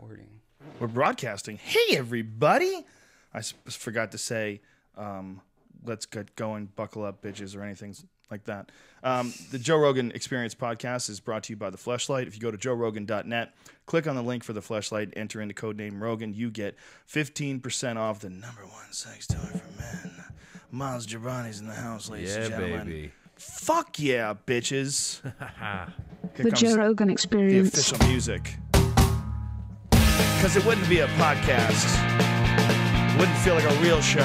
recording. We're broadcasting. Hey, everybody. I forgot to say, let's get going, buckle up, bitches, or anything like that. The Joe Rogan Experience podcast is brought to you by The Fleshlight. If you go to joerogan.net, click on the link for The Fleshlight, enter into codename Rogan, you get 15% off the #1 sex toy for men. Maz Jobrani's in the house, ladies and gentlemen. Baby. Fuck yeah, bitches. Here The comes Joe Rogan the Experience. official music. Because it wouldn't be a podcast. It wouldn't feel like a real show.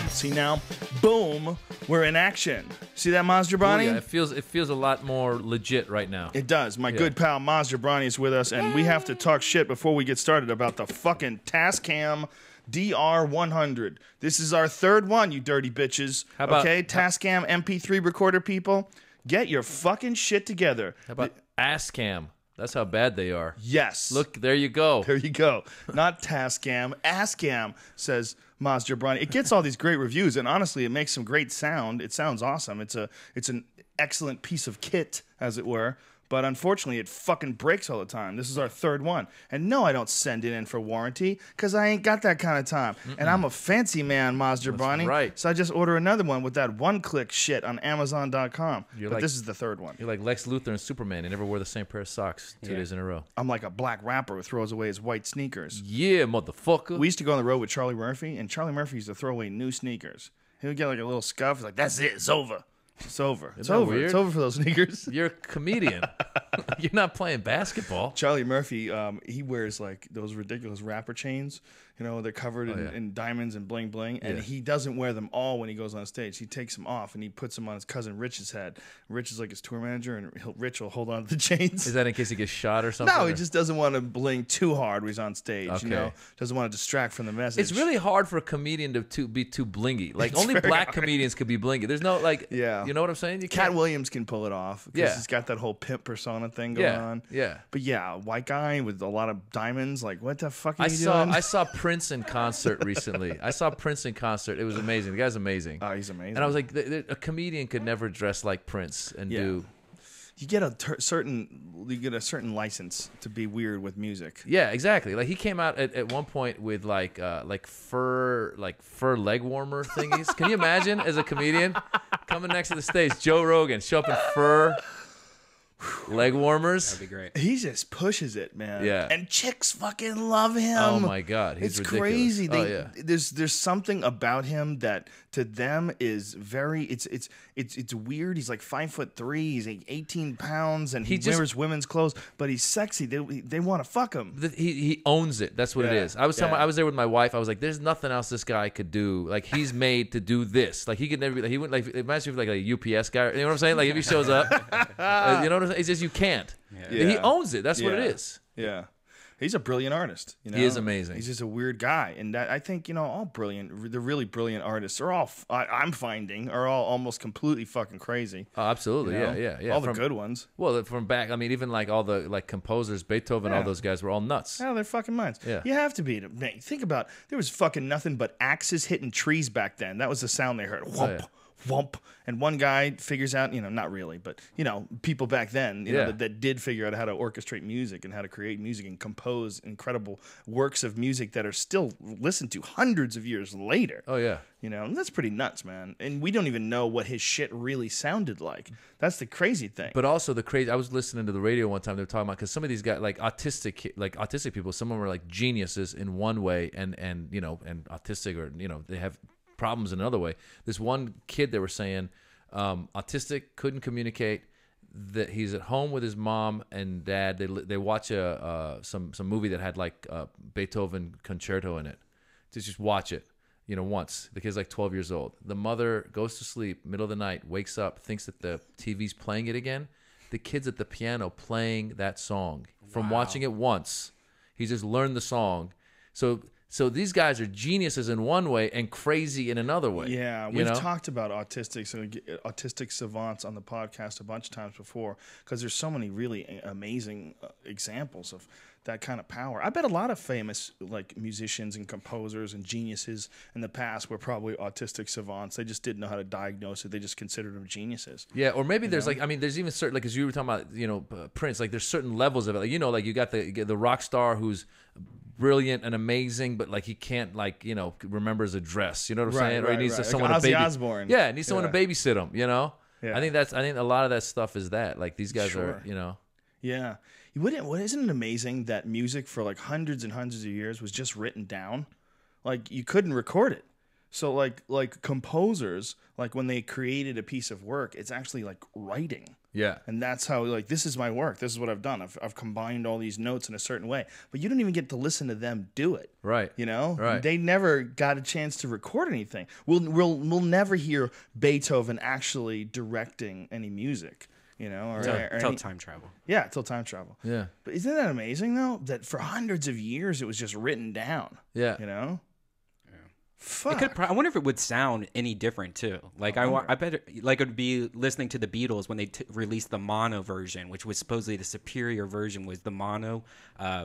See now? Boom. We're in action. See that, Maz Jobrani? Oh, yeah, it feels a lot more legit right now. It does. My good pal Maz Jobrani is with us, and we have to talk shit before we get started about the fucking Tascam DR100. This is our third one, you dirty bitches. How about, okay, Tascam MP3 recorder people, get your fucking shit together. How about Asscam? That's how bad they are. Yes. Look, there you go. There you go. Not Tascam, Asscam, says Maz Jobrani. It gets all these great reviews, and honestly, it makes some great sound. It sounds awesome. It's an excellent piece of kit, as it were. But unfortunately, it fucking breaks all the time. This is our third one. And no, I don't send it in for warranty because I ain't got that kind of time. And I'm a fancy man, Maz Jobrani. That's right. So I just order another one with that one-click shit on Amazon.com. But like, this is the third one. You're like Lex Luthor and Superman. They never wore the same pair of socks 2 days in a row. I'm like a black rapper who throws away his white sneakers. Yeah, motherfucker. We used to go on the road with Charlie Murphy, and Charlie Murphy used to throw away new sneakers. He would get like a little scuff. He's like, that's it. It's over. It's over. It's over. Weird? It's over for those sneakers. You're a comedian. You're not playing basketball. Charlie Murphy, he wears like those ridiculous rapper chains. You know, they're covered in diamonds and bling bling. And he doesn't wear them all when he goes on stage. He takes them off and he puts them on his cousin Rich's head. Rich is like his tour manager, and Rich will hold on to the chains. Is that in case he gets shot or something? No, he just doesn't want to bling too hard when he's on stage. Okay. You know, doesn't want to distract from the message. It's really hard for a comedian to be too blingy. Like, It's only very black hard. comedians could be blingy. There's no, like, Yeah. you know what I'm saying? You Cat can't. Williams can pull it off because Yeah. he's got that whole pimp persona thing going on. Yeah. But yeah, a white guy with a lot of diamonds, like, what the fuck are you I doing? saw Prince in concert recently. I saw Prince in concert. It was amazing. The guy's amazing. Oh, he's amazing. And I was like, a comedian could never dress like Prince and do. You get a certain license to be weird with music. Yeah, exactly. Like, he came out at one point with like fur leg warmer thingies. Can you imagine as a comedian coming next to the stage, Joe Rogan show up in fur leg warmers? That'd be great. He just pushes it, man. Yeah. And chicks fucking love him. Oh my God, he's it's ridiculous. crazy. Oh, yeah. There's something about him that to them is very it's weird. He's like 5'3". He's like 18 pounds, and he just wears women's clothes, but he's sexy. They want to fuck him. He owns it. That's what it Yeah. is. I was there with my wife. I was like, "There's nothing else this guy could do. Like, he's made to do this. Like, he could never be. Like, he wouldn't like. Imagine if like a UPS guy. You know what I'm saying? Like, if he shows up, you know what I'm saying? It's just you can't. Yeah. He owns it. That's what it Yeah. is. Yeah. He's a brilliant artist. You know? He is amazing. He's just a weird guy, and that, I think all the really brilliant artists are all I'm finding are all almost completely fucking crazy. Oh, absolutely. You know? Yeah. All the good ones. Well, from back. I mean, even like all the like composers, Beethoven, all those guys were all nuts. Out of their fucking minds. Yeah. You have to be. Man, think about there was fucking nothing but axes hitting trees back then. That was the sound they heard. Whomp, whomp. And one guy figures out, not really, but, people back then, know, that did figure out how to orchestrate music and how to create music and compose incredible works of music that are still listened to hundreds of years later. Oh, yeah. And that's pretty nuts, man. And we don't even know what his shit really sounded like. That's the crazy thing. But also I was listening to the radio one time. They were talking about, because some of these guys, like autistic people, some of them are like geniuses in one way, and autistic, or they have problems in another way. This one kid, they were saying, autistic, couldn't communicate. That he's at home with his mom and dad. They watch some movie that had like Beethoven concerto in it. Just watch it, once. The kid's like 12 years old. The mother goes to sleep, middle of the night, wakes up, thinks that the TV's playing it again. The kid's at the piano playing that song from watching it once. He just learned the song. So So these guys are geniuses in one way and crazy in another way. Yeah, we've talked about autistic savants on the podcast a bunch of times before because there's so many really amazing examples of that kind of power. I bet a lot of famous like musicians and composers and geniuses in the past were probably autistic savants. They just didn't know how to diagnose it. They just considered them geniuses. Yeah, or maybe there's like, I mean, there's even certain, like as you were talking about, Prince, like there's certain levels of it. Like, like you got the rock star who's brilliant and amazing, but like he can't remember his address. You know what I'm saying? Or he needs someone like to Osbourne. Yeah, needs someone to babysit him. Yeah. I think a lot of that stuff is that. Like these guys are. Yeah. Isn't it amazing that music for like hundreds and hundreds of years was just written down? Like you couldn't record it. So like composers, like when they created a piece of work, it's actually like writing. Yeah. And that's how like this is my work. This is what I've done. I've combined all these notes in a certain way. But you don't even get to listen to them do it. Right. Right. They never got a chance to record anything. We'll never hear Beethoven actually directing any music. Till time travel. Yeah, till time travel. Yeah. But isn't that amazing though? That for hundreds of years it was just written down. Yeah. Fuck. I wonder if it would sound any different too. Like I bet like it would be listening to the Beatles when they released the mono version, which was supposedly the superior version, was the mono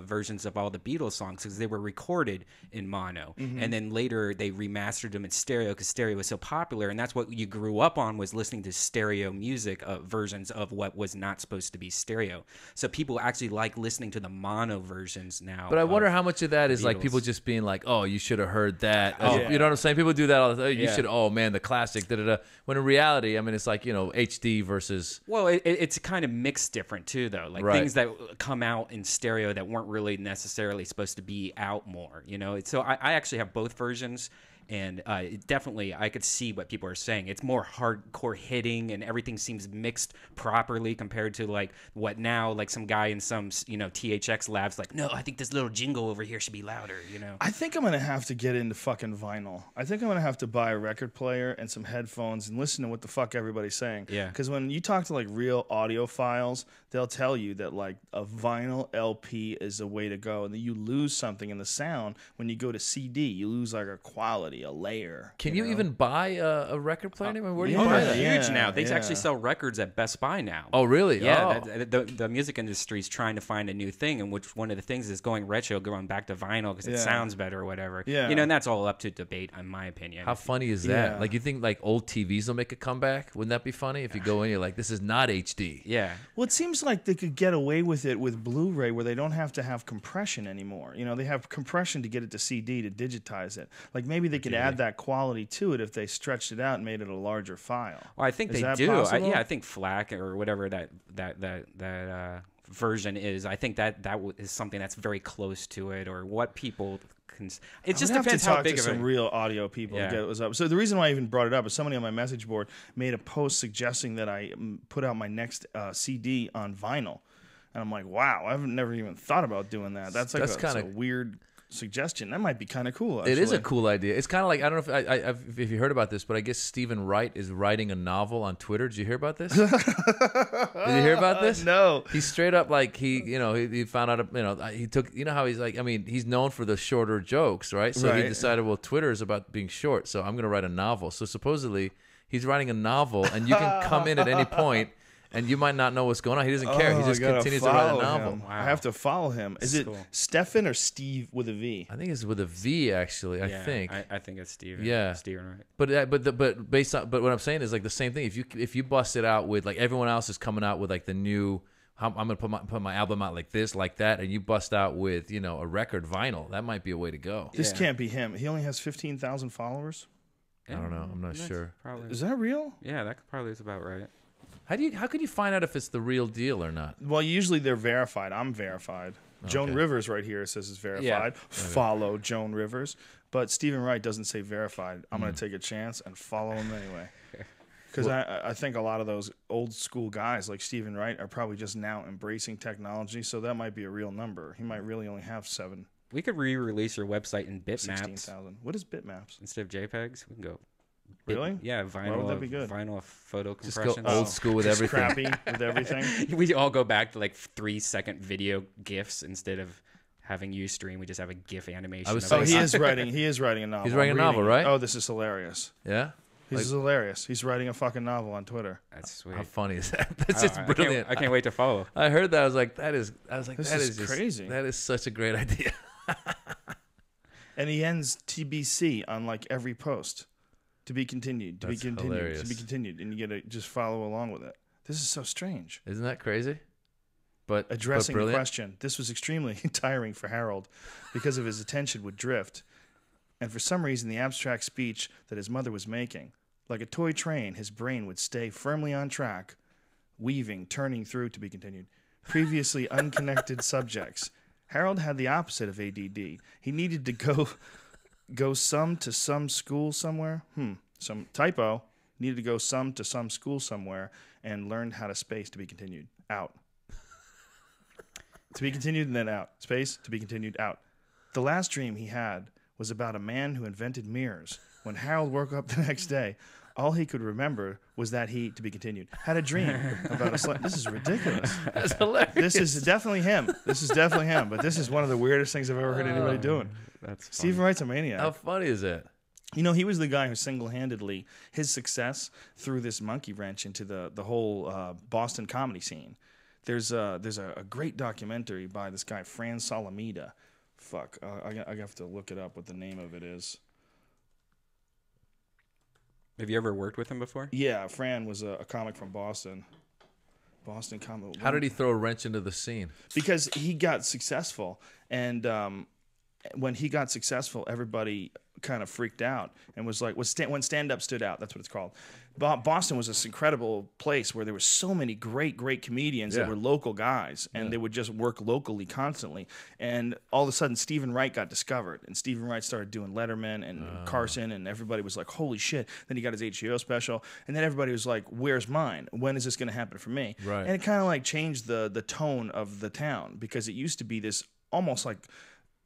versions of all the Beatles songs because they were recorded in mono, and then later they remastered them in stereo because stereo was so popular, and that's what you grew up on, was listening to stereo music versions of what was not supposed to be stereo. So people actually like listening to the mono versions now. But I wonder how much of that is like people just being like, "Oh, you should have heard that." You know what I'm saying? People do that all the time. You should, oh man, the classic, da-da-da. When in reality, I mean, it's like, HD versus... Well, it's kind of mixed different too, though. Like things that come out in stereo that weren't really necessarily supposed to be out more, So I actually have both versions. And definitely, I could see what people are saying. It's more hardcore hitting, and everything seems mixed properly compared to like what now, like some guy in some THX labs like, no, I think this little jingle over here should be louder. I think I'm gonna have to get into fucking vinyl. I think I'm gonna have to buy a record player and some headphones and listen to what the fuck everybody's saying. Yeah. Because when you talk to like real audiophiles, they'll tell you that like a vinyl LP is the way to go, and that you lose something in the sound when you go to CD. You lose like a quality, a layer. Can you even buy a record player anymore? Where do you buy buy that? that? Huge now. They actually sell records at Best Buy now. Oh, really? Yeah. Oh. The music industry is trying to find a new thing, and which one of the things is going retro, going back to vinyl because it sounds better or whatever. Yeah. And that's all up to debate, in my opinion. How funny is that? Yeah. Like, you think like old TVs will make a comeback? Wouldn't that be funny if you go in, you're like, this is not HD? Yeah. Well, it seems like they could get away with it with Blu-ray, where they don't have to have compression anymore. They have compression to get it to CD to digitize it. Like maybe they could add that quality to it if they stretched it out and made it a larger file. Well, I think they do. I think FLAC or whatever that version is. I think that is something that's very close to it, or what people. It just depends how big of some real audio people to get it was up. So the reason why I even brought it up is somebody on my message board made a post suggesting that I put out my next CD on vinyl, and I'm like, wow, I've never even thought about doing that. That's kind of weird suggestion. That might be kind of cool. Actually. It is a cool idea. It's kind of like, I don't know if you heard about this, but I guess Stephen Wright is writing a novel on Twitter. Did you hear about this? Did you hear about this? No. He straight up like he found out he took how he's like, I mean, he's known for the shorter jokes, right? So he decided, well, Twitter is about being short, so I'm going to write a novel. So supposedly he's writing a novel, and you can come in at any point. And you might not know what's going on. He doesn't care. He just continues to write a novel. Wow. I have to follow him. Is it Stefan or Steve with a V? I think it's with a V, actually. I think it's Steven. Yeah, Steven, right? But based on what I'm saying is like the same thing. If you bust it out with like everyone else is coming out with like the new, I'm gonna put my album out like this, like that, and you bust out with a record vinyl, that might be a way to go. This can't be him. He only has 15,000 followers. I don't know. I'm not sure. Is that real? Yeah, that probably is about right. How could you find out if it's the real deal or not? Well, usually they're verified. I'm verified. Okay. Joan Rivers right here says it's verified. Yeah. Follow Joan Rivers. But Stephen Wright doesn't say verified. I'm going to take a chance and follow him anyway. Because I think a lot of those old school guys like Stephen Wright are probably just now embracing technology, so that might be a real number. He might really only have 7. We could re-release your website in bitmaps. 16,000. What is bitmaps? Instead of JPEGs, we can go. Really? Yeah, vinyl. Why would that be good? Vinyl photo compression. Just go old school with everything. Crappy with everything. We all go back to like 3-second video GIFs instead of having Ustream. We just have a GIF animation. I was of saying- us. He is writing. He is writing a novel. He's writing I'm a novel, reading it. right? Oh, this is hilarious. Yeah. This is hilarious. He's writing a fucking novel on Twitter. That's sweet. How funny is that? That's Oh, just brilliant. I can't wait to follow. I heard that. I was like, that is. I was like, This that is is just crazy. That is such a great idea. And he ends TBC on like every post. To be continued. To That's be continued. hilarious. To be continued. And you get to just follow along with it. This is so strange. Isn't that crazy? But Addressing the brilliant. question, this was extremely tiring for Harold because of his attention would drift. And for some reason, the abstract speech that his mother was making, like a toy train, his brain would stay firmly on track, weaving, turning through to be continued. Previously unconnected subjects. Harold had the opposite of ADD. He needed to go some to some school somewhere. Some typo. Needed to go some to some school somewhere and learned how to space to be continued. Out. To be continued and then out. Space, to be continued, out. The last dream he had was about a man who invented mirrors. When Harold woke up the next day, all he could remember was that he, to be continued, had a dream about a This is ridiculous. That's hilarious. This is definitely him. This is definitely him. But this is one of the weirdest things I've ever heard anybody doing. That's funny. Stephen Wright's a maniac. How funny is that? You know, he was the guy who single-handedly, his success threw this monkey wrench into the whole Boston comedy scene. There's a great documentary by this guy, Fran Salamita. Fuck, I have to look it up what the name of it is. Have you ever worked with him before? Yeah, Fran was a comic from Boston. Boston comic. How did he throw a wrench into the scene? Because he got successful, and when he got successful, everybody kind of freaked out and was like, when stand-up stood out, that's what it's called. Boston was this incredible place where there were so many great comedians that were local guys, and they would just work locally constantly. And all of a sudden, Stephen Wright got discovered, and Stephen Wright started doing Letterman and Carson, and everybody was like, holy shit. Then he got his HBO special, and then everybody was like, where's mine? When is this going to happen for me? Right. And it kind of like changed the tone of the town, because it used to be this almost like,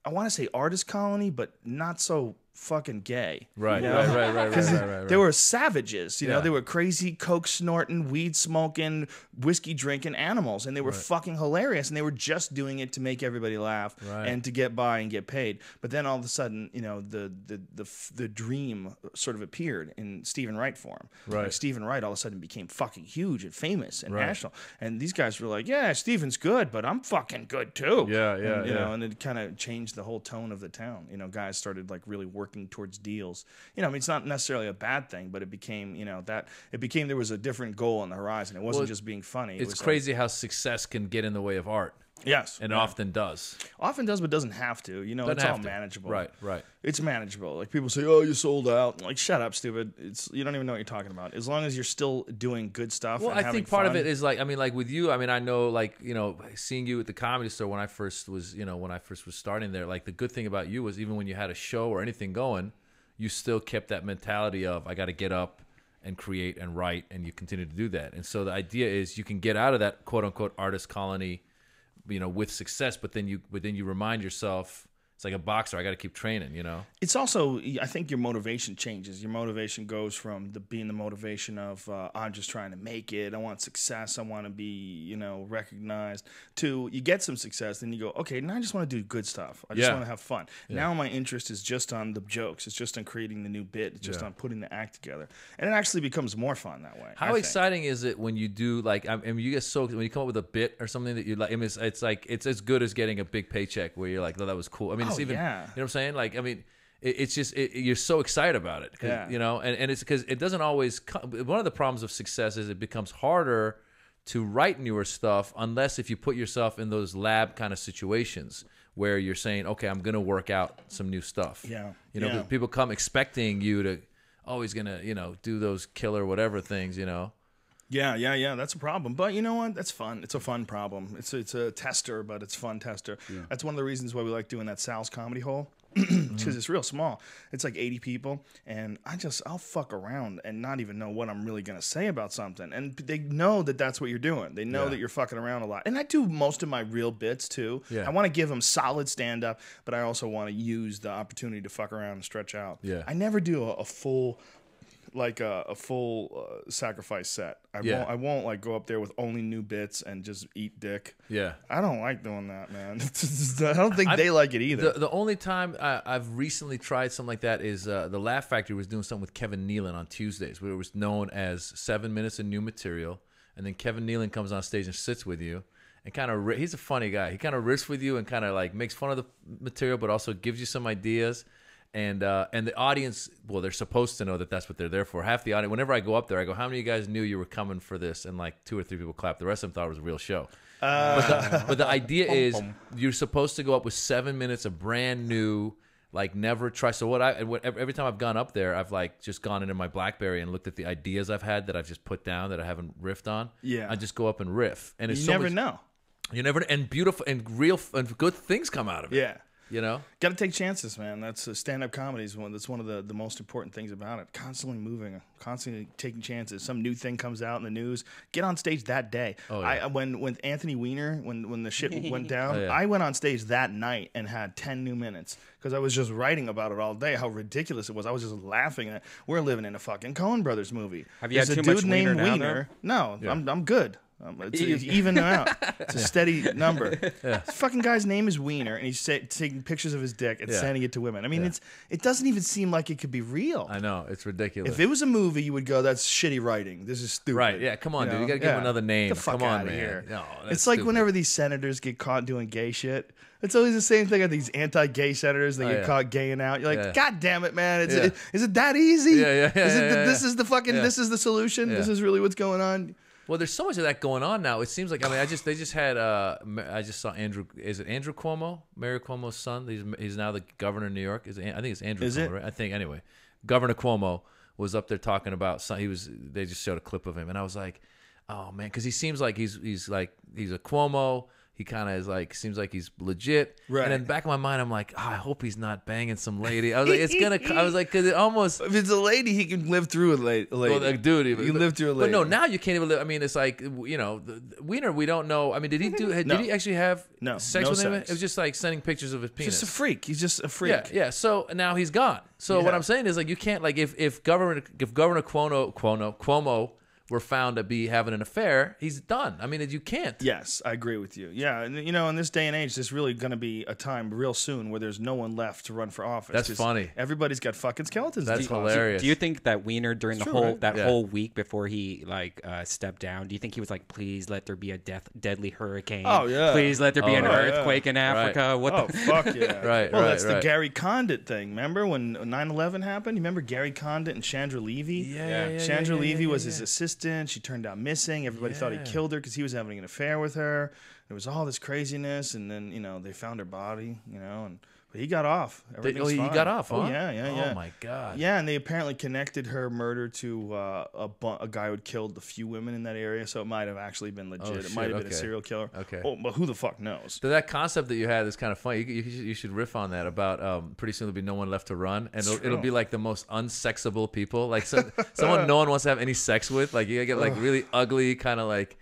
I want to say artist colony, but not so fucking gay. Right, you know? right. They were savages, you know. Yeah. They were crazy, coke snorting, weed smoking, whiskey drinking animals, and they were fucking hilarious. And they were just doing it to make everybody laugh and to get by and get paid. But then all of a sudden, you know, the dream sort of appeared in Stephen Wright form. Right. Like Stephen Wright all of a sudden became fucking huge and famous and national. And these guys were like, yeah, Stephen's good, but I'm fucking good too. Yeah, You know, and it kind of changed the whole tone of the town. You know, guys started like really working towards deals. You know, I mean, it's not necessarily a bad thing, but it became, you know, there was a different goal on the horizon. It wasn't just being funny. It's crazy how success can get in the way of art. Yes. And it often does. Often does, but doesn't have to. You know, Doesn't it's all have to. manageable. Right. It's manageable. Like people say, oh, you sold out. Like, shut up, stupid. You don't even know what you're talking about. As long as you're still doing good stuff. Well, and I having think part of fun. it is like, I mean, like with you, I mean, I know, like, you know, seeing you at the Comedy Store when I first was starting there, like the good thing about you was even when you had a show or anything going, you still kept that mentality of, I got to get up and create and write, and you continue to do that. And so the idea is you can get out of that quote unquote artist colony, you know, with success, but then you remind yourself, it's like a boxer, I got to keep training, you know. It's also, I think your motivation changes. Your motivation goes from being the motivation of I'm just trying to make it, I want success, I want to be, you know, recognized, to you get some success, then you go, okay, now I just want to do good stuff. I just want to have fun. Now my interest is just on the jokes. It's just on creating the new bit. It's just on putting the act together, and it actually becomes more fun that way. How exciting is it when you do, like, I mean, you get so, when you come up with a bit or something that you like, I mean, it's like, it's as good as getting a big paycheck where you're like, oh, that was cool. I mean, it's even, you know what I'm saying? Like, I mean, it's just, you're so excited about it, you know, and it's because it doesn't always come. One of the problems of success is it becomes harder to write newer stuff unless if you put yourself in those lab kind of situations where you're saying, okay, I'm going to work out some new stuff. Yeah. You know, people come expecting you to, oh, he's going to, you know, do those killer whatever things, you know. Yeah. That's a problem. But you know what? That's fun. It's a fun problem. It's a tester, but it's fun tester. Yeah. That's one of the reasons why we like doing that Sal's Comedy Hole. Because it's real small. It's like 80 people, and I'll fuck around and not even know what I'm really going to say about something. And they know that that's what you're doing. They know that you're fucking around a lot. And I do most of my real bits, too. Yeah. I want to give them solid stand-up, but I also want to use the opportunity to fuck around and stretch out. Yeah. I never do a full like a full sacrifice set. I won't like go up there with only new bits and just eat dick. Yeah. I don't like doing that, man. I don't think they like it either. The only time I've recently tried something like that is the Laugh Factory was doing something with Kevin Nealon on Tuesdays, where it was known as 7 minutes of new material, and then Kevin Nealon comes on stage and sits with you. And kind of, he's a funny guy. He kind of riffs with you and kind of like makes fun of the material, but also gives you some ideas. And the audience, well, they're supposed to know that that's what they're there for. Half the audience, whenever I go up there, I go, "How many of you guys knew you were coming for this?" And like 2 or 3 people clap. The rest of them thought it was a real show. But the idea is you're supposed to go up with 7 minutes of brand new, like never try. So every time I've gone up there, I've like just gone into my BlackBerry and looked at the ideas I've had that I've just put down that I haven't riffed on. Yeah, I just go up and riff, and it's you so never much, know. You never, and beautiful and real and good things come out of it. Yeah. You know, got to take chances, man. That's stand-up comedy is that's one of the most important things about it. Constantly moving, constantly taking chances. Some new thing comes out in the news. Get on stage that day. Oh, yeah. When Anthony Weiner, when the shit went down, Oh, yeah. I went on stage that night and had 10 new minutes because I was just writing about it all day. How ridiculous it was. I was just laughing at. We're living in a fucking Coen Brothers movie. Have you had There's too a much dude Wiener named now, Weiner. No, Yeah. I'm good. It's even out. It's a steady number. This fucking guy's name is Wiener, and he's taking pictures of his dick and Yeah. sending it to women. I mean, Yeah. it doesn't even seem like it could be real. I know it's ridiculous. If it was a movie, you would go, "That's shitty writing. This is stupid." Right? Yeah. Come on, dude. You got to give him another name. Get the fuck Come on, outta man. here. No, it's that's like stupid. whenever these senators get caught doing gay shit. It's always the same thing at these anti-gay senators. They get yeah. caught gaying out. You're like, Yeah. God damn it, man! Yeah. Is it that easy? Yeah. This is the fucking. Yeah. This is the solution. Yeah. This is really what's going on. Well, there's so much of that going on now. It seems like they just had I just saw Andrew. Is it Andrew Cuomo? Mayor Cuomo's son. He's now the governor of New York. I think it's Andrew. Is Cuomo, it? right? I think anyway. Governor Cuomo was up there talking about. They just showed a clip of him, and I was like, oh man, because he seems like he's a Cuomo. He kind of is like, seems like he's legit. Right. And then back in my mind, I'm like, oh, I hope he's not banging some lady. I was like, it's gonna. I was like, because it almost. If it's a lady, he can live through a lady. Well, like, dude, you can live through a lady. But no, now you can't even live. I mean, it's like, you know, Wiener. We don't know. I mean, did he do? No. Did he actually have No, sex no with him? sex. It was just like sending pictures of his penis. Just a freak. He's just a freak. Yeah. So now he's gone. So what Yeah. I'm saying is like, you can't like if Governor Cuomo were found to be having an affair, he's done. I mean, you can't. Yes, I agree with you. Yeah, and you know, in this day and age, there's really going to be a time real soon where there's no one left to run for office. That's 'cause funny. Everybody's got fucking skeletons. That's in the closet. hilarious. Do you think that Wiener during It's the true, whole right? whole week before he stepped down, do you think he was like, please let there be a deadly hurricane? Oh, yeah. Please let there be an yeah. earthquake in Africa. What Oh the fuck yeah! Right, Well, right, that's the right. Gary Condit thing. Remember when 9/11 happened? You remember Gary Condit and Chandra Levy? Yeah. Chandra Levy was his assistant. She turned out missing. Everybody thought he Yeah. killed her because he was having an affair with her. There was all this craziness, and then they found her body. But he got off. Everything's he fine. got off, huh? Oh yeah. Oh my god. Yeah, and they apparently connected her murder to a guy who had killed a few women in that area, so it might have actually been legit. Oh, it shit, might have been a okay. serial killer. Okay. Oh, but who the fuck knows? So that concept that you had is kind of funny. You should riff on that about pretty soon there'll be no one left to run, and it'll be like the most unsexable people, like someone no one wants to have any sex with. Like you get like really ugly, kind of like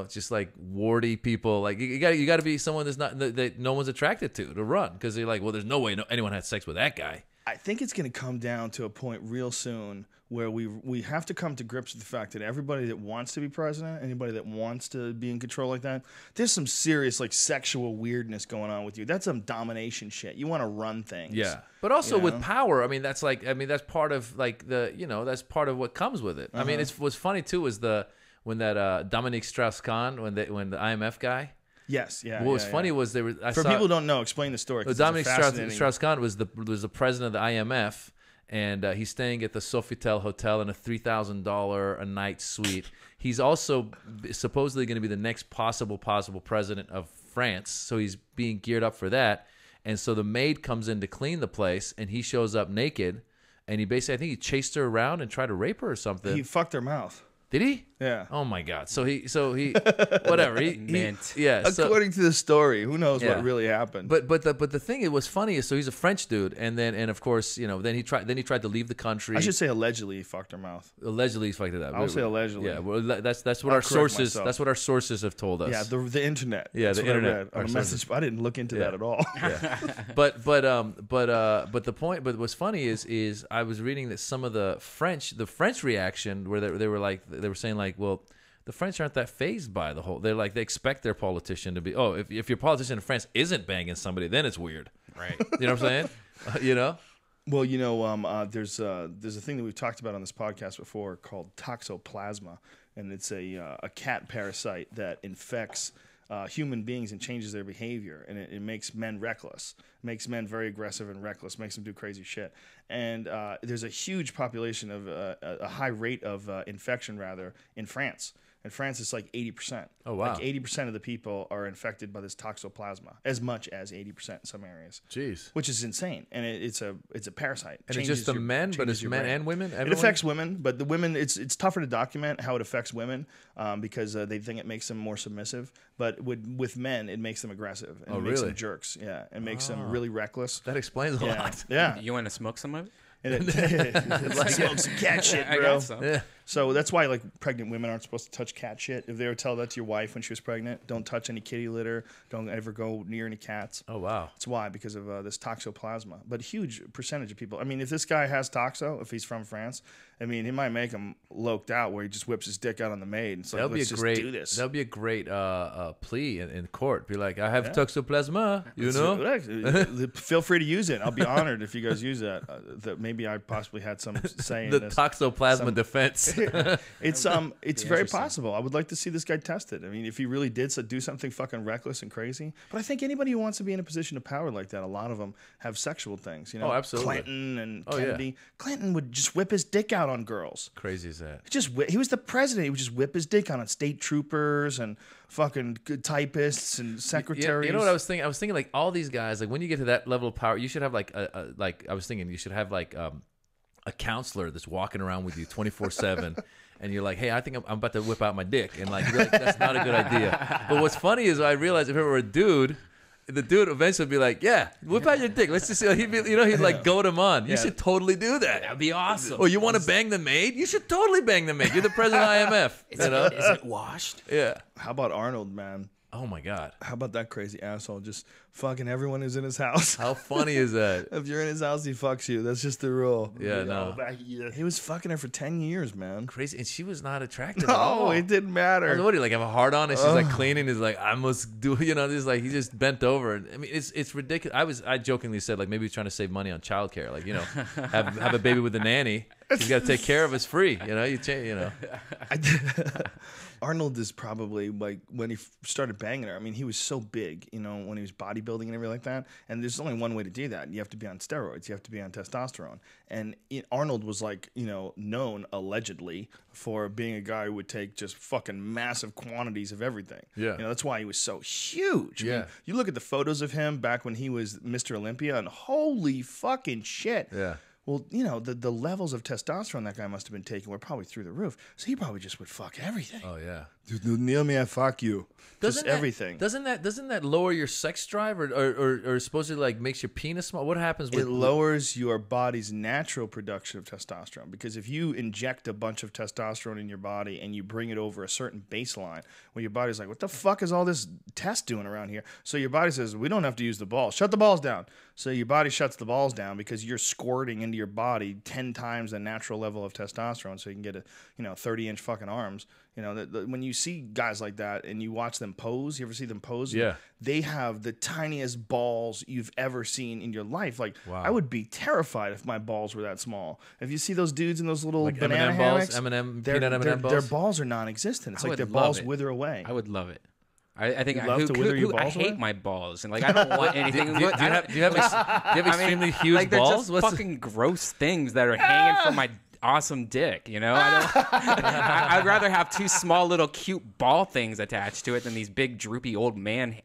just like warty people. Like you got to be someone that no one's attracted to run because you're like, well, there's no way anyone had sex with that guy. I think it's going to come down to a point real soon where we have to come to grips with the fact that everybody that wants to be president, anybody that wants to be in control like that, there's some serious like sexual weirdness going on with you. That's some domination shit. You want to run things. Yeah, but also with power, I mean that's part of like that's part of what comes with it. I mean, what's funny too is when that Dominique Strauss-Kahn, when the IMF guy. Yes. Yeah. What was funny was For people who don't know, explain the story. Dominique Strauss-Kahn was the president of the IMF, and he's staying at the Sofitel Hotel in a $3,000 a night suite. He's also supposedly going to be the next possible president of France, so he's being geared up for that. And so the maid comes in to clean the place, and he shows up naked, and he basically, I think he chased her around and tried to rape her or something. He fucked her mouth. Did he? Yeah. Oh my God. So he whatever. Mint. Yeah. So, According to the story, who knows what really happened? but the thing it was funny is, so he's a French dude, and of course then he tried to leave the country. I should say allegedly he fucked her mouth. Allegedly he fucked it up. I'll say allegedly. Yeah. Well, that's what our sources have told us. Yeah, the internet. Yeah, That's the what I internet. read on a message. I didn't look into that at all. Yeah. But the point. But what's funny is I was reading that some of the French reaction where they were saying like, well, the French aren't that fazed by the whole. They're like, they expect their politician to be. Oh, if your politician in France isn't banging somebody, then it's weird, Right. You know what I'm saying? You know. Well, there's a thing that we've talked about on this podcast before called toxoplasma, and it's a cat parasite that infects human beings and changes their behavior, and it makes men reckless, makes men very aggressive and reckless, makes them do crazy shit. And there's a huge population of a high rate of infection, rather, in France. In France, it's like 80%. Oh, wow. Like 80% of the people are infected by this toxoplasma, as much as 80% in some areas. Jeez. Which is insane, and it's a parasite. And it's just the men, but it's men and women. It affects women, but the women, it's tougher to document how it affects women because they think it makes them more submissive. But with men, it makes them aggressive and it makes them jerks. Yeah, it makes them really reckless. That explains a lot. Yeah. You want to smoke some of it? Like smoke some cat shit, bro. I guess so. Yeah. So that's why like pregnant women aren't supposed to touch cat shit. If they ever tell that to your wife when she was pregnant, don't touch any kitty litter. Don't ever go near any cats. Oh wow. That's why, because of this toxoplasma. But huge percentage of people. I mean, if this guy has toxo, if he's from France, I mean, he might make him loked out where he just whips his dick out on the maid. And it's like, let's just do this. That'll be a great plea in court. Be like, I have toxoplasma. You know. Feel free to use it. I'll be honored if you guys use that. That maybe I possibly had some say in the this. toxoplasma defense. It's very possible. I would like to see this guy tested. I mean, if he really did do something fucking reckless and crazy. But I think anybody who wants to be in a position of power like that, a lot of them have sexual things. You know, Oh, absolutely. Clinton and Oh, Kennedy. yeah. Clinton would just whip his dick out on girls. Crazy is that? He was the president. He would just whip his dick out on state troopers and fucking good typists and secretaries. You know what I was thinking? I was thinking like all these guys, like when you get to that level of power, you should have like I was thinking you should have like a counselor that's walking around with you 24/7. And you're like, hey, I think I'm about to whip out my dick. And like, you're like, that's not a good idea. But what's funny is I realized if it were a dude, the dude eventually would be like, yeah, whip out your dick. Let's just see. He'd like goad him on. You should totally do that. That'd be awesome. Oh, you want to bang the maid? You should totally bang the maid. You're the president of IMF. Is it washed? Yeah. How about Arnold, man? Oh my God. How about that crazy asshole just fucking everyone who's in his house? How funny is that? If you're in his house, he fucks you. That's just the rule. Yeah, no. He was fucking her for 10 years, man. Crazy. And she was not attractive at all. No, it didn't matter. What do you like have a hard on and she's like cleaning? He's like, I must do, just like he just bent over. I mean, it's ridiculous. I jokingly said like maybe he's trying to save money on childcare. Like, have a baby with a nanny. He's got to take care of us free. Arnold is probably like when he started banging her. I mean, he was so big, when he was bodybuilding and everything like that. And there's only one way to do that. You have to be on steroids. You have to be on testosterone. And Arnold was like, known allegedly for being a guy who would take just fucking massive quantities of everything. Yeah. That's why he was so huge. I mean, you look at the photos of him back when he was Mr. Olympia, and holy fucking shit. Yeah. Well, the levels of testosterone that guy must have been taking were probably through the roof. So he probably just would fuck everything. Oh yeah. Dude, near me, I fuck you. Everything. Doesn't that lower your sex drive or supposedly like makes your penis small? What happens with it? Lowers your body's natural production of testosterone, because if you inject a bunch of testosterone in your body and you bring it over a certain baseline, well, your body's like, what the fuck is all this test doing around here? So your body says, we don't have to use the balls. Shut the balls down. So your body shuts the balls down because you're squirting into your body 10 times the natural level of testosterone, so you can get 30-inch fucking arms. When you see guys like that and you watch them pose, you ever see them pose? Yeah. They have the tiniest balls you've ever seen in your life. Like, wow. I would be terrified if my balls were that small. If you see those dudes in those little like banana M&M balls, hammocks, peanut M&M balls? Their balls are non-existent. It's like their balls wither away. I would love it. I think You'd love to wither your balls I hate away? my balls, and like I don't want anything. Do you have extremely huge like, they're balls? just fucking gross things that are hanging from my awesome dick. I'd rather have two small little cute ball things attached to it than these big droopy old man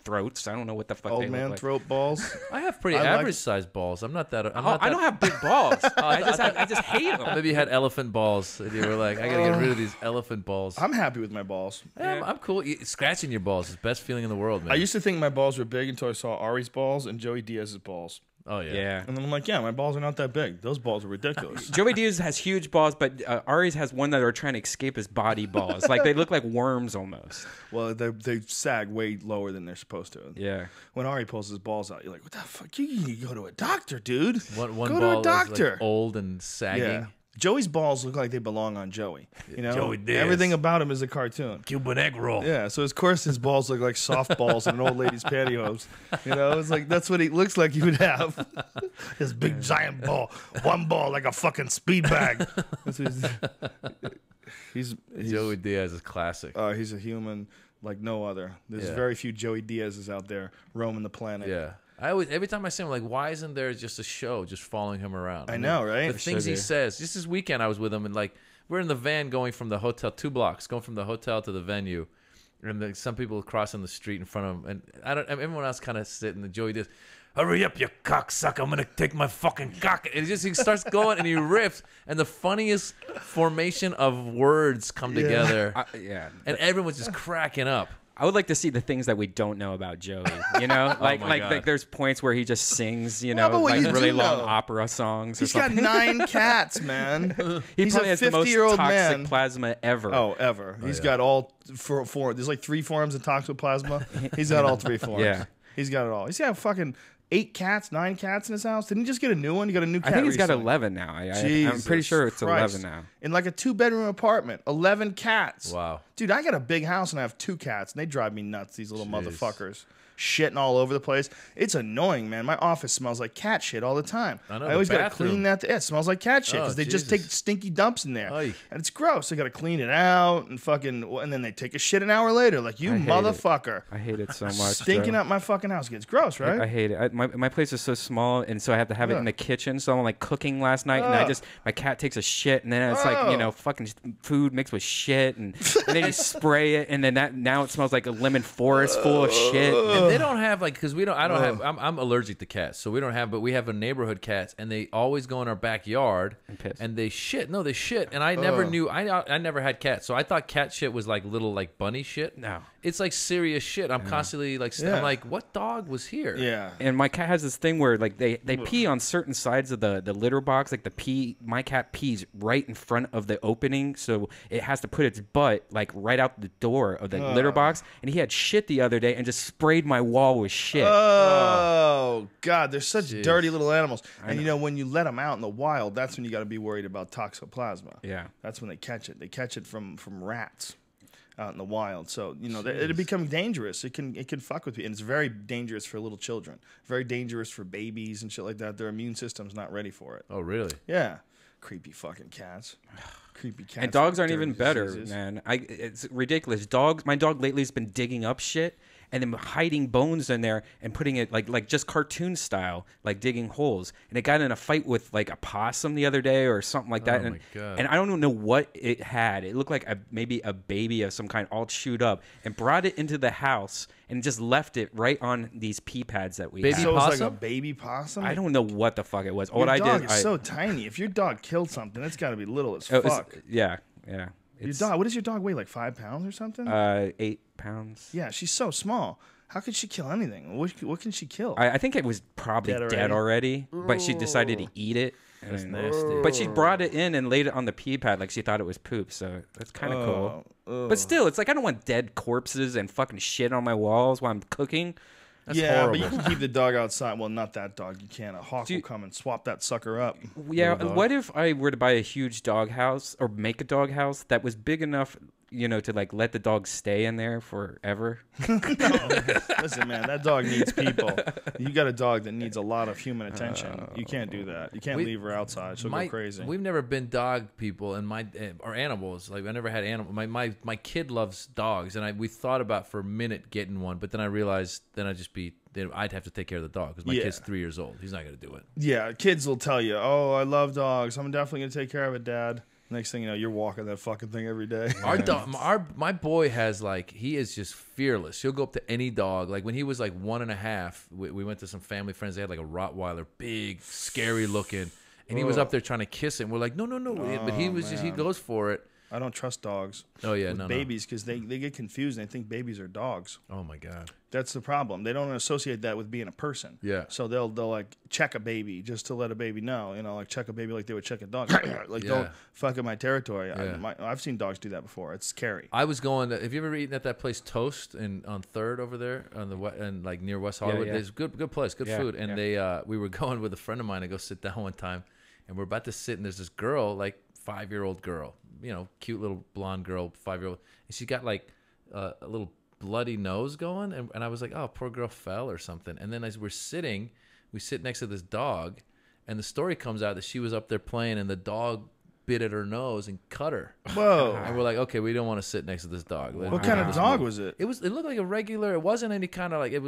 throats. I don't know what the fuck Old they man look like. throat balls. I have pretty I like- average sized balls. I'm not that. I don't have big balls. I just hate them. Maybe you had elephant balls, and you were like, I gotta get rid of these elephant balls. I'm happy with my balls. Yeah, I'm cool. Scratching your balls is the best feeling in the world, man. I used to think my balls were big until I saw Ari's balls and Joey Diaz's balls. Oh yeah. Yeah. And then I'm like, yeah, my balls are not that big. Those balls are ridiculous. Joey Diaz has huge balls, but Ari's has one that are trying to escape his body balls. Like they look like worms almost. Well, they sag way lower than they're supposed to. Yeah. When Ari pulls his balls out, you're like, what the fuck? You need to go to a doctor, dude. One go ball to a doctor. is like old and sagging. Yeah. Joey's balls look like they belong on Joey. You know, Joey Diaz. everything about him is a cartoon. Cuban egg roll. Yeah, so of course his balls look like softballs in an old lady's pantyhose. You know, it's like that's what he looks like he would have. His big giant ball, one ball like a fucking speed bag. That's what he's Joey Diaz is classic. he's a human like no other. There's Yeah. very few Joey Diaz's out there roaming the planet. Yeah. I always, every time I see him, like, why isn't there just a show just following him around? I know, right? The things he says. Just this weekend, I was with him, and like, we're in the van going from the hotel, 2 blocks, going from the hotel to the venue, and some people crossing the street in front of him, and everyone else kind of sitting. And Joey does, hurry up, you cocksucker! I'm gonna take my fucking cock. And he starts going and he riffs, and the funniest formation of words come together. Yeah. And everyone was just cracking up. I would like to see the things that we don't know about Joey. You know, like there's points where he just sings, you know, but what like you really do long know. opera songs. He's or got something. 9 cats, man. He He's probably a has the most 50-year-old toxic man. plasma ever. Oh, ever. He's got all four. There's like 3 forms of toxoplasma. He's got all 3 forms. Yeah. He's got it all. He's got fucking 8 cats, 9 cats in his house. Didn't he just get a new one? He got a new cat I think he's got recently. 11 now. I'm Jesus pretty sure it's Christ. 11 now. In like a 2-bedroom apartment, 11 cats. Wow. Dude, I got a big house and I have 2 cats, and they drive me nuts, these little motherfuckers. Shitting all over the place. It's annoying, man. My office smells like cat shit all the time. I know, I always the got to bathroom. clean that. It smells like cat shit because Oh, they just take Jesus. stinky dumps in there. Oy. And it's gross. I got to clean it out and fucking, and then they take a shit an hour later. Like, you I hate it. motherfucker. I hate it so much. Stinking Joe. up my fucking house. It's gross, right? I hate it. My place is so small, and so I have to have it in the kitchen. So I'm like cooking last night, and my cat takes a shit, and then it's like, you know, fucking food mixed with shit, and then you spray it, and then now it smells like a lemon forest full of shit. And they don't have, like, because I don't have, I'm allergic to cats, so we don't have, but we have a neighborhood cats, and they always go in our backyard piss. and they shit. No, they shit. And I never knew, I never had cats, so I thought cat shit was like little, like, bunny shit. No. It's like serious shit. I'm constantly like, I'm like, what dog was here? Yeah. And my cat has this thing where like they pee on certain sides of the litter box. Like my cat pees right in front of the opening, so it has to put its butt like right out the door of the litter box. And he had shit the other day and just sprayed my wall with shit. Oh, God. They're such dirty little animals. And, you know, when you let them out in the wild, that's when you got to be worried about toxoplasma. Yeah. That's when they catch it. They catch it from rats out in the wild. So, you know, it'll become dangerous. It can fuck with you. And it's very dangerous for little children. Very dangerous for babies and shit like that. Their immune system's not ready for it. Oh, really? Yeah. Creepy fucking cats. Creepy cats. And dogs with aren't dirty even better, diseases. man. It's ridiculous. My dog lately has been digging up shit and then hiding bones in there and putting it like just cartoon style, like digging holes. And it got in a fight with like a possum the other day or something like that. Oh, my God. And I don't know what it had. It looked like maybe a baby of some kind, all chewed up, and brought it into the house and just left it right on these pee pads that we Baby have. So it's like possum? a baby possum? I don't know what the fuck it was. Your What I dog did, is so tiny. If your dog killed something, it's got to be little as it was- fuck. yeah. Your dog, what does your dog weigh? Like 5 pounds or something? 8 pounds. Yeah, she's so small. How could she kill anything? What can she kill? I think it was probably Dead dead already, but she decided to eat it. That's And- nasty. But she brought it in and laid it on the pee pad like she thought it was poop. So that's kind of cool. But still, it's like I don't want dead corpses and fucking shit on my walls while I'm cooking. That's yeah, horrible. but you can keep the dog outside. Well, not that dog. You can't. A hawk will come and swap that sucker up. Yeah, dog. what if I were to buy a huge dog house or make a dog house that was big enough, you know, to like let the dog stay in there forever? Listen, man, that dog needs people. You got a dog that needs a lot of human attention. You can't do that. You can't leave her outside. She'll go crazy. We've never been dog people, and or animals. Like I never had animal. My kid loves dogs, and we thought about for a minute getting one, but then I realized I'd have to take care of the dog because my Yeah. kid's 3 years old. He's not gonna do it. Yeah, kids will tell you, "Oh, I love dogs. I'm definitely gonna take care of it, Dad." Next thing you know, you're walking that fucking thing every day. My boy has like, he is just fearless. He'll go up to any dog. Like when he was like 1.5, we went to some family friends. They had like a Rottweiler, big, scary looking, and he was up there trying to kiss it. And we're like, no. But he was just, he goes for it. I don't trust dogs. Oh yeah, with babies because they get confused and they think babies are dogs. Oh my god, that's the problem. They don't associate that with being a person. Yeah. So they'll like check a baby just to let a baby know, like check a baby like they would check a dog. Like don't fuck in my territory. Yeah. I've seen dogs do that before. It's scary. I was going. Have you ever eaten at that place Toast on 3rd over there on and like near West Hollywood? Yeah. There's good place, good food. And we were going with a friend of mine to go sit down one time, and we're about to sit, and there's this girl, like 5-year-old girl. Cute little blonde girl, 5-year-old, and she got like a little bloody nose going, and I was like, oh, poor girl fell or something. And then as we sit next to this dog, and the story comes out that she was up there playing, and the dog bit at her nose and cut her. Whoa. And we're like, okay, we don't want to sit next to this dog. What kind of dog was it? It looked like a regular. It wasn't any kind of like. It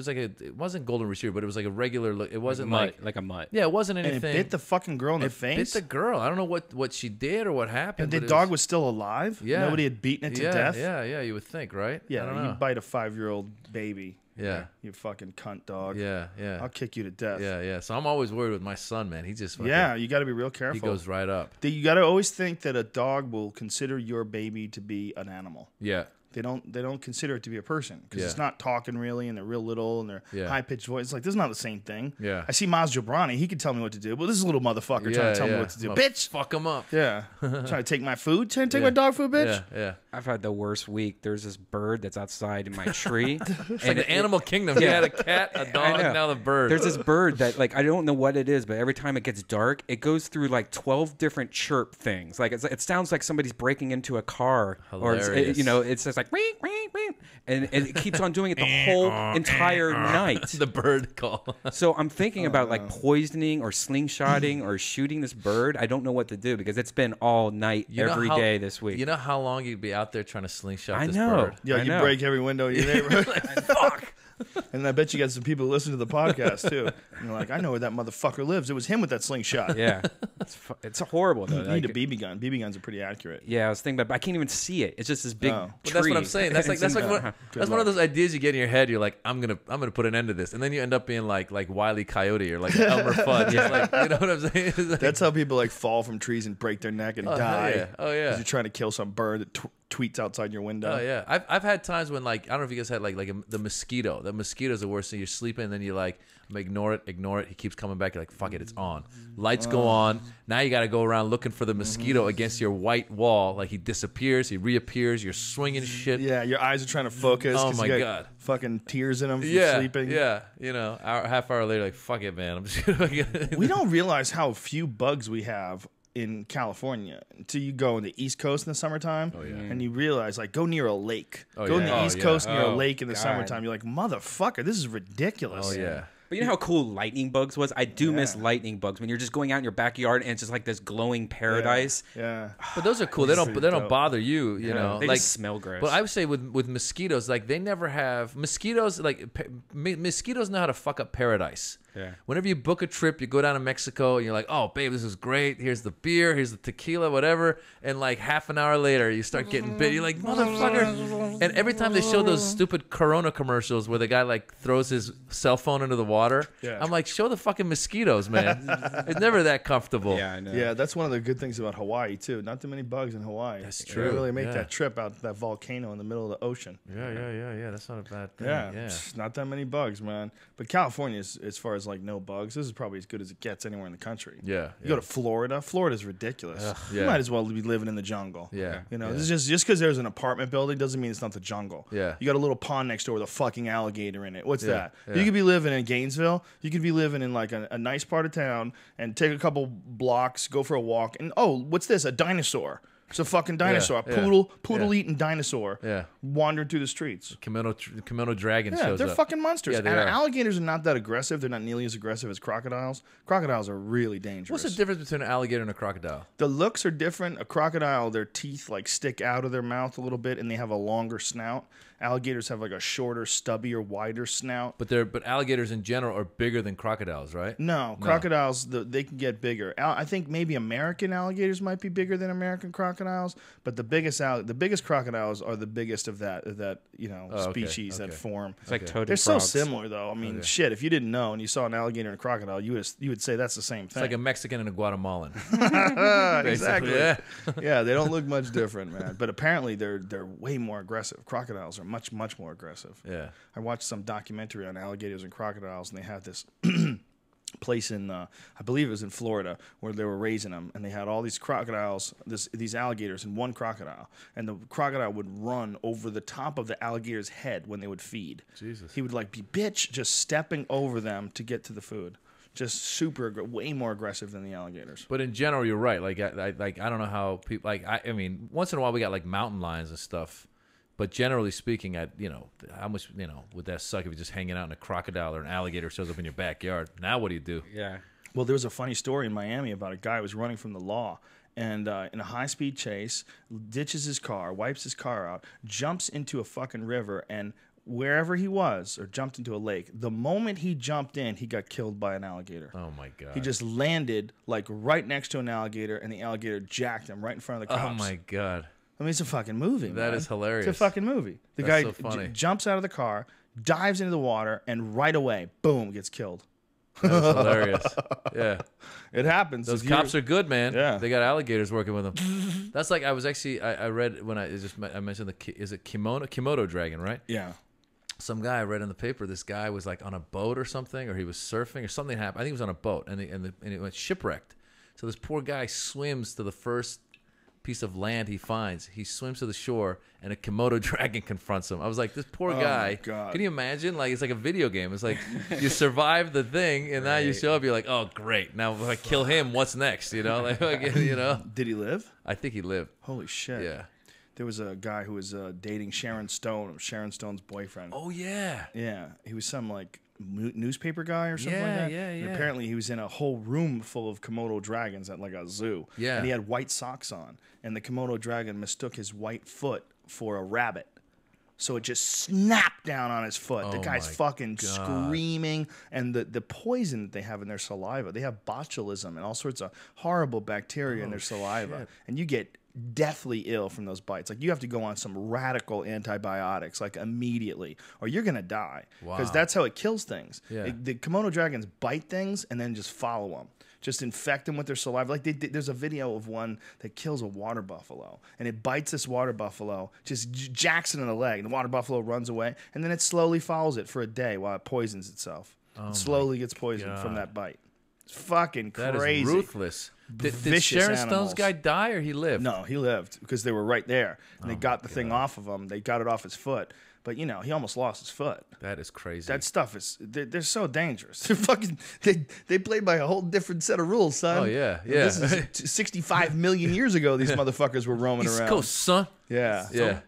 wasn't golden retriever, but it was like a regular. It wasn't like a mutt. Yeah, it wasn't anything. And it bit the fucking girl in the face. Bit the girl. I don't know what she did or what happened. And the dog was still alive. Yeah. Nobody had beaten it to death. Yeah. You would think, right? Yeah. I don't know. You bite a 5-year-old baby. Yeah. You fucking cunt dog. Yeah. I'll kick you to death. Yeah. So I'm always worried with my son, man. He just fucking, you got to be real careful. He goes right up. You got to always think that a dog will consider your baby to be an animal. Yeah. They don't consider it to be a person because Yeah. it's not talking really, and they're real little, and they're high pitched voice. It's like this is not the same thing. Yeah. I see Maz Jobrani. He can tell me what to do, but this is a little motherfucker trying to tell me what to do. Bitch, fuck him up. yeah, trying to take my food, trying to take my dog food, bitch. Yeah. I've had the worst week. There's this bird that's outside in my tree. It's like the animal kingdom. You had a cat, a dog, now the bird. There's this bird that, like, I don't know what it is, but every time it gets dark, it goes through like 12 different chirp things. Like it sounds like somebody's breaking into a car, Hilarious. or it's just like wee, wee, wee. And it keeps on doing it the whole entire night. the bird call. So I'm thinking about like poisoning or slingshotting or shooting this bird. I don't know what to do because it's been all night every day this week. You know how long you'd be out there trying to slingshot this know. bird? Yeah, I you know. break every window in your neighborhood. Fuck. And I bet you got some people who listen to the podcast too. And you're like, I know where that motherfucker lives. It was him with that slingshot. Yeah, it's horrible though. You need a BB gun. BB guns are pretty accurate. Yeah, I was thinking about, but I can't even see it. It's just this big tree. But that's what I'm saying. That's like one of those ideas you get in your head. You're like, I'm gonna put an end to this, and then you end up being like Wile E. Coyote or like Elmer Fudd. Yeah. Like, you know what I'm saying? Like, That's how people like fall from trees and break their neck and die. Oh yeah. 'Cause you're trying to kill some bird that tweets outside your window. Oh yeah, I've had times when like I don't know if you guys had the mosquito. The mosquito's the worst thing. You're sleeping and then you're like, ignore it. He keeps coming back. You're like, fuck it, it's on. Lights go on. Now you got to go around looking for the mosquito against your white wall. Like he disappears, he reappears. You're swinging shit. Yeah, your eyes are trying to focus. Oh 'cause my you got God. fucking tears in them from Yeah, sleeping. yeah. Half hour later, like fuck it, man. I'm just gonna We don't realize how few bugs we have in California until you go on the East Coast in the summertime. Oh, yeah. And you realize, like, go near a lake. Go on the East Coast near a lake in the summertime. You're like, motherfucker, this is ridiculous. Oh yeah. But you know how cool lightning bugs was? I do miss lightning bugs when you're just going out in your backyard and it's just like this glowing paradise. Yeah. But those are cool. They don't bother you. You know, they like just smell gross. But I would say with mosquitoes, like they never have mosquitoes. Like mosquitoes know how to fuck up paradise. Yeah. Whenever you book a trip, you go down to Mexico and you're like, oh, babe, this is great. Here's the beer. Here's the tequila, whatever. And like half an hour later, you start getting bit. You're like, motherfucker. And every time they show those stupid Corona commercials where the guy like throws his cell phone into the water, I'm like, show the fucking mosquitoes, man. It's never that comfortable. Yeah, I know. Yeah, that's one of the good things about Hawaii, too. Not too many bugs in Hawaii. That's You true. really make Yeah. that trip out that volcano in the middle of the ocean. Yeah. That's not a bad thing. Yeah, Yeah. not that many bugs, man. But California, as far as like no bugs, this is probably as good as it gets anywhere in the country. Yeah. You go to Florida. Florida's ridiculous. You Yeah. might as well be living in the jungle. Yeah. You know, Yeah. this is just because there's an apartment building doesn't mean it's not the jungle. Yeah. You got a little pond next door with a fucking alligator in it. What's Yeah. that? Yeah. You could be living in Gainesville. You could be living in like a nice part of town and take a couple blocks, go for a walk, and oh, what's this? A dinosaur. It's a fucking dinosaur. Yeah. Poodle eating dinosaur. Yeah. Wandering through the streets. Komodo dragon Yeah, shows they're up. fucking monsters. Yeah, And they are. alligators are not that aggressive. They're not nearly as aggressive as crocodiles. Crocodiles are really dangerous. What's the difference between an alligator and a crocodile? The looks are different. A crocodile, their teeth like stick out of their mouth a little bit, and they have a longer snout. Alligators have like a shorter, stubbier, wider snout. But alligators in general are bigger than crocodiles, right? No, crocodiles, they can get bigger. I think maybe American alligators might be bigger than American crocodiles, but the biggest crocodiles are the biggest of that species that form. It's like toad They're and so frogs. similar though. I mean, shit, if you didn't know and you saw an alligator and a crocodile, you would say that's the same thing. It's like a Mexican and a Guatemalan. Exactly. Yeah. Yeah, they don't look much different, man. But apparently they're way more aggressive. Crocodiles are much more aggressive. Yeah. I watched some documentary on alligators and crocodiles, and they had this place in, I believe it was in Florida, where they were raising them, and they had all these crocodiles, these alligators, and one crocodile, and the crocodile would run over the top of the alligator's head when they would feed. Jesus. He would like be just stepping over them to get to the food. Just way more aggressive than the alligators. But in general, you're right. Like I don't know how people I mean, once in a while we got like mountain lions and stuff. But generally speaking, how much would that suck if you're just hanging out and a crocodile or an alligator shows up in your backyard? Now what do you do? Yeah. Well, there was a funny story in Miami about a guy who was running from the law, and in a high-speed chase, ditches his car, wipes his car out, jumps into a fucking river, and wherever he was, or jumped into a lake, the moment he jumped in, he got killed by an alligator. Oh my god. He just landed like right next to an alligator, and the alligator jacked him right in front of the cops. Oh my god. I mean, it's a fucking movie, man. That is hilarious. It's a fucking movie. The That's guy so funny. jumps out of the car, dives into the water, and right away, boom, gets killed. That is hilarious. Yeah. It happens. Those cops are good, man. Yeah. They got alligators working with them. That's like I was actually I read when I mentioned is it Komodo dragon, right? Yeah. Some guy I read in the paper. This guy was like on a boat or something, or he was surfing or something happened. I think he was on a boat, and it went shipwrecked. So this poor guy swims to the first piece of land he finds. He swims to the shore, and a Komodo dragon confronts him. I was like, this poor guy. My God. Can you imagine? Like, it's like a video game. It's like you survive the thing, and now you show up. You're like, oh great. Now if I kill him, what's next? You know, Did he live? I think he lived. Holy shit. Yeah. There was a guy who was dating Sharon Stone, Sharon Stone's boyfriend. Oh yeah. Yeah. He was some like newspaper guy or something like Yeah, that. yeah, And yeah. apparently he was in a whole room full of Komodo dragons at like a zoo. Yeah. And he had white socks on. And the Komodo dragon mistook his white foot for a rabbit. So it just snapped down on his foot. The Oh guy's my fucking God. screaming. And the poison that they have in their saliva, they have botulism and all sorts of horrible bacteria in their saliva. shit. And you get deathly ill from those bites. Like you have to go on some radical antibiotics like immediately or you're going to die. Because Wow. that's how it kills things. Yeah. The Komodo dragons bite things and then just follow them. Just infect them with their saliva. Like there's a video of one that kills a water buffalo, and it bites this water buffalo, just jacks it in the leg, and the water buffalo runs away, and then it slowly follows it for a day while it poisons itself. It slowly gets poisoned from that bite. It's fucking That crazy. is ruthless. Did Vicious Sharon animals. Stone's guy die or he lived? No, he lived because they were right there, and they got the thing off of him. They got it off his foot, but he almost lost his foot. That is crazy. That stuff is they're so dangerous. They're fucking they play by a whole different set of rules, son. Oh, yeah, yeah. This is 65 million years ago. These motherfuckers were roaming East around. Coast, son. Yeah, Yeah.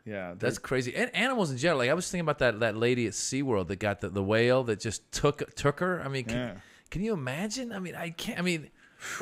yeah. That's crazy. And animals in general. Like I was thinking about that lady at SeaWorld that got the whale that just took her. I mean, can you imagine? I mean, I can't. I mean,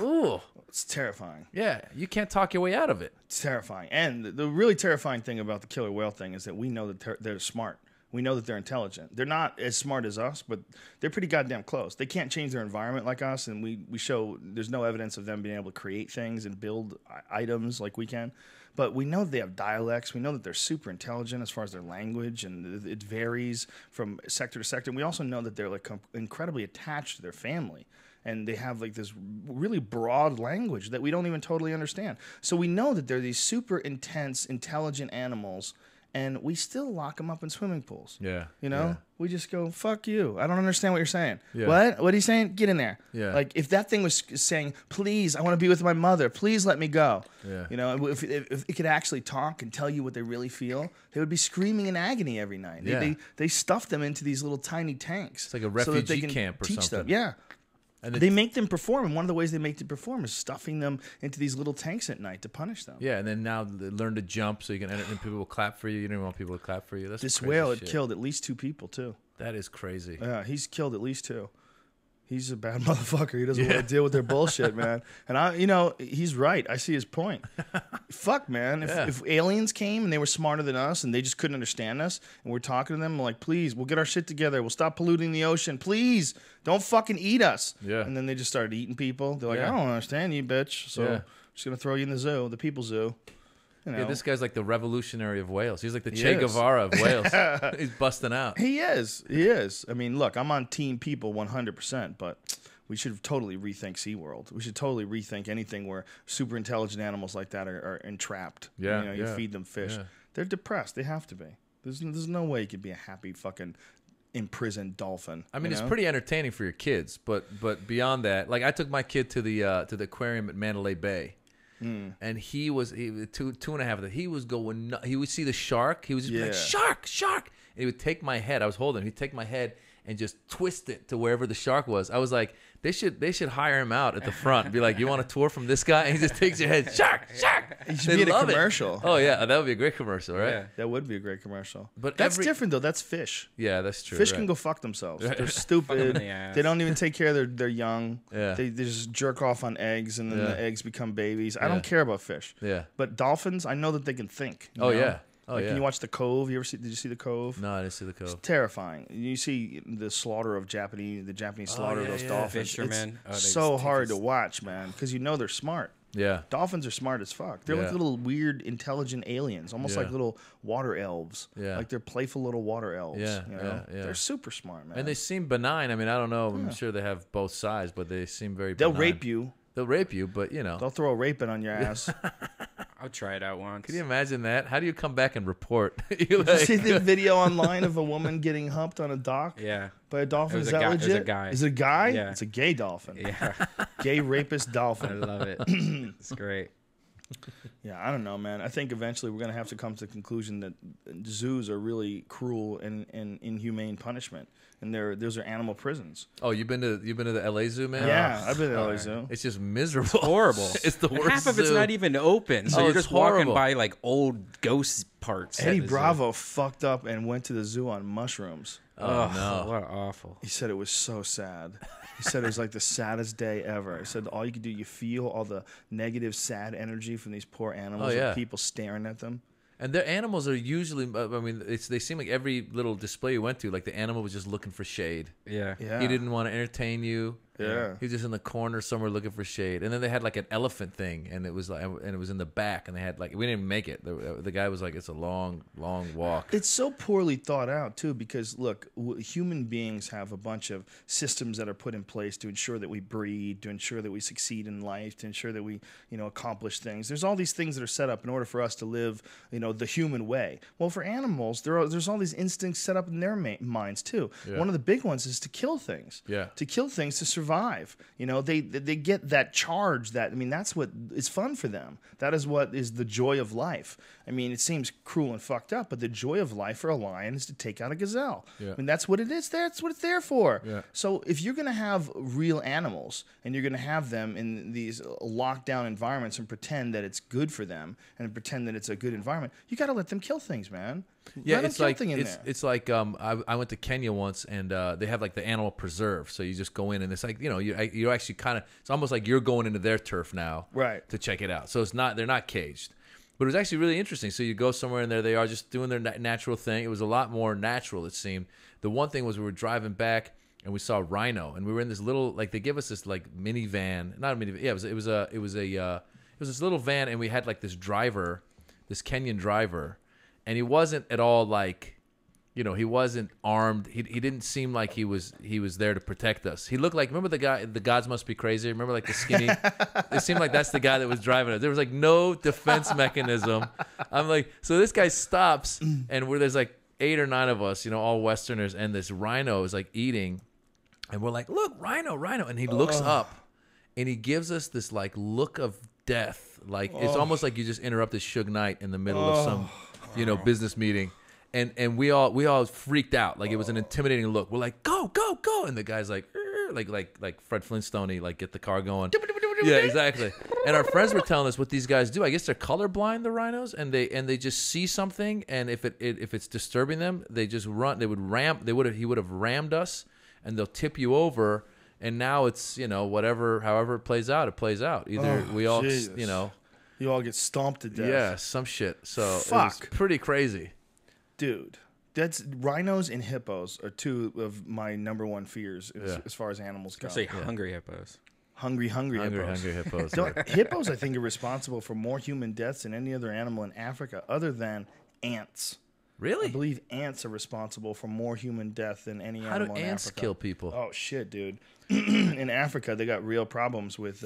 ooh. It's terrifying. Yeah, you can't talk your way out of it. It's terrifying. And the really terrifying thing about the killer whale thing is that we know that they're smart. We know that they're intelligent. They're not as smart as us, but they're pretty goddamn close. They can't change their environment like us, and we show there's no evidence of them being able to create things and build items like we can. But we know that they have dialects. We know that they're super intelligent as far as their language, and it varies from sector to sector. And we also know that they're like incredibly attached to their family. And they have like this really broad language that we don't even totally understand. So we know that they're these super intense, intelligent animals, and we still lock them up in swimming pools. Yeah. We just go, fuck you. I don't understand what you're saying. Yeah. What are you saying? Get in there. Yeah. Like if that thing was saying, please, I want to be with my mother. Please let me go. Yeah. If it could actually talk and tell you what they really feel, they would be screaming in agony every night. Yeah. They stuff them into these little tiny tanks. It's like a so that they refugee can camp or teach something. Them. Yeah. And They make them perform, and one of the ways they make them perform is stuffing them into these little tanks at night to punish them. Yeah, and then now they learn to jump so you can, and people will clap for you. You don't want people to clap for you. That's This crazy whale had shit. killed at least 2 people too. That is crazy. Yeah, he's killed at least 2. He's a bad motherfucker. He doesn't want to deal with their bullshit, man. And he's right. I see his point. Fuck, man. If aliens came and they were smarter than us and they just couldn't understand us, and we're talking to them like, please, we'll get our shit together. We'll stop polluting the ocean. Please, don't fucking eat us. Yeah. And then they just started eating people. They're like, I don't understand you, bitch. So I'm just gonna throw you in the zoo, the people zoo. You know. Yeah, this guy's like the revolutionary of Wales. He's like the Che Guevara of Wales. He's busting out. He is. He is. I mean, look, I'm on team people 100%, but we should totally rethink SeaWorld. We should totally rethink anything where super intelligent animals like that are entrapped. Yeah, you feed them fish. Yeah. They're depressed. They have to be. There's no way you could be a happy fucking imprisoned dolphin. I mean, it's pretty entertaining for your kids, but beyond that, like I took my kid to the aquarium at Mandalay Bay. And he was two and a half. He was going nuts. He would see the shark. He was just like, shark, shark. And he would take my head. I was holding him. He'd take my head and just twist it to wherever the shark was. I was like, they should hire him out at the front and be like, you want a tour from this guy? And he just takes your head, shark, shark. He should be in a commercial. Oh yeah, that would be a great commercial, right? Yeah, that would be a great commercial. But that's different though. That's fish. Yeah, that's true. Fish can go fuck themselves. They're stupid. They don't even take care of their young. Yeah. They just jerk off on eggs and then the eggs become babies. I don't care about fish. Yeah. But dolphins, I know that they can think. Oh yeah. Oh, Can you watch The Cove? Did you see The Cove? No, I didn't see The Cove. It's terrifying. You see the slaughter of the Japanese slaughter of those dolphins. Fishermen. It's so hard to watch, man, because they're smart. Yeah. Dolphins are smart as fuck. They're like little weird, intelligent aliens, almost like little water elves. Yeah. Like they're playful little water elves. Yeah, You know? yeah. They're super smart, man. And they seem benign. I mean, I don't know. I'm sure they have both sides, but they seem very They'll benign. rape you. They'll rape you, but you know. They'll throw a raping on your ass. I'll try it out once. Can you imagine that? How do you come back and report? Did you see the video online of a woman getting humped on a dock? Yeah. By a dolphin? Is that It was legit? a guy. Is it a guy? Yeah. It's a gay dolphin. Yeah. Gay rapist I dolphin. love it. It's great. Yeah, I don't know, man. I think eventually we're going to have to come to the conclusion that zoos are really cruel and inhumane punishment. And those are animal prisons. Oh, you've been to the LA Zoo, man? Yeah, I've been to LA Zoo. It's just miserable. Horrible. It's the worst. Half of it's zoo. not even open. So Oh, you're it's just walking horrible. by like old ghost parts. at Eddie the zoo. Bravo fucked up and went to the zoo on mushrooms. Oh, no. What awful. He said it was so sad. He said it was like the saddest day ever. He said all you could do, you feel all the negative, sad energy from these poor animals and people staring at them. And their animals are usually, I mean, they seem like every little display you went to, like the animal was just looking for shade. Yeah. Yeah. He didn't want to entertain you. Yeah. He was just in the corner somewhere looking for shade. And then they had like an elephant thing, and it was in the back, and they had like, we didn't even make it. The guy was like, it's a long, long walk. It's so poorly thought out too, because look, human beings have a bunch of systems that are put in place to ensure that we breed, to ensure that we succeed in life, to ensure that we, accomplish things. There's all these things that are set up in order for us to live, the human way. Well, for animals, there's all these instincts set up in their minds too. Yeah. One of the big ones is to kill things. Yeah. To kill things to survive. They get that charge. That's what is fun for them. That is what is the joy of life. It seems cruel and fucked up, but the joy of life for a lion is to take out a gazelle. Yeah. That's what it is. That's what it's there for. Yeah. So if you're going to have real animals and you're going to have them in these lockdown environments and pretend that it's good for them and pretend that it's a good environment, you got to let them kill things, man. Yeah, let it's them kill like thing in there. it's like I went to Kenya once, and they have like the animal preserve. So you just go in, and it's like you actually kind of, it's almost like you're going into their turf now, Right. To check it out. So they're not caged, but it was actually really interesting. So you go somewhere, and there they are just doing their natural thing. It was a lot more natural, it seemed. The one thing was we were driving back, and we saw a rhino, and we were in this little, like, they give us this like minivan, not a minivan, yeah, it was this little van, and we had like this Kenyan driver. And he wasn't at all like, he wasn't armed. He didn't seem like he was there to protect us. He looked like, remember the guy, the Gods Must Be Crazy? Remember like the skinny? It seemed like that's the guy that was driving us. There was like no defense mechanism. I'm like, so this guy stops, and there's like 8 or 9 of us, all Westerners, and this rhino is like eating, and we're like, look, rhino. And he looks up, and he gives us this like look of death. Like it's almost like you just interrupted Suge Knight in the middle of some business meeting, and we all freaked out. Like it was an intimidating look. We're like, go, and the guy's like Fred Flintstone, like get the car going. Yeah, exactly. And our friends were telling us what these guys do. I guess they're colorblind, the rhinos, and they just see something, and if it's disturbing them, they just run. He would have rammed us, and they'll tip you over. and now it's however it plays out, it plays out. Either we all Jesus. You all get stomped to death. yeah, some shit. So Fuck. it was pretty crazy. Dude. That's rhinos and hippos are two of my number one fears as far as animals go. Especially hungry hippos. Hungry hippos. Hungry hippos. Hippos, I think, are responsible for more human deaths than any other animal in Africa, other than ants. Really? I believe ants are responsible for more human death than any animal in Africa. How do ants kill people? Oh shit, dude! In Africa, they got real problems with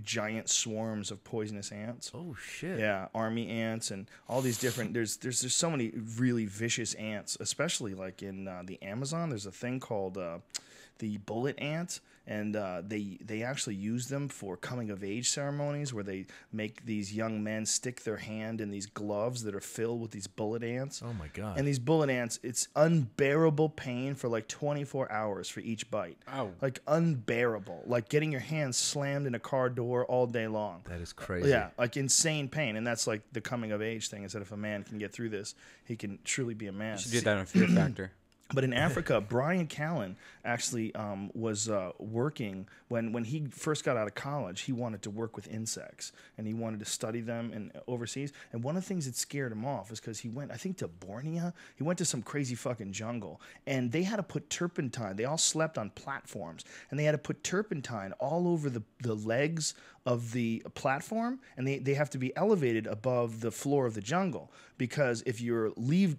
giant swarms of poisonous ants. Oh shit! Yeah, army ants and all these different. There's so many really vicious ants, especially like in the Amazon. There's a thing called the bullet ant, and they actually use them for coming of age ceremonies where they make these young men stick their hand in these gloves that are filled with these bullet ants. Oh my god! And these bullet ants, it's unbearable pain for like 24 hours for each bite. Oh. Like unbearable. Like getting your hands slammed in a car door all day long. That is crazy. Yeah, like insane pain. And that's like the coming of age thing, is that if a man can get through this, he can truly be a man. You should do that on Fear Factor. But in Africa, Brian Callen actually was working when he first got out of college. He wanted to work with insects, and he wanted to study them overseas. And one of the things that scared him off is because he went, I think, to Borneo. He went to some crazy fucking jungle, and they had to put turpentine. They all slept on platforms, and they had to put turpentine all over the legs of the platform, and they have to be elevated above the floor of the jungle, because if you leave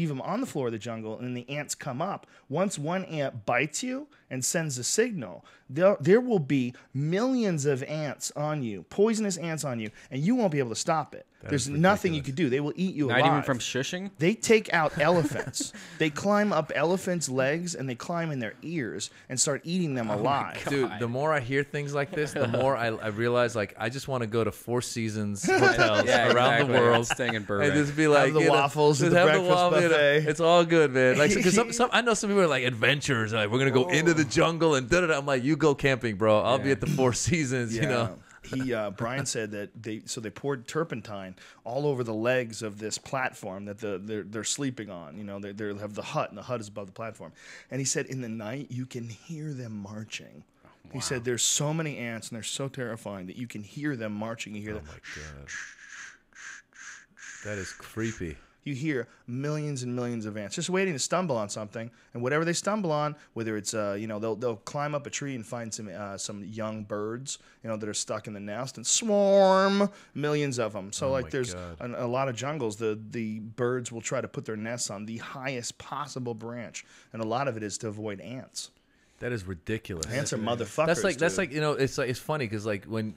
them on the floor of the jungle and then the ants come up, once one ant bites you and sends a signal, there will be millions of ants on you, poisonous ants on you, and you won't be able to stop it. There's nothing you could do. They will eat you alive. Not even from shushing? They take out elephants. They climb up elephants' legs, and they climb in their ears and start eating them alive. Dude, the more I hear things like this, the more I realize, like, I just want to go to Four Seasons hotels around the world, staying in and Burbank. just be like, Have the waffles at the breakfast buffet. It's all good, man. Like, because some I know some people are like adventurers. Like, we're gonna go into the jungle and da da da. I'm like, you go camping, bro. I'll be at the Four Seasons. Yeah. You know. Brian said that they poured turpentine all over the legs of this platform that they're sleeping on. You know, they have the hut, and the hut is above the platform. And he said in the night you can hear them marching. Wow. He said there's so many ants and they're so terrifying that you can hear them marching. You hear them. Oh my god. That is creepy. You hear millions and millions of ants just waiting to stumble on something, and whatever they stumble on, whether it's they'll climb up a tree and find some young birds that are stuck in the nest, and swarm millions of them. So there's a lot of jungles. The birds will try to put their nests on the highest possible branch, and a lot of it is to avoid ants. That is ridiculous. Ants are motherfuckers. That's like it's funny because like when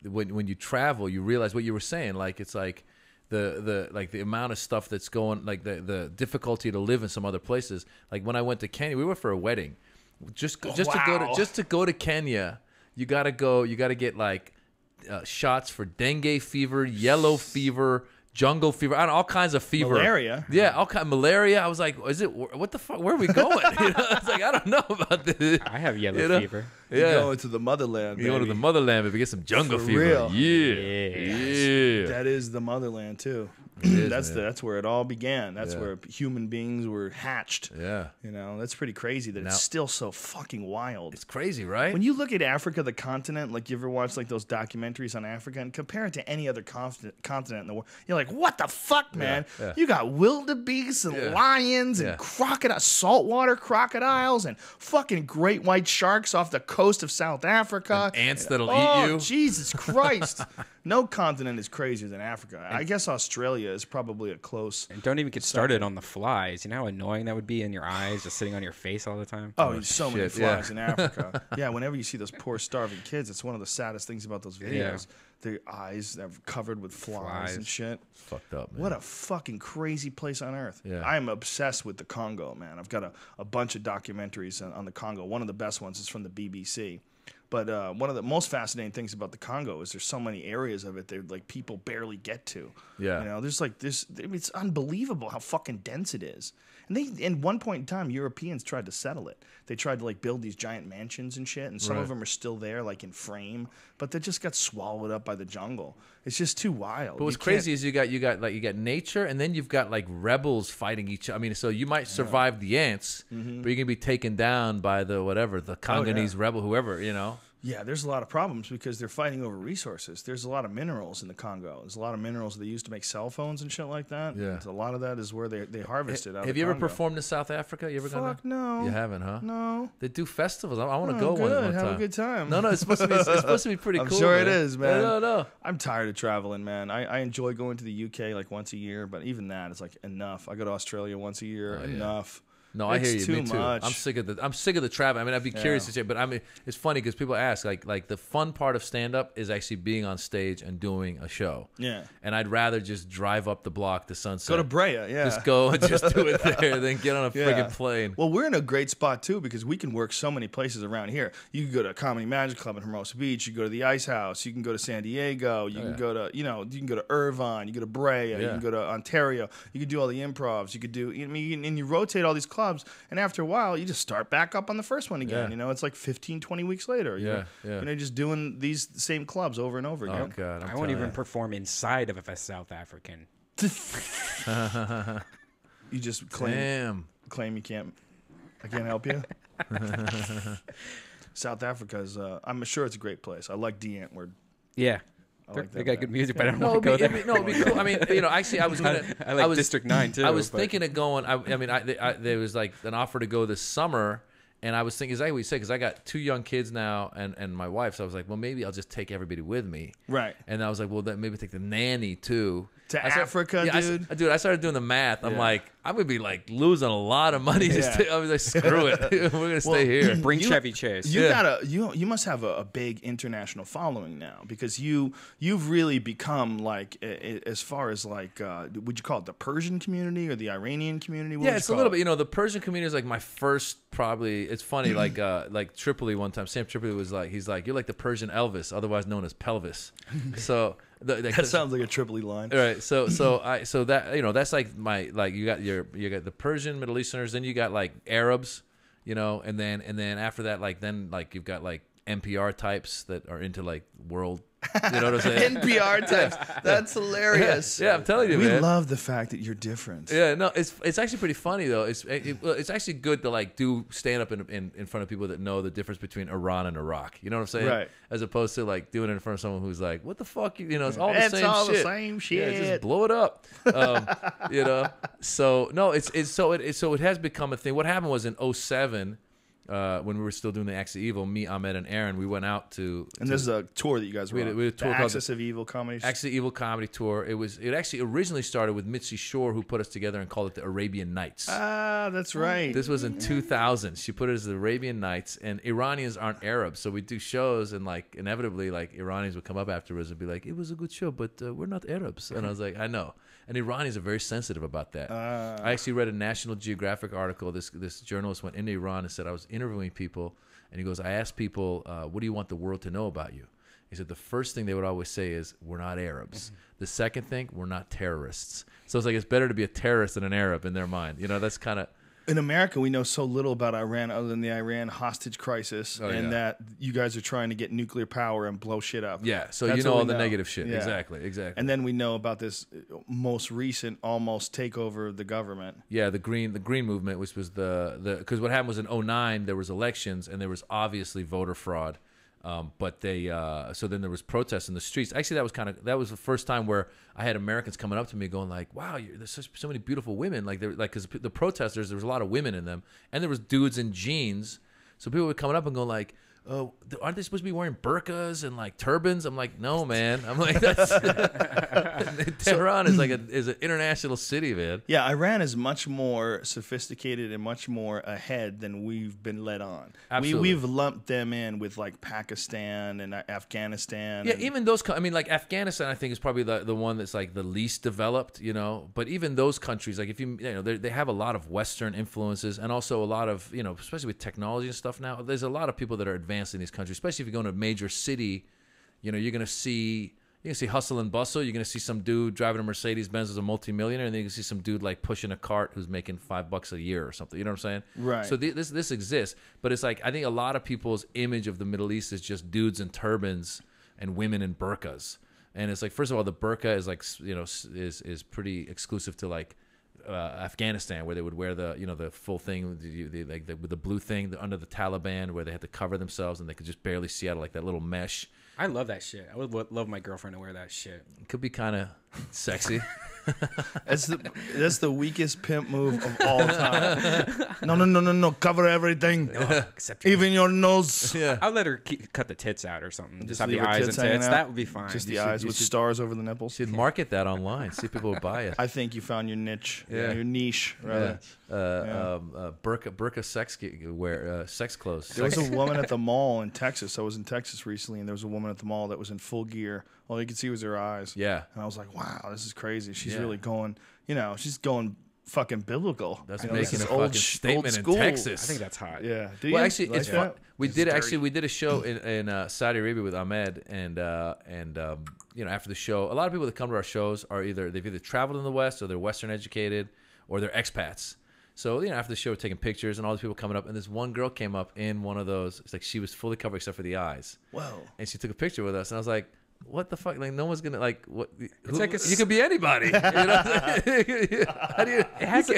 when you travel, you realize what you were saying. Like it's like. The amount of stuff that's going, like the difficulty to live in some other places. Like when I went to Kenya, we went for a wedding. Just to go to Kenya, you gotta get like shots for dengue fever, yellow fever, jungle fever, all kinds of fever. Malaria. Yeah, all kind of malaria. I was like, what the fuck? Where are we going? I was like, I don't know about this. I have yellow fever. Yeah. You go into the motherland, You go to the motherland, baby, get some jungle fever. Real. Yeah. That is the motherland too. That's where it all began. That's where human beings were hatched. Yeah. That's pretty crazy that it's still so fucking wild. It's crazy, right? When you look at Africa, the continent, like you ever watch like those documentaries on Africa and compare it to any other continent in the world, you're like, what the fuck, man? Yeah. You got wildebeests and lions and saltwater crocodiles and fucking great white sharks off the coast of South Africa. And ants that'll eat you. Jesus Christ. No continent is crazier than Africa. I guess Australia is probably a close. And don't even get started on the flies. You know how annoying that would be in your eyes, just sitting on your face all the time? Oh, there's so many flies in Africa. Yeah, whenever you see those poor starving kids, it's one of the saddest things about those videos. Their eyes are covered with flies and shit. It's fucked up, man. What a fucking crazy place on earth. Yeah. I am obsessed with the Congo, man. I've got a bunch of documentaries on the Congo. One of the best ones is from the BBC. But one of the most fascinating things about the Congo is there's so many areas of it that like people barely get to. Yeah. You know, there's like this. I mean, it's unbelievable how fucking dense it is. And they, at one point in time, Europeans tried to settle it. They tried to like build these giant mansions and shit, and some of them are still there, like in frame, but they just got swallowed up by the jungle. It's just too wild. But what's crazy is you got nature, and then you've got like rebels fighting each other. I mean, so you might survive the ants, but you're gonna be taken down by the Congolese rebel, whoever, you know. Yeah, there's a lot of problems because they're fighting over resources. There's a lot of minerals in the Congo. There's a lot of minerals they use to make cell phones and shit like that. Yeah. A lot of that is where they harvest it out Have of you ever Congo. performed in South Africa? You ever gone there? Fuck no. You haven't, huh? No. They do festivals. I want to Oh, go one good. time. Have a good time. No, it's supposed to be pretty I'm cool. sure man. it is, man. No. I'm tired of traveling, man. I enjoy going to the UK like once a year, but even that is like enough. I go to Australia once a year. Enough. No, I hear you. It's too Me too. much. I'm sick of the travel. I mean, I'd be curious to say, but I mean, it's funny because people ask like the fun part of stand up is actually being on stage and doing a show. Yeah. And I'd rather just drive up the block to Sunset. Go to Brea, yeah. Just go and just do it there, than get on a friggin' plane. Well, we're in a great spot too because we can work so many places around here. You can go to Comedy Magic Club in Hermosa Beach. You can go to the Ice House. You can go to San Diego. You can go to you can go to Irvine. You can go to Brea. You can go to Ontario. You can do all the improvs. You could do and you rotate all these clubs. And after a while, you just start back up on the first one again. Yeah. You know, it's like 15, 20 weeks later. You're just doing these same clubs over and over again. Oh God, I won't even perform inside of a South African. You just claim you can't. I can't help you. South Africa is. I'm sure it's a great place. I like D Antwoord. Yeah. They got good music, but I don't want to go there. It'd be cool. I mean, actually, I was gonna. I like District 9 too. I was thinking of going. There was like an offer to go this summer, and I was thinking exactly what you said because I got 2 young kids now and my wife. So I was like, well, maybe I'll just take everybody with me. Right. And I was like, well, then maybe take the nanny too. Africa, dude. I started doing the math. I'm like, I'm gonna be like losing a lot of money. I was like, screw it, we're gonna stay here. Bring Chevy Chase. You must have a big international following now because you've really become like as far as like would you call it the Persian community or the Iranian community? What It's a little bit. You know, the Persian community is like my first. Probably it's funny. like Tripoli one time. Sam Tripoli was like, he's like, you're like the Persian Elvis, otherwise known as Pelvis. So. That sounds like a Tripoli line. All right. So that that's like my you got the Persian Middle Easterners, then you got like Arabs, and then after that you've got like NPR types that are into like world. You know what I'm saying? NPR types. That's hilarious. Yeah, I'm telling you, we man. love the fact that you're different. Yeah, no, it's actually pretty funny though. It's actually good to like do stand up in front of people that know the difference between Iran and Iraq. You know what I'm saying? Right. As opposed to like doing it in front of someone who's like, what the fuck? It's all the It's same all shit. the same shit. Yeah, just blow it up. So no, it has become a thing. What happened was in 2007. When we were still doing the Acts of Evil, me, Ahmed, and Aaron, we went out to. And this is a tour that you guys were on. We had a tour called Axis of Evil comedy. Axis of Evil comedy tour. It actually originally started with Mitzi Shore, who put us together and called it the Arabian Nights. Ah, that's right. This was in 2000. She put it as the Arabian Nights, and Iranians aren't Arabs, so we do shows, and like inevitably, like Iranians would come up afterwards and be like, "It was a good show, but we're not Arabs." And I was like, "I know." And Iranians are very sensitive about that. I actually read a National Geographic article. This journalist went into Iran and said, I was interviewing people, and he goes, I asked people, what do you want the world to know about you? He said, the first thing they would always say is, we're not Arabs. The second thing, we're not terrorists. So it's like, it's better to be a terrorist than an Arab in their mind. That's kind of... In America, we know so little about Iran other than the Iran hostage crisis that you guys are trying to get nuclear power and blow shit up. Yeah, so That's all the negative shit. Yeah. Exactly. And then we know about this most recent almost takeover of the government. Yeah, the green movement, which was because what happened was in 2009, there was elections and there was obviously voter fraud. But so then there was protests in the streets. Actually, that was the first time where I had Americans coming up to me going like, "Wow, there's so many beautiful women." Because the protesters, there was a lot of women in them, and there was dudes in jeans. So people were coming up and going like, aren't they supposed to be wearing burqas and like turbans? I'm like, no, man. I'm like, that's Tehran is an international city, man. Yeah, Iran is much more sophisticated and much more ahead than we've been led on. Absolutely. We've lumped them in with like Pakistan and Afghanistan. Yeah, even those. I mean, like Afghanistan, I think is probably the one that's like the least developed. But even those countries, like if they have a lot of Western influences and also a lot of especially with technology and stuff now. There's a lot of people that are advanced advanced in these countries, especially if you go in a major city. You know, you're gonna see hustle and bustle. You're gonna see some dude driving a Mercedes Benz as a multimillionaire, and then you can see some dude like pushing a cart who's making $5 a year or something. You know what I'm saying? Right. So this exists, but it's like I think a lot of people's image of the Middle East is just dudes in turbans and women in burqas, and it's like first of all the burqa is like is pretty exclusive to like Afghanistan, where they would wear the full thing with the blue thing under the Taliban, where they had to cover themselves and they could just barely see out of like that little mesh. I love that shit. I would love my girlfriend to wear that shit. It could be kind of sexy. That's the weakest pimp move of all time. No. Cover everything. No, except even your nose. Yeah. I'll let her cut the tits out or something. Just have leave the her eyes tits and hanging tits. out. That would be fine. Just the eyes with stars over the nipples. Should market that online. See if people would buy it. I think you found your niche. Yeah. Your niche, rather. Burqa sex clothes. There was a woman at the mall in Texas. I was in Texas recently, and there was a woman at the mall that was in full gear. All you could see was her eyes. Yeah. And I was like, wow, this is crazy. She's really going, she's going fucking biblical. That's this making is a fucking statement in school. Texas. I think that's hot. Yeah. Well, actually, like it's fun. that? We did a show in Saudi Arabia with Ahmed, and after the show, a lot of people that come to our shows are they've either traveled in the West or they're Western educated or they're expats. So after the show, we're taking pictures and all these people coming up, and this one girl came up in one of those. It's like she was fully covered except for the eyes. Whoa. And she took a picture with us, and I was like, what the fuck? Like, no one's gonna like what? You could be anybody. How do you? It has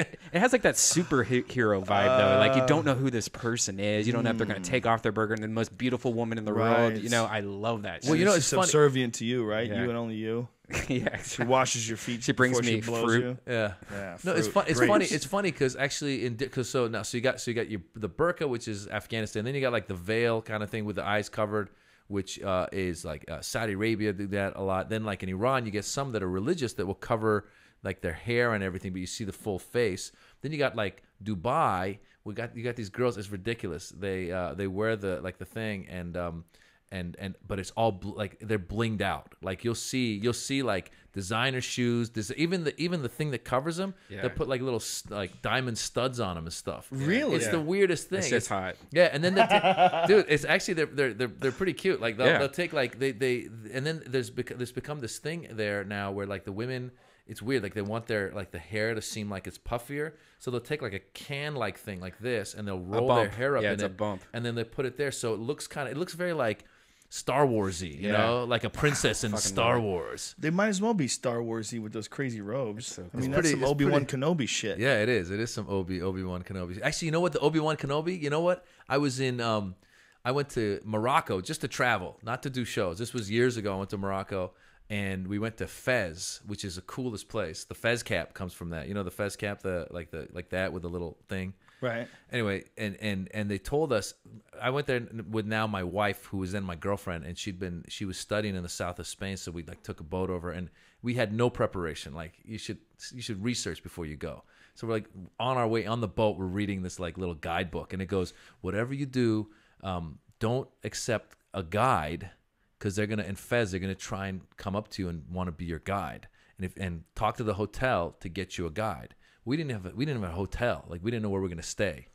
like that superhero vibe though. Like you don't know who this person is. You don't know if they're gonna take off their burger and the most beautiful woman in the world. I love that. Well, shit. it's She's funny. subservient to you, right? Yeah. You and only you. Yeah. She washes your feet. She brings before me she blows fruit. You. Yeah. No, it's fruit. fun. It's Grapes. funny. It's funny because actually, so you got the burqa, which is Afghanistan. Then you got like the veil kind of thing with the eyes covered, which is like Saudi Arabia do that a lot. Then like in Iran, you get some that are religious that will cover like their hair and everything, but you see the full face. Then you got like Dubai. You got these girls. It's ridiculous. They wear the thing but it's all like they're blinged out. Like you'll see like designer shoes. Even the thing that covers them, they put like little like diamond studs on them and stuff. Really? It's the weirdest thing. It's hot. Yeah, and then dude, it's actually they're pretty cute. Like they'll take like they and then there's become this thing there now where like the women. It's weird. Like they want their like the hair to seem like it's puffier, so they'll take like a can like thing like this, and they'll roll their hair up in a bump, and then they put it there, so it looks very like Star Warsy, you know, like a princess in Star Wars. They might as well be Star Warsy with those crazy robes. I mean, that's some it's Obi-Wan Kenobi shit. Yeah, it is. It is some Obi-Wan Kenobi. Actually, you know what? The Obi-Wan Kenobi. You know what? I went to Morocco just to travel, not to do shows. This was years ago. I went to Morocco. And we went to Fez, which is the coolest place. The Fez cap comes from that. You know the Fez cap, like that with the little thing. Right. Anyway, and they told us. I went there with now my wife, who was then my girlfriend, and she was studying in the south of Spain. So we like took a boat over, and we had no preparation. Like you should research before you go. So we're like on our way on the boat. We're reading this like little guidebook, and it goes, whatever you do, don't accept a guide. Because in Fez, they're gonna try and come up to you and want to be your guide, and talk to the hotel to get you a guide. We didn't have a hotel, like we didn't know where we were gonna stay.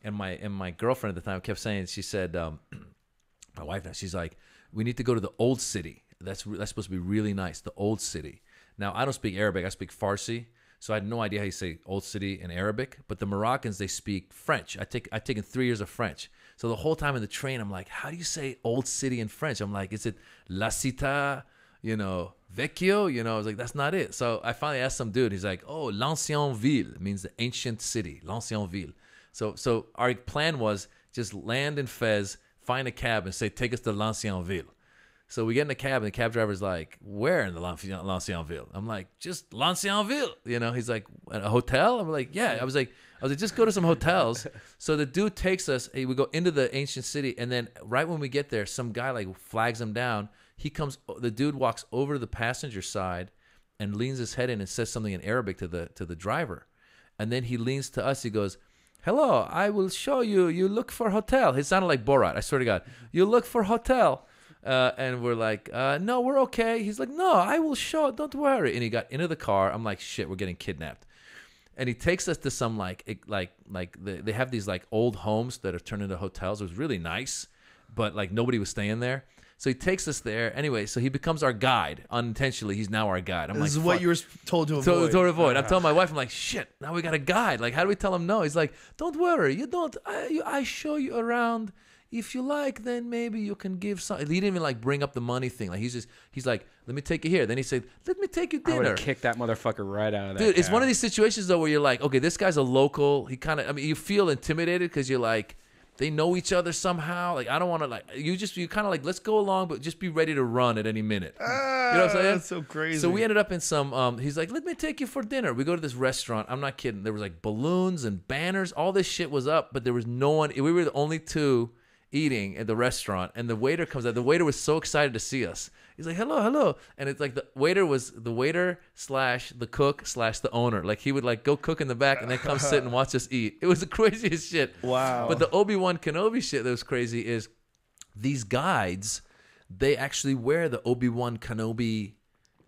And my girlfriend at the time kept saying, she said, my wife now, she's like, we need to go to the old city. That's supposed to be really nice, the old city. Now I don't speak Arabic, I speak Farsi, so I had no idea how you say old city in Arabic. But the Moroccans, they speak French. I've taken 3 years of French. So the whole time in the train, I'm like, how do you say old city in French? I'm like, is it La Cita, Vecchio? I was like, that's not it. So I finally asked some dude. He's like, oh, l'ancienne ville. It means the ancient city, l'ancienne ville. So our plan was just land in Fez, find a cab, and say, take us to l'ancienne ville. So we get in the cab, and the cab driver's like, where in the l'ancienne ville? I'm like, just l'ancienne ville. He's like, a hotel? I'm like, yeah. I was like, just go to some hotels. So the dude takes us, we go into the ancient city, and then right when we get there, some guy like flags him down. The dude walks over to the passenger side and leans his head in and says something in Arabic to the driver. And then he leans to us, he goes, hello, I will show you, you look for hotel. It sounded like Borat, I swear to God. You look for hotel. And we're like, no, we're okay. He's like, no, I will show, don't worry. And he got into the car. I'm like, shit, we're getting kidnapped. And he takes us to some they have these like old homes that are turned into hotels. It was really nice. but like nobody was staying there. So he takes us there. Anyway, so he becomes our guide. Unintentionally, he's now our guide. I'm This like, is what fuck. you were told to avoid. To avoid. I'm telling my wife, I'm like, shit, now we got a guide. Like, how do we tell him no? He's like, don't worry. You don't. I show you around. If you like, then maybe you can give some. He didn't even like bring up the money thing. Like he's like, let me take you here. Then he said, let me take you I would dinner. have kicked that motherfucker right out of that. Dude, it's cab. one of these situations though where you're like, okay, this guy's a local. He kind of, I mean, you feel intimidated because you're like, they know each other somehow. Like, I don't want to like, you kind of like, let's go along, but just be ready to run at any minute. You know what I'm saying? That's so crazy. So we ended up in some, he's like, let me take you for dinner. We go to this restaurant. I'm not kidding. There was like balloons and banners. All this shit was up, but there was no one. We were the only two eating at the restaurant, and the waiter comes out. The waiter was so excited to see us. He's like, hello, hello. And it's like the waiter slash the cook slash the owner. Like he would like go cook in the back and then come sit and watch us eat. It was the craziest shit. Wow. But the Obi-Wan Kenobi shit that was crazy is these guides, they actually wear the Obi-Wan Kenobi,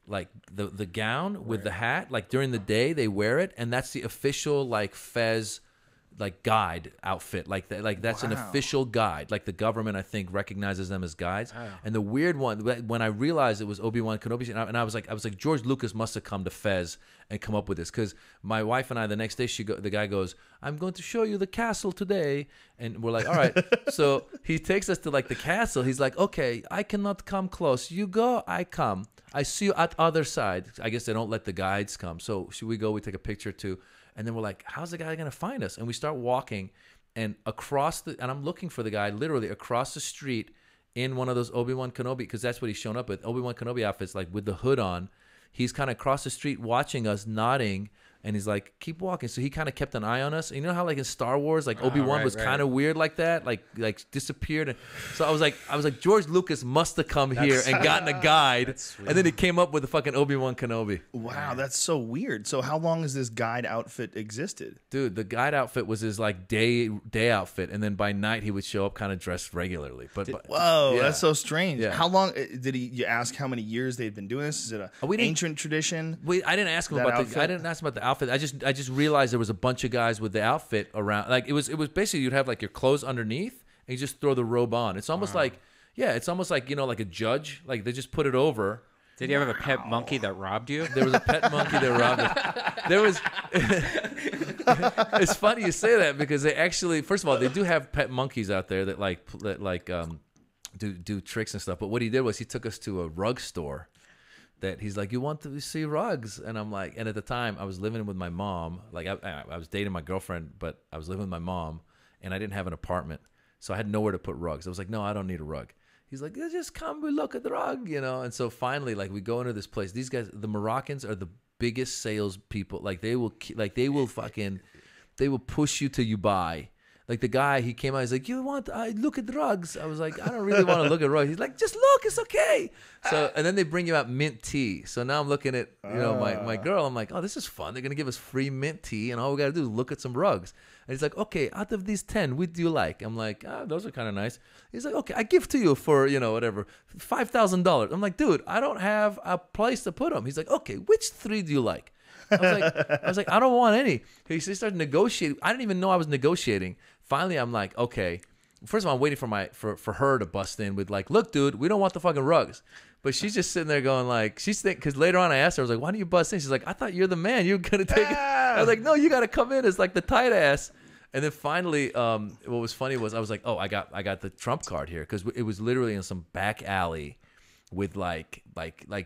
like the gown with the hat. Like during the day they wear it, and that's the official like fez like guide outfit, like that's an official guide. Like the government, I think, recognizes them as guides. Oh. And the weird one, when I realized it was Obi-Wan Kenobi, and I was like, George Lucas must have come to Fez and come up with this, because my wife and I, the next day, the guy goes, I'm going to show you the castle today, and we're like, all right. So he takes us to like the castle. He's like, okay, I cannot come close. You go, I come. I see you at other side. I guess they don't let the guides come. So should we go? We take a picture too. And then we're like, how's the guy going to find us? And we start walking, and and I'm looking for the guy literally across the street in one of those Obi-Wan Kenobi, because that's what he's shown up with, Obi-Wan Kenobi outfits, like with the hood on. He's kind of across the street watching us, nodding, and he's like, keep walking. So he kind of kept an eye on us. And you know how like in Star Wars, like Obi-Wan was kind of weird like that, like disappeared. And so I was like, George Lucas must have come here and gotten a guide, and then he came up with the fucking Obi-Wan Kenobi. Wow, that's so weird. So how long has this guide outfit existed? Dude, the guide outfit was his like day outfit, and then by night he would show up kind of dressed regularly. Whoa, yeah. That's so strange. Yeah. How long did you ask how many years they'd been doing this? Is it an ancient tradition? I didn't ask him about I didn't ask him about the outfit. I just realized there was a bunch of guys with the outfit around. Like it was basically you'd have like your clothes underneath and you just throw the robe on. It's almost like you know, like a judge. Like they just put it over. Did you have a pet monkey that robbed you? There was a pet monkey that robbed us. There was. It's funny you say that, because they actually, first of all, they do have pet monkeys out there that do tricks and stuff. But what he did was he took us to a rug store. That he's like, you want to see rugs? And I'm like, and at the time I was living with my mom. Like I was dating my girlfriend, but I was living with my mom, and I didn't have an apartment, so I had nowhere to put rugs. I was like, no, I don't need a rug. He's like, just come, we look at the rug, you know. And so finally, like we go into this place. These guys, the Moroccans, are the biggest sales people. Like they will push you till you buy. Like the guy, he came out, he's like, I look at the rugs. I was like, I don't really want to look at rugs. He's like, just look, it's okay. So, and then they bring you out mint tea. So now I'm looking at, my girl. I'm like, oh, this is fun. They're going to give us free mint tea, and all we got to do is look at some rugs. And he's like, okay, out of these 10, which do you like? I'm like, those are kind of nice. He's like, okay, I give to you for, whatever, $5,000. I'm like, dude, I don't have a place to put them. He's like, okay, which 3 do you like? I was like, I don't want any. He started negotiating. I didn't even know I was negotiating. Finally, I'm like, okay. First of all, I'm waiting for her to bust in with like, look, dude, we don't want the fucking rugs. But she's just sitting there going like, because later on I asked her, I was like, why don't you bust in? She's like, I thought you're the man. You're gonna take it. I was like, no, you got to come in as like the tight ass. And then finally, what was funny was I was like, oh, I got the Trump card here, because it was literally in some back alley with like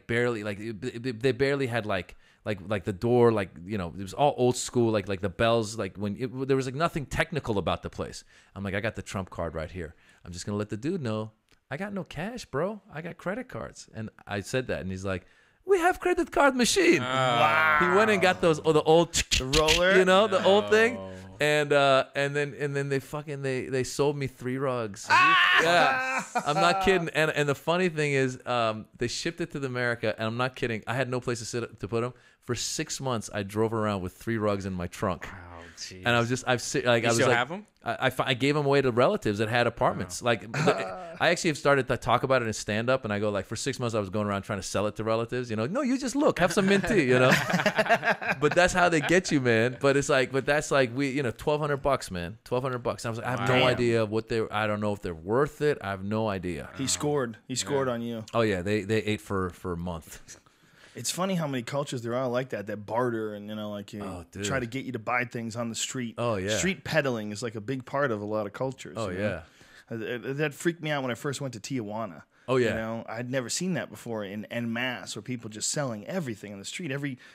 barely they barely had like the door, it was all old school, like the bells, like there was like nothing technical about the place. I'm like, I got the Trump card right here. I'm just gonna let the dude know I got no cash, bro. I got credit cards. And I said that, and he's like, we have credit card machine. Wow. He went and got the old the roller, the old thing. And then they sold me 3 rugs. Yeah, I'm not kidding. And the funny thing is, they shipped it to America, and I'm not kidding. I had no place to put them. For 6 months, I drove around with 3 rugs in my trunk. Oh, jeez. And I was just, like, You I was still like, have them? I gave them away to relatives that had apartments. Like, I actually have started to talk about it in stand up, and I go like, for 6 months I was going around trying to sell it to relatives. You know, no, you just look, have some mint tea. You know, but that's how they get you, man. But it's like, but that's like $1,200, man, $1,200. I was like, I have no idea what I don't know if they're worth it. I have no idea. He scored. He scored on you. Oh yeah, they ate for a month. It's funny how many cultures there are like that barter and, like you try to get you to buy things on the street. Oh, yeah. Street peddling is like a big part of a lot of cultures. Oh, yeah. That freaked me out when I first went to Tijuana. Oh, yeah. I'd never seen that before en masse, where people just selling everything on the street.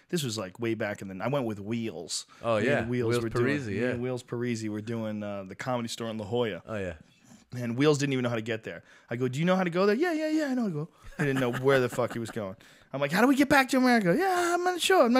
This was like way back in the. I went with Wheels. Oh, yeah. Wheels Parisi, yeah. Wheels Parisi were doing the Comedy Store in La Jolla. Oh, yeah. And Wheels didn't even know how to get there. I go, do you know how to go there? Yeah, I know how to go. He didn't know where the fuck he was going. I'm like, how do we get back to America? Yeah, I'm not sure.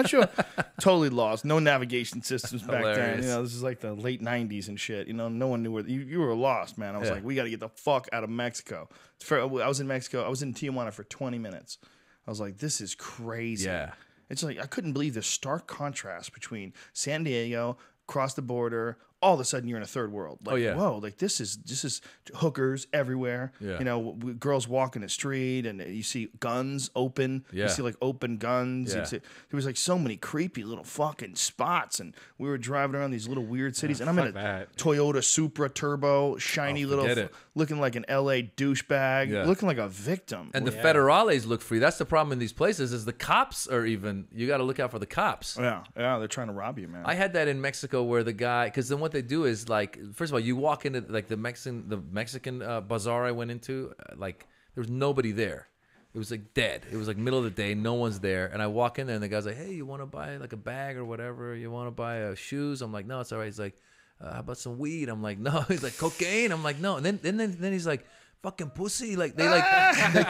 Totally lost. No navigation systems back then. This is like the late 90s and shit. No one knew where you were lost, man. I was like, we got to get the fuck out of Mexico. I was in Mexico. I was in Tijuana for 20 minutes. I was like, this is crazy. Yeah. It's like, I couldn't believe the stark contrast between San Diego, cross the border, all of a sudden you're in a third world. Like, whoa, like this is hookers everywhere. Yeah. Girls walking the street, and you see guns open. Yeah. You see like open guns. Yeah. There was like so many creepy little fucking spots, and we were driving around these little weird cities, and I'm in a Toyota Supra Turbo, shiny looking like an LA douchebag, looking like a victim. And the federales look free. That's the problem in these places is the cops are even. You got to look out for the cops. Yeah, they're trying to rob you, man. I had that in Mexico where the guy, because then what they do is like, first of all, you walk into like the Mexican bazaar I went into, like there was nobody there. It was like dead. It was like middle of the day, no one's there, and I walk in there and the guy's like, "Hey, you want to buy like a bag or whatever? You want to buy shoes?" I'm like, "No, it's all right." He's like, "How about some weed?" I'm like, "No." He's like, "Cocaine?" I'm like, "No." And then he's like, "Fucking pussy!" Like they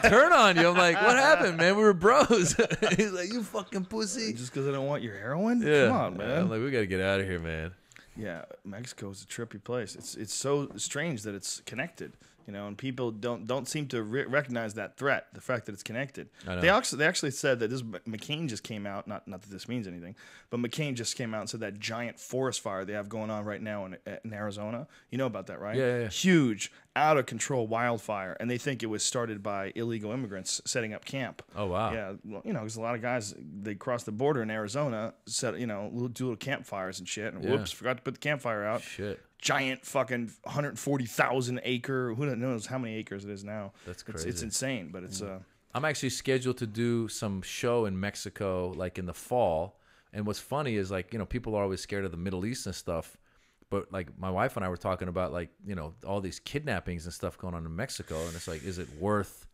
turn on you. I'm like, "What happened, man? We were bros." He's like, "You fucking pussy." Just because I don't want your heroin? Yeah. Come on, man. I'm like, we got to get out of here, man. Yeah, Mexico is a trippy place. It's so strange that it's connected, and people don't seem to recognize that threat, the fact that it's connected. I know. They actually said that McCain just came out, not that this means anything, but McCain just came out and said that giant forest fire they have going on right now in Arizona. You know about that, right? Yeah. Huge, out of control wildfire, and they think it was started by illegal immigrants setting up camp. Oh wow. Yeah, well, because a lot of guys, they cross the border in Arizona, do little campfires and shit, and whoops, forgot to put the campfire out. Shit. Giant fucking 140,000 acre. Who knows how many acres it is now? That's crazy. It's insane, but it's I'm actually scheduled to do some show in Mexico, like in the fall. And what's funny is like, people are always scared of the Middle East and stuff. But like my wife and I were talking about like, all these kidnappings and stuff going on in Mexico. And it's like, is it worth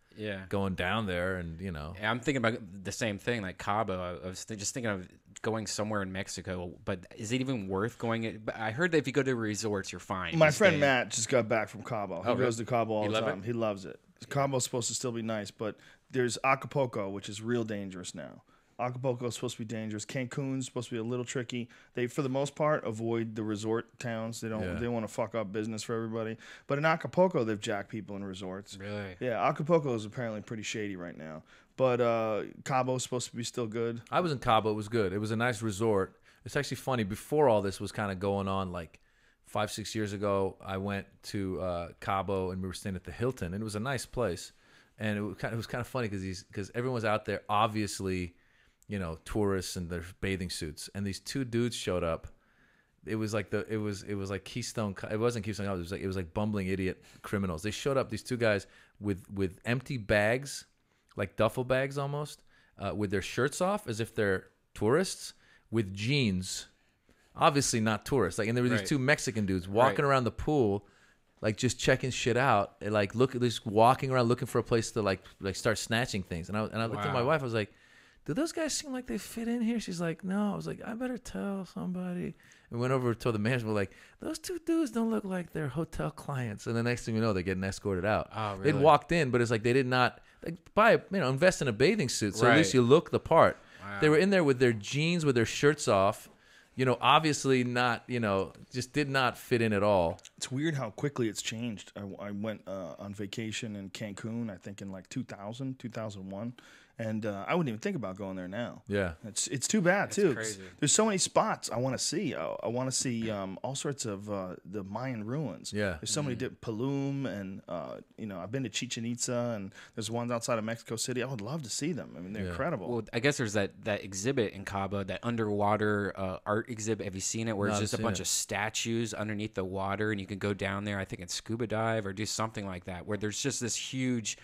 going down there? And, Yeah, I'm thinking about the same thing, like Cabo. I was just thinking of going somewhere in Mexico, but is it even worth going? I heard that if you go to resorts, you're fine. My friend Matt just got back from Cabo. He goes to Cabo all the time. It? He loves it. Cabo's supposed to still be nice, but there's Acapulco, which is real dangerous now. Acapulco is supposed to be dangerous. Cancun's supposed to be a little tricky. They, for the most part, avoid the resort towns. They don't. They want to fuck up business for everybody. But in Acapulco, they've jacked people in resorts. Really? Yeah, Acapulco is apparently pretty shady right now. But Cabo's supposed to be still good. I was in Cabo. It was good. It was a nice resort. It's actually funny. Before all this was kind of going on, like 5-6 years ago, I went to Cabo and we were staying at the Hilton, and it was a nice place. And it was kind of funny because everyone was out there, obviously, tourists in their bathing suits, and these two dudes showed up. It was like like Keystone. It wasn't Keystone. It was like bumbling idiot criminals. They showed up. These two guys with empty bags, like duffel bags almost, with their shirts off as if they're tourists, with jeans. Obviously not tourists. Like, and there were these two Mexican dudes walking around the pool, like just checking shit out, and like just walking around looking for a place to like start snatching things. And I looked at my wife. I was like, "Do those guys seem like they fit in here?" She's like, "No." I was like, "I better tell somebody." And went over to the manager. We're like, "Those two dudes don't look like they're hotel clients." And the next thing you know, they're getting escorted out. Oh, really? They'd walked in, but it's like they did not invest in a bathing suit, so at least you look the part. Wow. They were in there with their jeans, with their shirts off. Obviously not, just did not fit in at all. It's weird how quickly it's changed. I went on vacation in Cancun, I think in like 2000, 2001. And I wouldn't even think about going there now. Yeah. It's too bad too. crazy. There's so many spots I want to see. I want to see all sorts of the Mayan ruins. Yeah. There's so many Tulum, and I've been to Chichen Itza, and there's ones outside of Mexico City. I would love to see them. I mean, they're incredible. Well, I guess there's that exhibit in Cabo, that underwater art exhibit. Have you seen it? Where it's just a bunch of statues underneath the water, and you can go down there, I think, and scuba dive or do something like that, where there's just this huge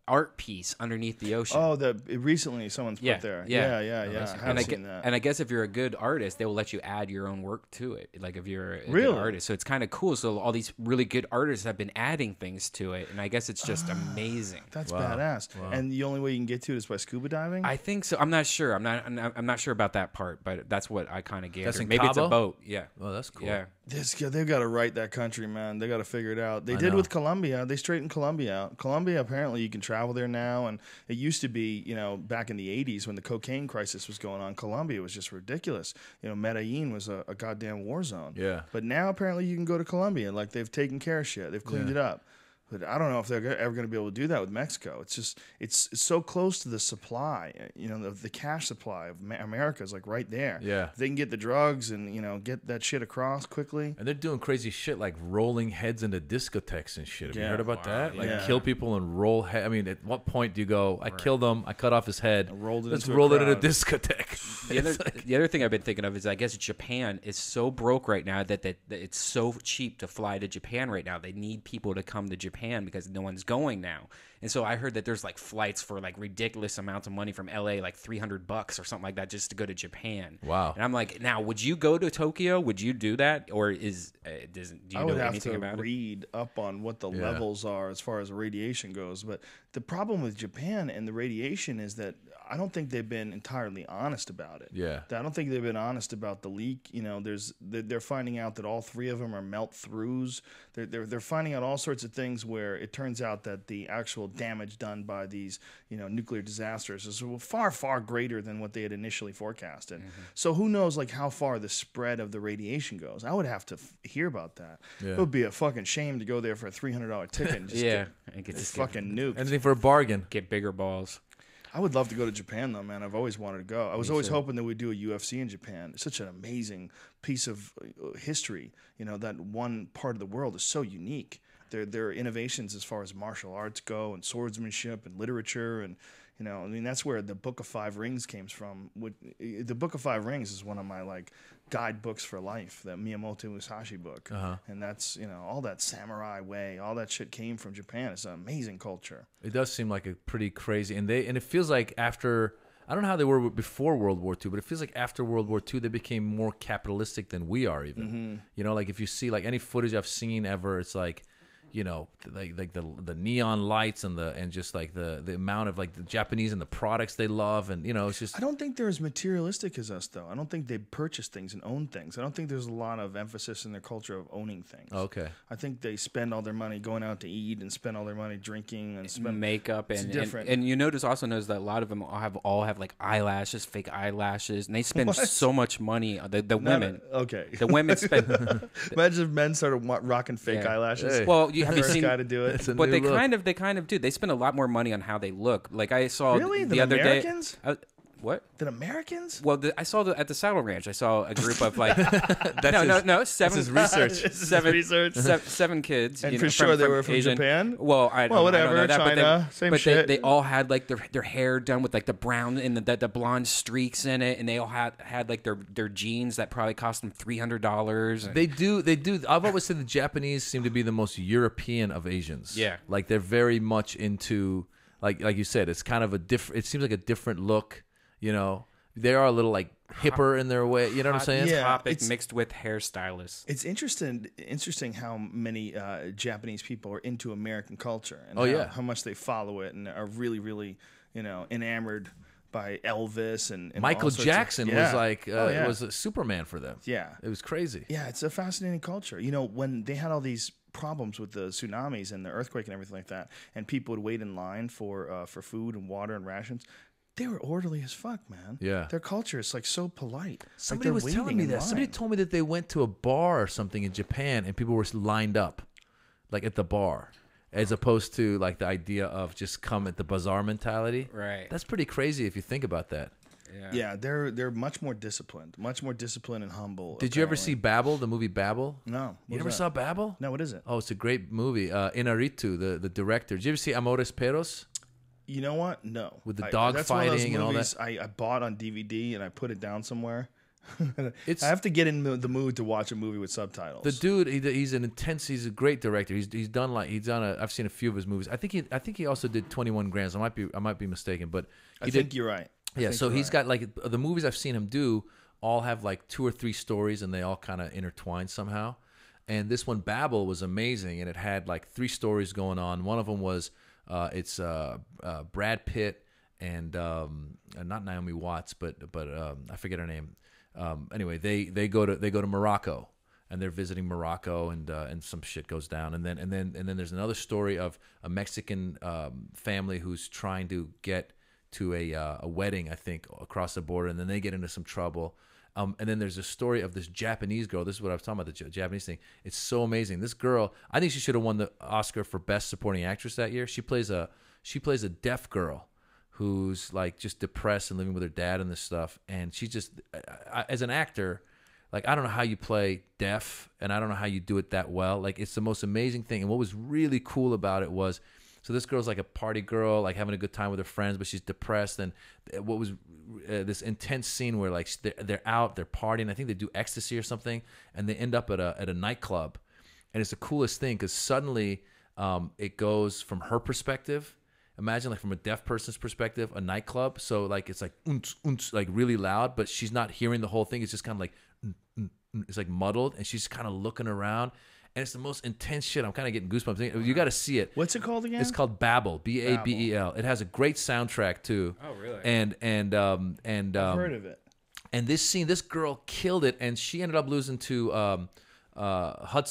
art piece underneath the ocean. Oh, recently someone's put there. Yeah. I haven't seen that. And I guess if you're a good artist, they will let you add your own work to it. Like if you're a Really? good artist, so it's kind of cool. So all these really good artists have been adding things to it, and I guess it's just amazing. That's badass. Wow. And the only way you can get to it is by scuba diving. I think so. I'm not sure. I'm not sure about that part, but that's what I kind of gathered. That's in Maybe it's a Cabo? boat. Yeah. Oh, that's cool. Yeah. They've got to right that country, man. They got to figure it out. They did with Colombia. They straightened Colombia out. Colombia, apparently, you can travel there now. And it used to be, back in the 80s when the cocaine crisis was going on, Colombia was just ridiculous. Medellin was a goddamn war zone. Yeah. But now, apparently, you can go to Colombia. Like, they've taken care of shit. They've cleaned it up. But I don't know if they're ever going to be able to do that with Mexico. It's just it's so close to the supply. The cash supply of America is like right there. Yeah. If they can get the drugs and get that shit across quickly. And they're doing crazy shit like rolling heads into discotheques and shit. Have you heard about that? Like yeah. kill people and roll head. I mean, at what point do you go, I killed him, I cut off his head, let's roll it in a discotheque? The other thing I've been thinking of is I guess Japan is so broke right now that it's so cheap to fly to Japan right now. They need people to come to Japan because no one's going now. And so I heard that there's like flights for like ridiculous amounts of money from LA, like $300 or something like that, just to go to Japan. Wow. And I'm like, now, would you go to Tokyo? Would you do that? Or do you know anything about it? I would have to read up on what the levels are as far as radiation goes. But the problem with Japan and the radiation is that I don't think they've been entirely honest about it. Yeah. I don't think they've been honest about the leak. They're finding out that all three of them are melt-throughs. They're finding out all sorts of things where it turns out that the actual damage done by these nuclear disasters is far, far greater than what they had initially forecasted. Mm-hmm. So who knows how far the spread of the radiation goes? I would have to hear about that. Yeah. It would be a fucking shame to go there for a $300 ticket and just get fucking nuked. Anything for a bargain. Get bigger balls. I would love to go to Japan, though, man. I've always wanted to go. I was always hoping that we'd do a UFC in Japan. It's such an amazing piece of history. That one part of the world is so unique. Their innovations as far as martial arts go and swordsmanship and literature and, that's where the Book of Five Rings came from. The Book of Five Rings is one of my, guidebooks for life, that Miyamoto Musashi book. Uh-huh. And that's, all that samurai way, all that shit came from Japan. It's an amazing culture. It does seem like a pretty crazy, and it feels like after, I don't know how they were before World War II, but it feels like after World War II, they became more capitalistic than we are even. Mm-hmm. Like if you see any footage I've seen ever, it's like the neon lights and just the amount of the Japanese and the products they love, and it's just. I don't think they're as materialistic as us, though. I don't think they purchase things and own things. I don't think there's a lot of emphasis in their culture of owning things. Okay. I think they spend all their money going out to eat and spend all their money drinking and spend makeup and you notice that a lot lot of them all have eyelashes, fake eyelashes, and they spend so much money. The women, the women spend. Imagine if men started rocking fake eyelashes. Hey. Well, have you first seen? Guy to do it, but they kind of do. They spend a lot more money on how they look. Like I saw the other Americans? day. What? Than Americans? Well, I saw at the Saddle Ranch. I saw a group of no, seven. This is research. Seven kids. And for sure they were from Asian. Japan. Well, whatever. I don't know that, China, same shit. They all had their hair done with the brown and the blonde streaks in it, and they all had their jeans that probably cost them $300. They do. I've always said the Japanese seem to be the most European of Asians. Yeah, they're very much into like you said. It's kind of a different. It seems like a different look. They are a little hipper in their way. You know what I'm saying? Yeah, topic mixed with hairstylists. It's interesting how many Japanese people are into American culture and how much they follow it and are really, really, enamored by Elvis and Michael Jackson was was a Superman for them. Yeah, it was crazy. Yeah, it's a fascinating culture. When they had all these problems with the tsunamis and the earthquake and everything like that, and people would wait in line for food and water and rations. They were orderly as fuck, man. Yeah. Their culture is so polite. Somebody was telling me that. Somebody told me that they went to a bar or something in Japan and people were lined up, at the bar. as opposed to like the idea of just come at the bazaar mentality. Right. That's pretty crazy if you think about that. Yeah, they're much more disciplined and humble. Did you ever see Babel, the movie Babel? No. You never saw Babel? No, what is it? Oh, it's a great movie. Inarritu, the director. Did you ever see Amores Perros? You know what? No. With the dog fighting and all that? I bought on DVD and I put it down somewhere. I It's have to get in the mood to watch a movie with subtitles. the dude. He's a great director. I've seen a few of his movies. I think he also did 21 Grams. I might be mistaken, but I think you're right. Yeah, so he's got like the movies I've seen him do all have like 2 or 3 stories and they all kind of intertwine somehow. And this one, Babel, was amazing, and it had like 3 stories going on. One of them was it's Brad Pitt and not Naomi Watts, but I forget her name. Anyway, they go to Morocco, and they're visiting Morocco, and some shit goes down, and then there's another story of a Mexican family who's trying to get to a wedding, I think, across the border, and then they get into some trouble. And then there's a story of this Japanese girl. This is what I was talking about, the Japanese thing. It's so amazing. This girl, I think she should have won the Oscar for Best Supporting Actress that year. She plays a deaf girl who's like just depressed and living with her dad and this stuff. And she just, as an actor, like, I don't know how you play deaf, and I don't know how you do it that well. Like, it's the most amazing thing. And what was really cool about it was, so this girl's like a party girl, like having a good time with her friends, but she's depressed. And what was this intense scene where like they're out, they're partying. I think they do ecstasy or something, and they end up at a nightclub. And it's the coolest thing because suddenly it goes from her perspective. Imagine like from a deaf person's perspective, a nightclub. So like it's like like really loud, but she's not hearing the whole thing. It's just kind of like it's like muddled, and she's kind of looking around. And it's the most intense shit. I'm kind of getting goosebumps. You got to see it. What's it called again? It's called Babel, Babel. It has a great soundtrack too. Oh, really? And I've heard of it. And this girl killed it, and she ended up losing to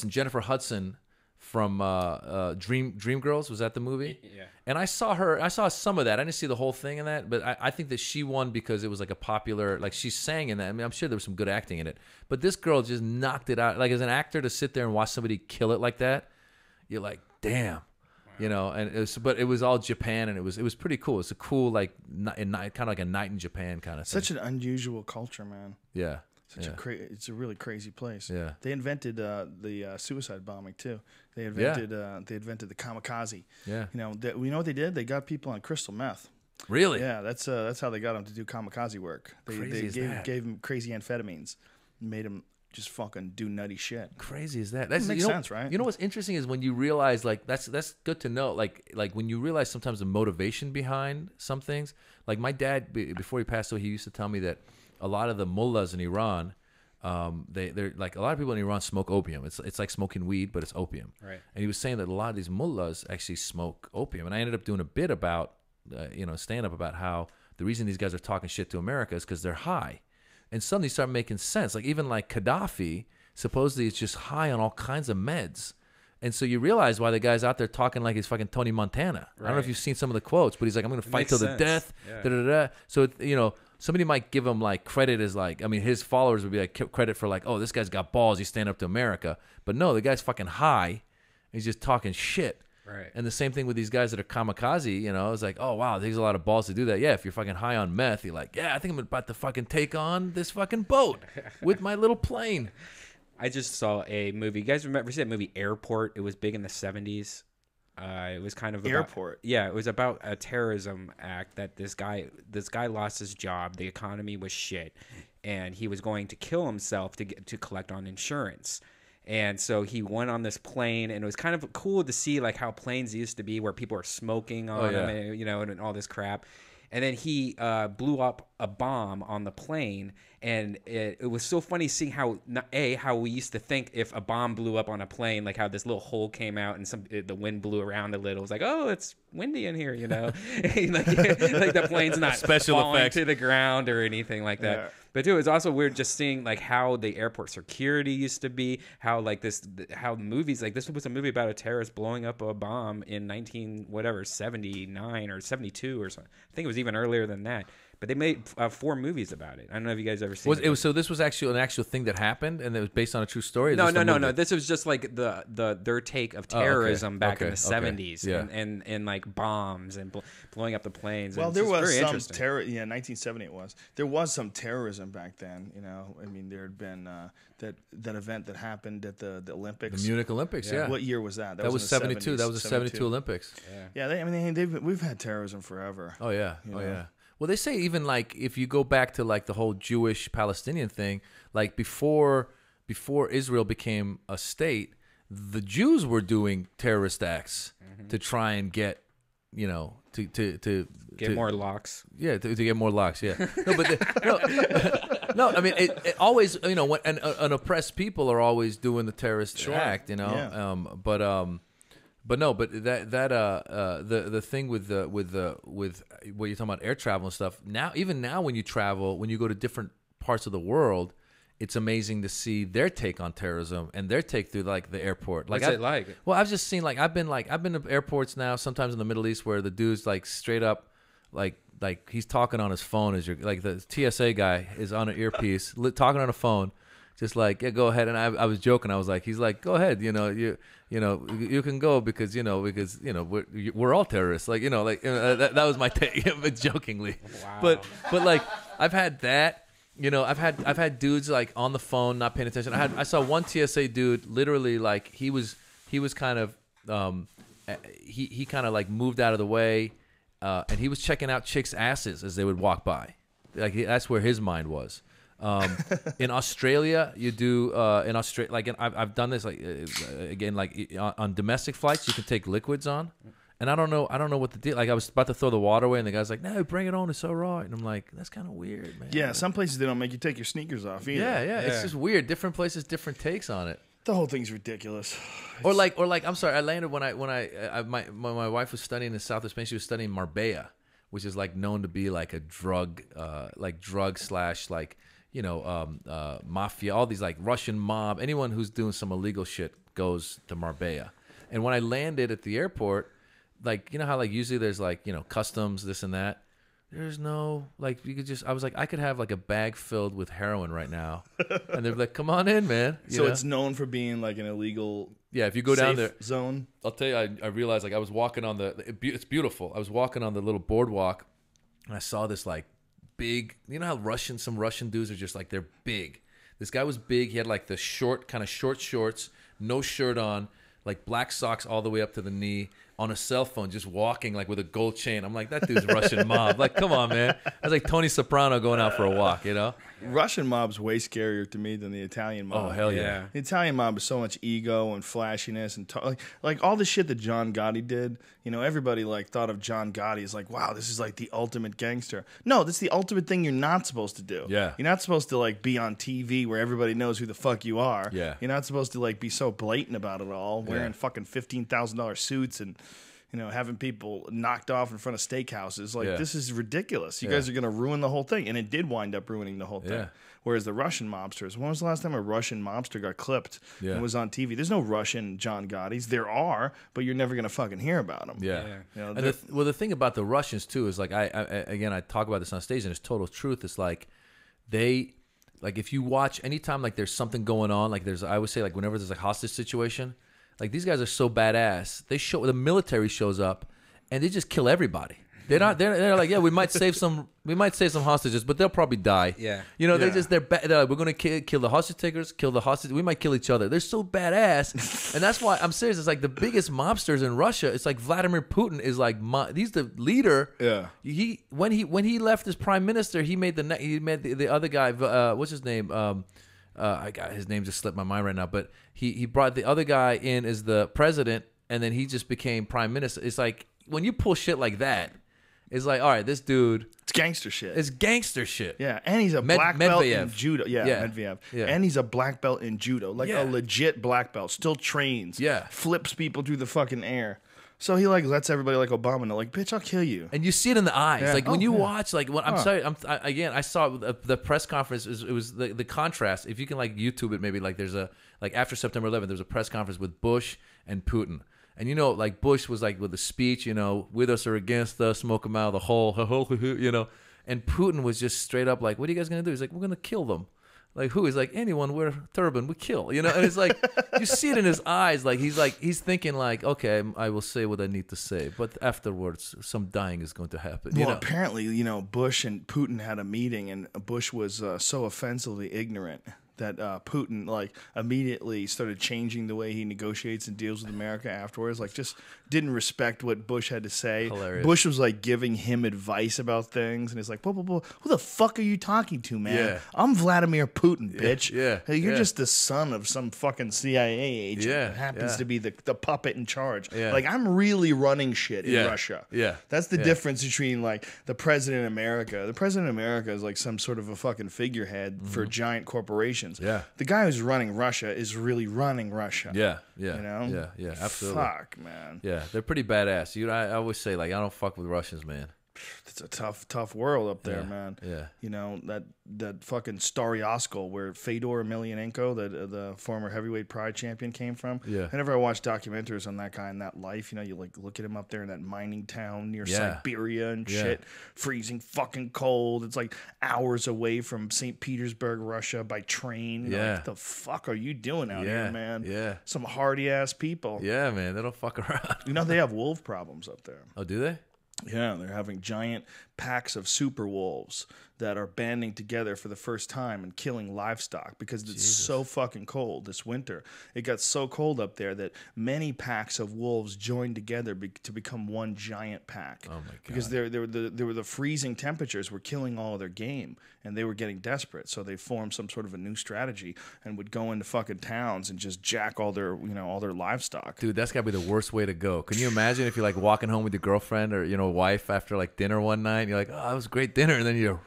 Jennifer Hudson from Dreamgirls. Was that the movie? Yeah. And I saw some of that. I didn't see the whole thing in that, but I think that she won because it was like a popular, like she sang in that. I mean, I'm sure there was some good acting in it, but this girl just knocked it out. Like as an actor to sit there and watch somebody kill it like that, you're like, damn, you know. And it was all Japan, and it was pretty cool. It's a cool like kind of like a night in Japan kind of thing. Such an unusual culture, man. Yeah. It's a really crazy place. Yeah. They invented the suicide bombing too. They invented the kamikaze. Yeah. You know what they did? They got people on crystal meth. Really? Yeah, that's how they got them to do kamikaze work. They gave them crazy amphetamines, and made them just fucking do nutty shit. Crazy is that? That makes sense, right? You know what's interesting is when you realize, like, that's good to know. Like when you realize sometimes the motivation behind some things. Like my dad, before he passed away, he used to tell me that a lot of the mullahs in Iran, they're like, a lot of people in Iran smoke opium. It's like smoking weed, but it's opium. Right. And he was saying that a lot of these mullahs actually smoke opium. And I ended up doing a bit about, stand up about how the reason these guys are talking shit to America is because they're high. And suddenly start making sense. Like even like Gaddafi, supposedly is just high on all kinds of meds. And so you realize why the guy's out there talking like he's fucking Tony Montana. Right. I don't know if you've seen some of the quotes, but he's like, I'm going to fight till the death. Yeah. Da, da, da. So, somebody might give him like credit as like, I mean, his followers would be like credit for like, oh, this guy's got balls. He's standing up to America. But no, the guy's fucking high. He's just talking shit. Right. And the same thing with these guys that are kamikaze, it's like, oh, wow, it takes a lot of balls to do that. Yeah, if you're fucking high on meth, you're like, yeah, I think I'm about to fucking take on this fucking boat with my little plane. I just saw a movie. You guys remember see that movie Airport? It was big in the 70s. It was kind of Airport. Yeah, it was about a terrorism act that this guy lost his job. The economy was shit, and he was going to kill himself to collect on insurance. And so he went on this plane, and it was kind of cool to see like how planes used to be, where people are smoking on them, and all this crap. And then he blew up a bomb on the plane, and it was so funny seeing how we used to think if a bomb blew up on a plane, like how this little hole came out and the wind blew around a little. It was like, oh, it's windy in here, like the plane's not special falling effects to the ground or anything like that. Yeah. But dude, it was also weird just seeing like how the airport security used to be, how how movies like this was a movie about a terrorist blowing up a bomb in 79 or 72 or something. I think it was even earlier than that. But they made 4 movies about it. I don't know if you guys ever seen it. So this was actually an actual thing that happened, and it was based on a true story. No. This was just like their take of terrorism back in the 70s, and like bombs and blowing up the planes. Well, there was some terror. Yeah, 1970 it was. There was some terrorism back then. You know, I mean, there had been that event that happened at the Olympics, the Munich Olympics. Yeah. What year was that? That was 72. That was the 72 Olympics. Yeah. We've had terrorism forever. Oh yeah. Yeah. Well, they say even like if you go back to like the whole Jewish Palestinian thing, like before Israel became a state, the Jews were doing terrorist acts to try and get, you know, to get more locks. Yeah, to get more locks. Yeah. No, but no. I mean, it always, you know, when an oppressed people are always doing the terrorist act, you know. Yeah. But the thing with what you're talking about, air travel and stuff. Even now when you travel, when you go to different parts of the world, it's amazing to see their take on terrorism and their take through like the airport. Like, what's it like? Well, I've just seen I've been to airports now, sometimes in the Middle East, where the dude's like straight up like he's talking on his phone as you're like the TSA guy is on an earpiece talking on a phone. Just like, yeah, go ahead. And I was joking. I was like, he's like, go ahead. You know, you can go because we're all terrorists. Like, that was my take, but jokingly. Wow. But like, I've had that. You know, I've had dudes like on the phone not paying attention. I saw one TSA dude literally like he was kind of he kind of like moved out of the way, and he was checking out chicks' asses as they would walk by. Like that's where his mind was. In Australia, you do in Australia, like I've done this, like again, like on domestic flights, you can take liquids on, and I don't know what the deal. Like I was about to throw the water away, and the guy's like, "No, bring it on, it's all right." And I'm like, "That's kind of weird, man." Yeah, some places they don't make you take your sneakers off either. Yeah, it's just weird. Different places, different takes on it. The whole thing's ridiculous. Or like, I'm sorry, I landed when my wife was studying in South Spain. She was studying Marbella, which is like known to be like a drug slash like. Mafia, all these like Russian mob, anyone who's doing some illegal shit goes to Marbella. And when I landed at the airport, like, you know how like usually there's like, customs, this and that. There's no, like, I was like, I could have like a bag filled with heroin right now. And they're like, come on in, man. So it's known for being like an illegal if you go down there zone. I'll tell you, I realized like I was walking on it's beautiful. I was walking on the little boardwalk and I saw this like, big, you know how some Russian dudes are just like, they're big. This guy was big. He had like the short shorts, no shirt on, like black socks all the way up to the knee, on a cell phone, just walking like with a gold chain. I'm like, that dude's Russian mob. Like, come on, man. That's like Tony Soprano going out for a walk, Russian mob's way scarier to me than the Italian mob. Oh, hell yeah. The Italian mob is so much ego and flashiness and like all the shit that John Gotti did. Everybody like thought of John Gotti as like, wow, this is like the ultimate gangster. No, that's the ultimate thing you're not supposed to do. Yeah. You're not supposed to like be on TV where everybody knows who the fuck you are. Yeah. You're not supposed to like be so blatant about it all, wearing fucking $15,000 suits and having people knocked off in front of steakhouses. Like, this is ridiculous. You guys are going to ruin the whole thing. And it did wind up ruining the whole thing. Yeah. Whereas the Russian mobsters, when was the last time a Russian mobster got clipped and was on TV? There's no Russian John Gottis. There are, but you're never going to fucking hear about them. Yeah. And the thing about the Russians, too, is like, I talk about this on stage, and it's total truth. It's like, if you watch, anytime like there's something going on, like I always say, like whenever there's a hostage situation, like these guys are so badass. The military shows up and they just kill everybody. They're like, yeah, we might save some hostages, but they'll probably die. Yeah. They're like, we're gonna kill the hostage takers, kill the hostage. We might kill each other. They're so badass, and that's why I'm serious. It's like the biggest mobsters in Russia. It's like Vladimir Putin is like he's the leader. Yeah. When he left as prime minister, he made the other guy. What's his name? His name just slipped my mind right now, but he brought the other guy in as the president, and then he just became prime minister. It's like when you pull shit like that, it's like, all right, this dude, it's gangster shit. It's gangster shit. Yeah, and he's a black belt in judo. Yeah, yeah. Medvedev. Yeah. And he's a black belt in judo, like a legit black belt. Still trains. Yeah, flips people through the fucking air. So he like lets everybody like Obama know, like, bitch, I'll kill you. And you see it in the eyes, like when you watch, like when I'm sorry, I saw the press conference. It was the contrast. If you can like YouTube it, maybe like there's after September 11th, there was a press conference with Bush and Putin. And like Bush was like with the speech, with us or against us, smoke them out of the hole, And Putin was just straight up like, what are you guys going to do? He's like, we're going to kill them. Like, who? He's like, anyone wear a turban, we kill. You know, and it's like, you see it in his eyes. He's thinking like, okay, I will say what I need to say. But afterwards, some dying is going to happen. Well, You know? apparently, Bush and Putin had a meeting, and Bush was so offensively ignorant that Putin immediately started changing the way he negotiates and deals with America afterwards. Just didn't respect what Bush had to say. Hilarious. Bush was giving him advice about things, and he's like, whoa, who the fuck are you talking to, man? Yeah. I'm Vladimir Putin, bitch. yeah, Hey, you're yeah. just the son of some fucking CIA agent Yeah, that happens yeah. to be the puppet in charge. Yeah. I'm really running shit in Yeah, Russia. yeah, That's the yeah. difference between the president of America. The president of America is some sort of a fucking figurehead for giant corporations. Yeah. The guy who's running Russia is really running Russia. Yeah, yeah, absolutely. Fuck, man. Yeah, they're pretty badass. I always say I don't fuck with Russians, man. It's a tough world up there, Yeah, man. yeah. That fucking Starry-Oskal where Fedor Emelianenko, the former heavyweight pride champion, came from. Yeah. Whenever I watch documentaries on that guy and that life, you look at him up there in that mining town near Yeah. Siberia and Yeah. shit, freezing fucking cold. It's hours away from St. Petersburg, Russia by train. Yeah. What the fuck are you doing out Yeah, here, man? yeah. Some hardy ass people. Yeah, man, they don't fuck around. They have wolf problems up there. Oh, do they? Yeah, they're having giant packs of super wolves that are banding together for the first time and killing livestock because it's so fucking cold this winter. It got so cold up there that many packs of wolves joined together to become one giant pack. Oh my God. Because the freezing temperatures were killing all of their game, and they were getting desperate. So they formed some sort of a new strategy and would go into fucking towns and just jack all their livestock. Dude, that's gotta be the worst way to go. Can you imagine if you're walking home with your girlfriend or wife after dinner one night? And you're like, oh, it was a great dinner, and then you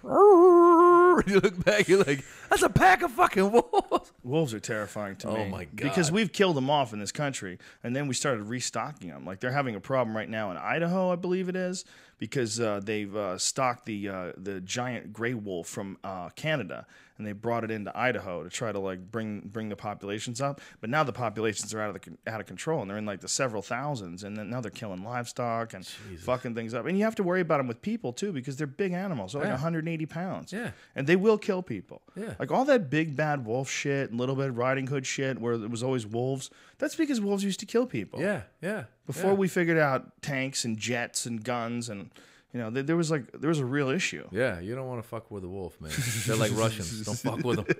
look back, you're like, that's a pack of fucking wolves. Wolves are terrifying to me. Oh, my God. Because we've killed them off in this country, and then we started restocking them. They're having a problem right now in Idaho, I believe it is, because they've stocked the giant gray wolf from Canada, and they brought it into Idaho to try to bring the populations up. But now the populations are out of control, and they're in the several thousands, and then now they're killing livestock and fucking things up. And you have to worry about them with people too, because they're big animals. They're 180 pounds. Yeah. And they will kill people. Yeah. All that big bad wolf shit and Little Red Riding Hood shit where it was always wolves. That's because wolves used to kill people. Yeah, yeah. Before we figured out tanks and jets and guns and there was a real issue. Yeah, you don't want to fuck with a wolf, man. They're like Russians. Don't fuck with them.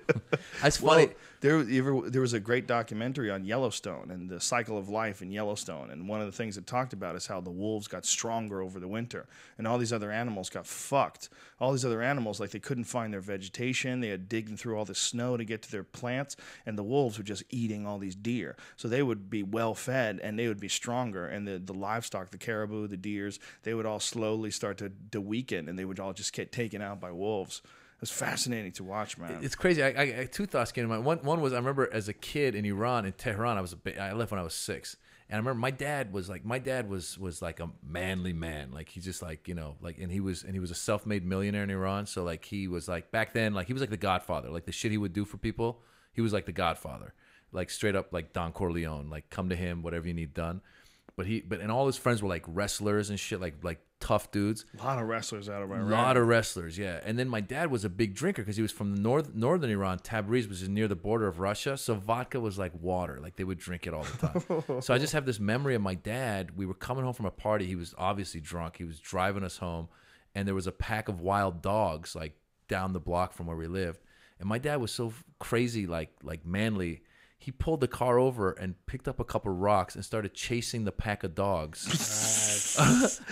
That's funny. Well, there was a great documentary on Yellowstone and the cycle of life in Yellowstone, and one of the things it talked about is how the wolves got stronger over the winter, and all these other animals got fucked. All these other animals, they couldn't find their vegetation. They had digging through all the snow to get to their plants, and the wolves were just eating all these deer. So they would be well fed, and they would be stronger, and the livestock, the caribou, the deers, they would all slowly start to weaken, and they would all just get taken out by wolves. It was fascinating to watch, man. It's crazy. I two thoughts came to mind. One was I remember as a kid in Iran, in Tehran, I left when I was 6. And I remember my dad was like a manly man. He just and he was a self-made millionaire in Iran. So he was back then, he was the Godfather. The shit he would do for people, he was the Godfather. Straight up Don Corleone. Come to him, whatever you need done. And all his friends were wrestlers and shit, like tough dudes. A lot of wrestlers out of Iran. A lot of wrestlers, yeah. And then my dad was a big drinker because he was from the northern Iran. Tabriz was near the border of Russia, so vodka was like water. They would drink it all the time. So I just have this memory of my dad. We were coming home from a party. He was obviously drunk. He was driving us home, and there was a pack of wild dogs down the block from where we lived. And my dad was so crazy, manly. He pulled the car over and picked up a couple rocks and started chasing the pack of dogs.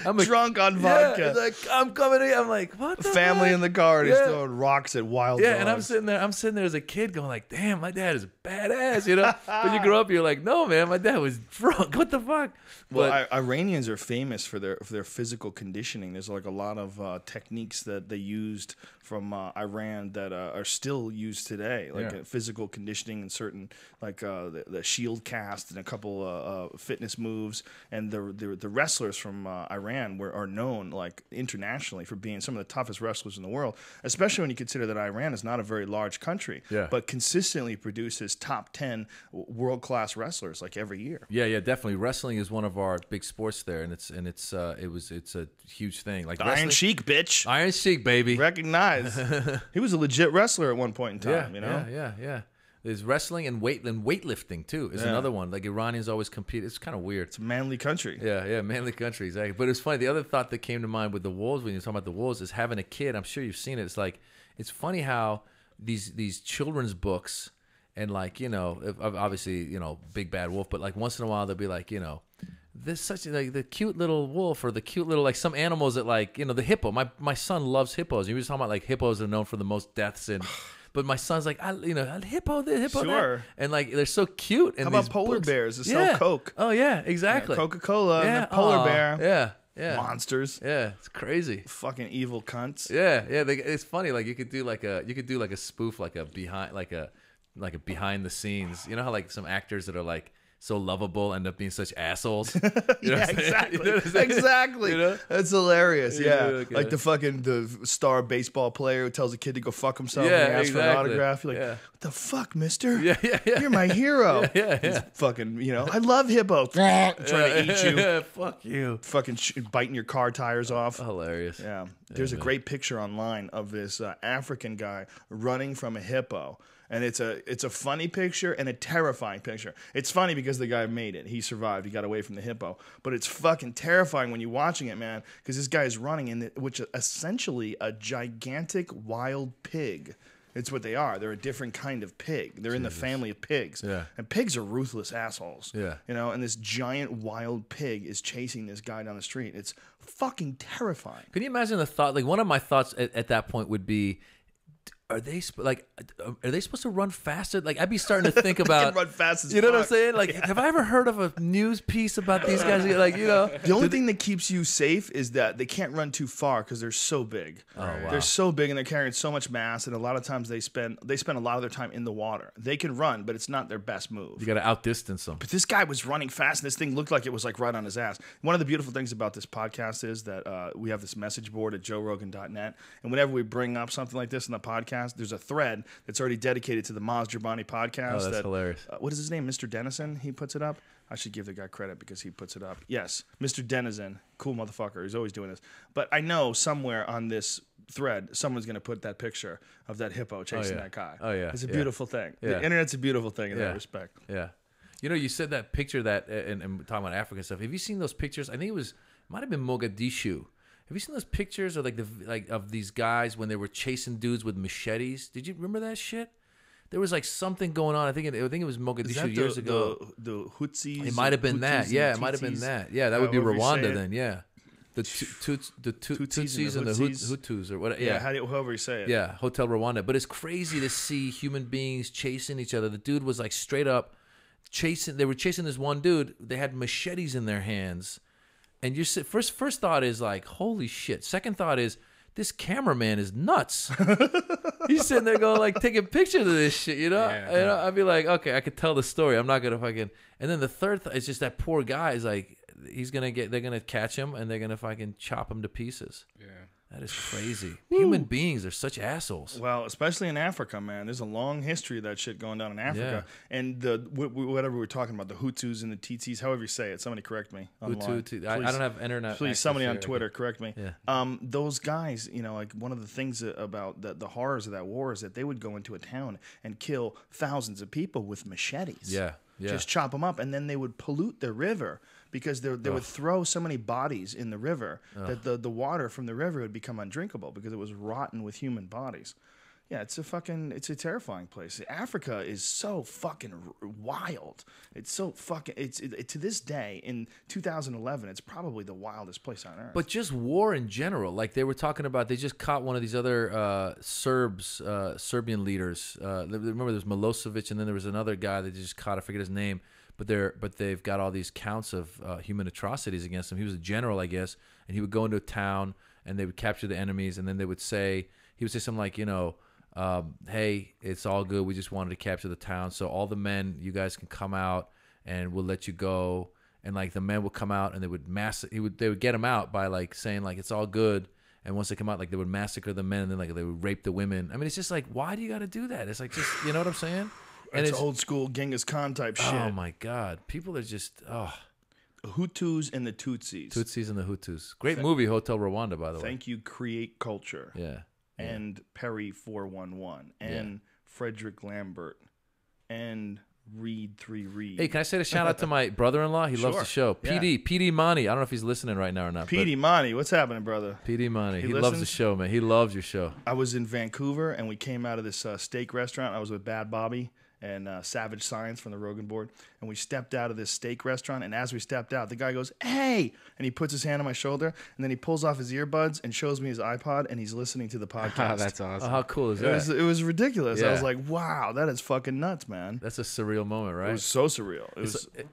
I'm drunk on vodka. Yeah, I'm coming in. I'm like, what the family fuck? in the car and he's throwing rocks at wild dogs. Yeah, and I'm sitting there as a kid going damn, my dad is badass, But you grow up, you're like, no, man, my dad was drunk. What the fuck? Well, Iranians are famous for their physical conditioning. There's a lot of techniques that they used from Iran that are still used today, physical conditioning in certain the shield cast and a couple fitness moves. And the wrestlers from Iran are known like internationally for being some of the toughest wrestlers in the world, especially when you consider that Iran is not a very large country, but consistently produces top 10 world-class wrestlers like every year. Yeah, definitely. Wrestling is one of our big sports there, and it's a huge thing. Like Iron Sheik, bitch. Iron Sheik, baby. Recognize. He was a legit wrestler at one point in time, you know? Yeah. There's wrestling and weightlifting too is another one. Like Iranians always compete. It's kind of weird. It's a manly country. Yeah, manly country, exactly. But it's funny. The other thought that came to mind with the wolves when you're talking about the wolves is having a kid. I'm sure you've seen it. It's like it's funny how these children's books and like, you know, obviously, you know, Big Bad Wolf, but like once in a while they'll be like, you know, there's such like the cute little wolf or the cute little like some animals that like, you know, the hippo. My son loves hippos. He was talking about like hippos are known for the most deaths in. But my son's like, hippo this, hippo sure. that. And like they're so cute. And how about polar bears that sell Coke? Oh yeah, exactly. Coca-Cola, and the polar bear. Yeah. Monsters. Yeah, it's crazy. Fucking evil cunts. Yeah. It's funny. Like you could do like a spoof, like a behind the scenes. You know how like some actors that are like so lovable end up being such assholes. You know exactly. You know exactly. You know? That's hilarious. Yeah. Okay. Like the star baseball player who tells a kid to go fuck himself and asks for an autograph. You're like, what the fuck, mister? Yeah. You're my hero. Yeah. He's fucking, you know, I love hippo. Trying to eat you. Yeah, fuck you. Fucking biting your car tires off. Hilarious. Yeah. There's a great picture online of this African guy running from a hippo. And it's a funny picture and a terrifying picture. It's funny because the guy made it. He survived. He got away from the hippo. But it's fucking terrifying when you're watching it, man, because this guy is running in which is essentially a gigantic wild pig. It's what they are. They're a different kind of pig. They're in the family of pigs. Yeah. And pigs are ruthless assholes. Yeah. You know, and this giant wild pig is chasing this guy down the street. It's fucking terrifying. Can you imagine the thought? Like one of my thoughts at that point would be, are they supposed to run faster? Like I'd be starting to think about run fast as you know fuck. what I'm saying? Like have I ever heard of a news piece about these guys? Like you know, the only thing that keeps you safe is that they can't run too far because they're so big. Oh, wow. They're so big and they're carrying so much mass, and a lot of times they spend a lot of their time in the water. They can run, but it's not their best move. You got to outdistance them. But this guy was running fast, and this thing looked like it was like right on his ass. One of the beautiful things about this podcast is that we have this message board at joerogan.net, and whenever we bring up something like this in the podcast, there's a thread that's already dedicated to the Maz Jobrani podcast. Oh, that's hilarious. What is his name? Mr. Dennison? He puts it up. I should give the guy credit because he puts it up. Yes, Mr. Dennison. Cool motherfucker. He's always doing this. But I know somewhere on this thread, someone's going to put that picture of that hippo chasing that guy. Oh, yeah. It's a beautiful thing. Yeah. The internet's a beautiful thing in that respect. Yeah. You know, you said that picture that, and talking about Africa stuff. Have you seen those pictures? I think might have been Mogadishu. Have you seen those pictures of of these guys when they were chasing dudes with machetes? Did you remember that shit? There was like something going on. I think it was Mogadishu years ago. The Hutsis. It might have been that. Yeah, it might have been that. Yeah, that would be Rwanda then. Yeah, the Tutsis and the Hutus or whatever. Yeah, however you say it. Yeah, Hotel Rwanda. But it's crazy to see human beings chasing each other. The dude was like straight up chasing. They were chasing this one dude. They had machetes in their hands. And your first thought is like, holy shit. Second thought is, this cameraman is nuts. He's sitting there going like, taking pictures of this shit, you know? Yeah. And I'd be like, okay, I could tell the story. I'm not gonna fucking. And then the third is just that poor guy is like, they're gonna catch him and they're gonna fucking chop him to pieces. Yeah. That is crazy. Human beings are such assholes. Well, especially in Africa, man. There's a long history of that shit going down in Africa. Yeah. And whatever we're talking about, the Hutus and the Tutsis, however you say it. Somebody correct me online. I don't have internet. Please, somebody on Twitter correct me. Yeah. Those guys, you know, like one of the things about the horrors of that war is that they would go into a town and kill thousands of people with machetes. Yeah. Just chop them up, and then they would pollute the river because they would throw so many bodies in the river that the water from the river would become undrinkable because it was rotten with human bodies. Yeah, it's a terrifying place. Africa is so fucking wild. It's so fucking, to this day, in 2011, it's probably the wildest place on earth. But just war in general. Like they were talking about, they just caught one of these other Serbian leaders. Remember, there's Milosevic, and then there was another guy that they just caught. I forget his name. But they've got all these counts of human atrocities against him. He was a general, I guess, and he would go into a town, and they would capture the enemies, and then he would say something like, you know, hey, it's all good. We just wanted to capture the town. So all the men, you guys can come out and we'll let you go. And like the men would come out and they would they would get them out by like saying like, it's all good. And once they come out, like they would massacre the men and then like they would rape the women. I mean, it's just like, why do you got to do that? It's like, just, you know what I'm saying? And it's old school Genghis Khan type shit. Oh my God. People are just, The Hutus and the Tutsis. Tutsis and the Hutus. Great movie, Hotel Rwanda, by the way. Thank you, Create Culture. Yeah. And Perry 411. And Frederick Lambert. And Reed 3 Reed. Hey, can I say a shout out to my brother-in-law? He loves the show. Yeah. PD Monty. I don't know if he's listening right now or not. PD Monty, what's happening, brother? PD Monty. He loves listens? the show, man. He loves your show. I was in Vancouver, and we came out of this steak restaurant. I was with Bad Bobby and Savage Science from the Rogan board, and we stepped out of this steak restaurant, and as we stepped out, the guy goes, "Hey!" and he puts his hand on my shoulder, and then he pulls off his earbuds and shows me his iPod, and he's listening to the podcast. Oh, that's awesome. Oh, how cool is that? It was ridiculous. Yeah. I was like, wow, that is fucking nuts, man. That's a surreal moment, right? It was so surreal.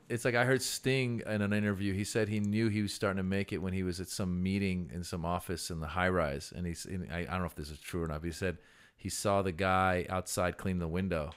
It's like I heard Sting in an interview. He said he knew he was starting to make it when he was at some meeting in some office in the high rise. And I don't know if this is true or not, but he said he saw the guy outside clean the window.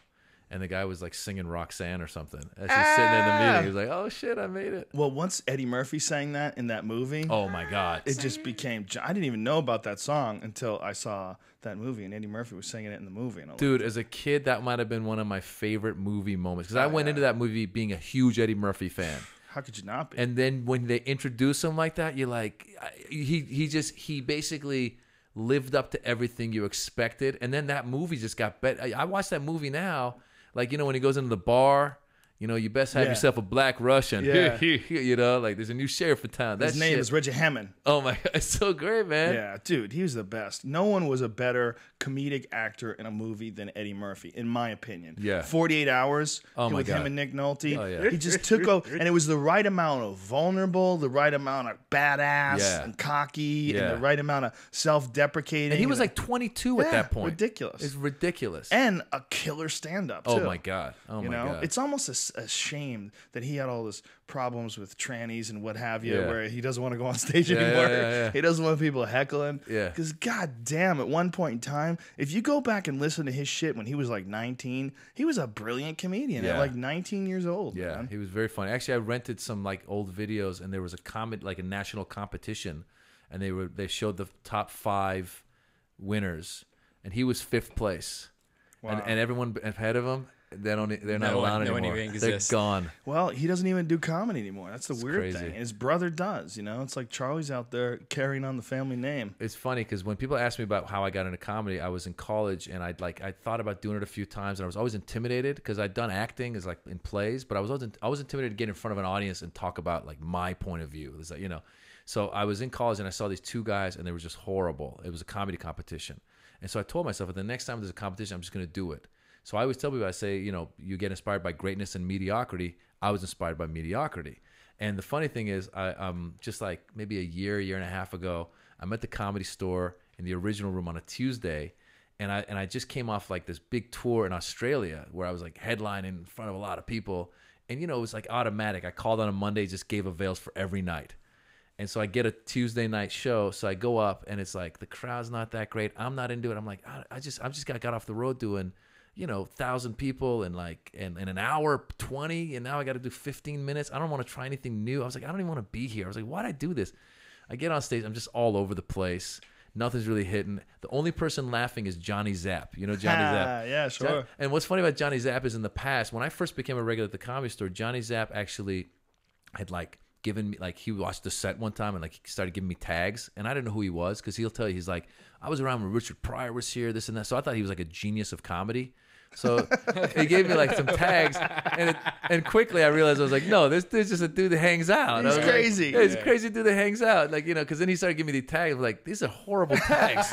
And the guy was like singing Roxanne or something. As he's sitting in the meeting, he was like, "Oh shit, I made it." Well, once Eddie Murphy sang that in that movie, oh my God, it just became. I didn't even know about that song until I saw that movie, and Eddie Murphy was singing it in the movie. And dude, as a kid, that might have been one of my favorite movie moments because I went into that movie being a huge Eddie Murphy fan. How could you not be? And then when they introduce him like that, you're like, he basically lived up to everything you expected. And then that movie just got better. I watch that movie now. Like, you know, when he goes into the bar, you know, you best have yourself a black Russian. Yeah. You know, like there's a new sheriff in town. His name is Reggie Hammond. Oh, my God. It's so great, man. Yeah, dude, he was the best. No one was a better comedic actor in a movie than Eddie Murphy, in my opinion. Yeah. 48 Hours with God. him and Nick Nolte. Oh, yeah. He just took over, and it was the right amount of vulnerable, the right amount of badass and cocky, and the right amount of self-deprecating. And he was like 22 at that point. Ridiculous. It's ridiculous. And a killer stand-up, too. Oh, my God. Oh, my God. It's almost a shame that he had all this problems with trannies and what have you, where he doesn't want to go on stage anymore. He doesn't want people heckling. Yeah. Because, god damn, at one point in time, if you go back and listen to his shit when he was like 19, he was a brilliant comedian at like 19 years old. Yeah, man. he was very funny. Actually, I rented some like old videos, and there was a national competition, and they showed the top 5 winners, and he was 5th place, and everyone ahead of him. They're not allowed anymore. They're gone. Well, he doesn't even do comedy anymore. That's the weird crazy. thing. His brother does, you know? It's like Charlie's out there carrying on the family name. It's funny because when people ask me about how I got into comedy, I was in college and I thought about doing it a few times, and I was always intimidated because I'd done acting as like in plays, but I was intimidated to get in front of an audience and talk about like my point of view. It was like, you know, so I was in college and I saw these 2 guys and they were just horrible. It was a comedy competition, and so I told myself, the next time there's a competition, I'm just going to do it. So I always tell people, I say, you know, you get inspired by greatness and mediocrity. I was inspired by mediocrity. And the funny thing is, I'm just like maybe a year and a half ago, I'm at the Comedy Store in the Original Room on a Tuesday, and I just came off like this big tour in Australia where I was like headlining in front of a lot of people. And, you know, it was like automatic. I called on a Monday, just gave avails for every night. And so I get a Tuesday night show. So I go up and it's like, the crowd's not that great. I'm not into it. I'm like, I just got off the road doing, you know, 1,000 people and like in an hour 20, and now I got to do 15 minutes. I don't want to try anything new. I was like, I don't even want to be here. I was like, why'd I do this? I get on stage, I'm just all over the place. Nothing's really hitting. The only person laughing is Johnny Zapp. You know Johnny Zapp? Yeah, sure. And what's funny about Johnny Zapp is in the past, when I first became a regular at the Comedy Store, Johnny Zapp actually had like given me, like he watched the set one time and like he started giving me tags, and I didn't know who he was because he'll tell you, he's like, I was around when Richard Pryor was here, this and that. So I thought he was like a genius of comedy. So he gave me like some tags, and quickly I realized, I was like, no, there's just a dude that hangs out. He's crazy. Like, yeah, he's a crazy dude that hangs out. Like, you know, because then he started giving me the tags. I was like, these are horrible tags.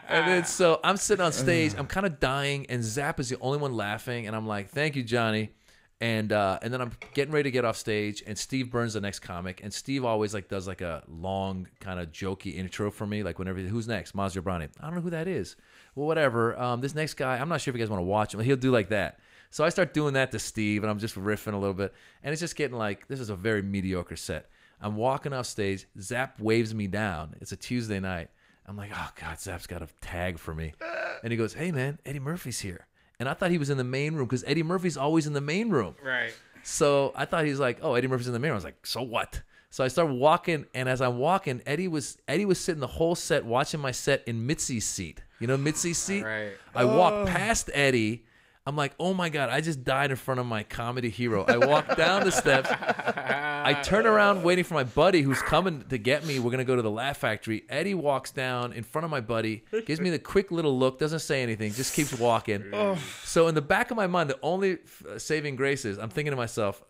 And then so I'm sitting on stage, I'm kind of dying, and Zapp is the only one laughing, and I'm like, thank you, Johnny. And then I'm getting ready to get off stage, and Steve Burns, the next comic, and Steve always like does like a long kind of jokey intro for me, like whenever, who's next? Maz Jobrani. I don't know who that is. Well, whatever. This next guy, I'm not sure if you guys want to watch him. He'll do like that. So I start doing that to Steve, and I'm just riffing a little bit, and it's just getting like, this is a very mediocre set. I'm walking off stage. Zapp waves me down. It's a Tuesday night. I'm like, oh God, Zap's got a tag for me. And he goes, hey man, Eddie Murphy's here. And I thought he was in the main room because Eddie Murphy's always in the main room. Right. So I thought he was like, oh, Eddie Murphy's in the main room. I was like, so what? So I started walking, and as I'm walking, Eddie was sitting the whole set watching my set in Mitzi's seat. You know Mitzi's seat? Right. I walked past Eddie. I'm like, oh my God, I just died in front of my comedy hero. I walk down the steps. I turn around waiting for my buddy who's coming to get me. We're going to go to the Laugh Factory. Eddie walks down in front of my buddy, gives me the quick little look, doesn't say anything, just keeps walking. So in the back of my mind, the only saving grace is I'm thinking to myself,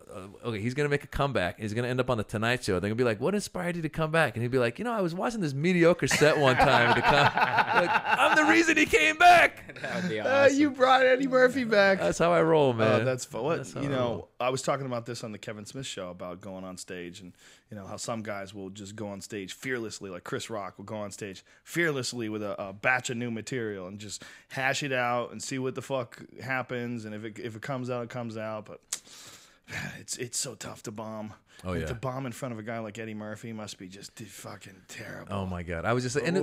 okay, he's going to make a comeback. He's going to end up on the Tonight Show. They're going to be like, what inspired you to come back? And he'd be like, you know, I was watching this mediocre set one time. Like, I'm the reason he came back. That would be awesome. You brought Eddie Murphy back. That's how I roll, man. That's fun. That's how You I know, roll. I was talking about this on the Kevin Smith show about going on stage, and you know how some guys will just go on stage fearlessly, like Chris Rock will go on stage fearlessly with a batch of new material and just hash it out and see what the fuck happens, and if it comes out, it comes out. But man, it's so tough to bomb. Oh, Like, yeah. to bomb in front of a guy like Eddie Murphy must be just fucking terrible. Oh my God. I was just and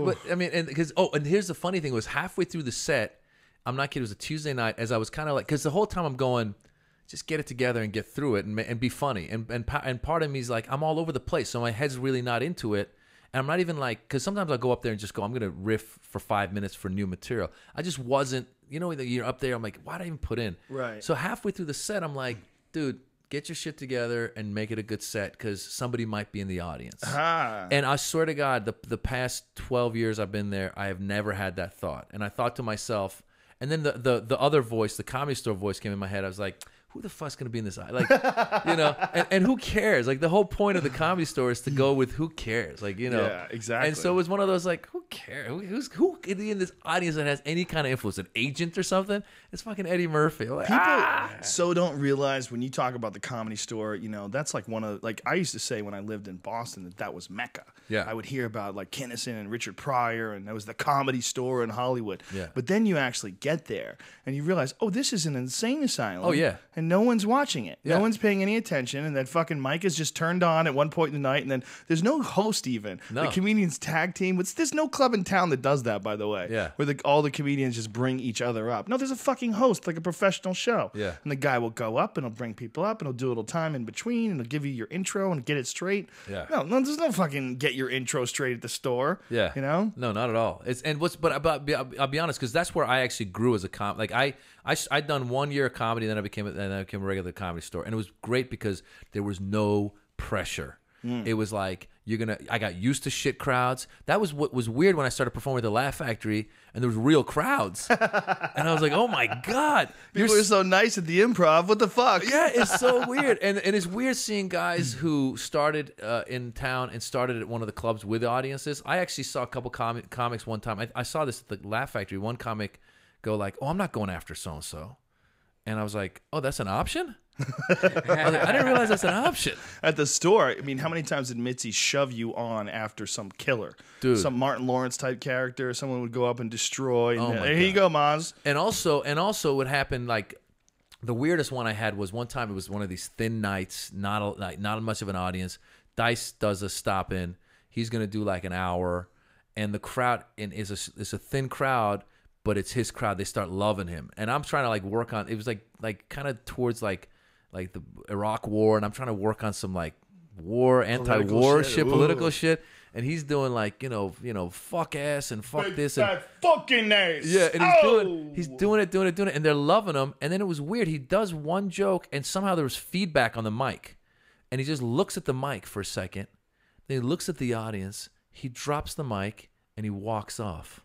here's the funny thing was halfway through the set, I'm not kidding, it was a Tuesday night, as I was kind of like, because the whole time I'm going, just get it together and get through it and be funny. And part of me is like, I'm all over the place. So my head's really not into it. And I'm not even like, because sometimes I'll go up there and just go, I'm going to riff for 5 minutes for new material. I just wasn't, you know, you're up there, I'm like, why did I even put in? Right. So halfway through the set, I'm like, dude, get your shit together and make it a good set because somebody might be in the audience. And I swear to God, the past 12 years I've been there, I have never had that thought. And I thought to myself, and then the other voice, the Comedy Store voice came in my head. I was like, who the fuck's going to be in this? Like, you know, and who cares? Like, the whole point of the Comedy Store is to go with who cares? Like, you know. Yeah, exactly. And so it was one of those, like, who cares? Who in this audience that has any kind of influence? An agent or something? It's fucking Eddie Murphy. Like, People so don't realize when you talk about the Comedy Store, you know, that's like one of, like, I used to say when I lived in Boston that was Mecca. Yeah. I would hear about like Kinnison and Richard Pryor, and there was the Comedy Store in Hollywood. Yeah. But then you actually get there and you realize, oh, this is an insane asylum. Oh, yeah. And no one's watching it. Yeah. No one's paying any attention. And that fucking mic is just turned on at one point in the night. And then there's no host even. No. The comedians tag team. There's no club in town that does that, by the way. Yeah. Where all the comedians just bring each other up. No, there's a fucking host, like a professional show. Yeah. And the guy will go up and he'll bring people up and he'll do a little time in between and he'll give you your intro and get it straight. Yeah. No, there's no fucking get your intro straight at the store. Yeah. You know? No, not at all. I'll be honest, because that's where I actually grew as a Like I'd done 1 year of comedy, then I became a regular Comedy Store, and it was great because there was no pressure. It was like I got used to shit crowds. That was what was weird when I started performing at the Laugh Factory and there was real crowds. And I was like, oh my God. People are so nice at the Improv. What the fuck? Yeah, it's so weird. And it's weird seeing guys who started in town and started at one of the clubs with audiences. I actually saw a couple comics one time. I saw this at the Laugh Factory. One comic go like, oh, I'm not going after so-and-so. And I was like, oh, that's an option? I didn't realize that's an option. At the store, I mean, how many times did Mitzi shove you on after some killer? Dude. Some Martin Lawrence type character. Someone would go up and destroy. And Oh my here you go, Maz. And also what happened, like, the weirdest one I had was one time it was one of these thin nights, not much of an audience. Dice does a stop in. He's going to do like an hour. And the crowd is a thin crowd, but it's his crowd. They start loving him. And I'm trying to like work on, it was like kind of towards like the Iraq War, and I'm trying to work on some like anti-war shit, political shit, and he's doing like you know fuck ass and fuck this and That fucking ass. yeah, and he's doing it, and they're loving him. And then it was weird. He does one joke, and somehow there was feedback on the mic, and he just looks at the mic for a second, then he looks at the audience, he drops the mic, and he walks off.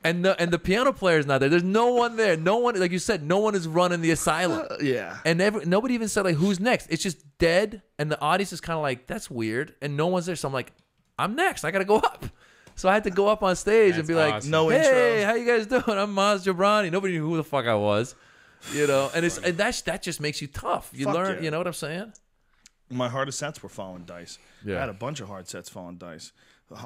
And the piano player's not there. There's no one there. No one, like you said, no one is running the asylum. Yeah. And nobody even said like who's next. It's just dead, and the audience is kind of like that's weird, and no one's there. So I'm like, I'm next. I gotta go up. So I had to go up on stage and be like, awesome. No hey, intro. how you guys doing? I'm Maz Jobrani. Nobody knew who the fuck I was, and that just makes you tough. You Fuck learn, yeah. you know what I'm saying? My hardest sets were falling dice. Yeah. I had a bunch of hard sets falling dice.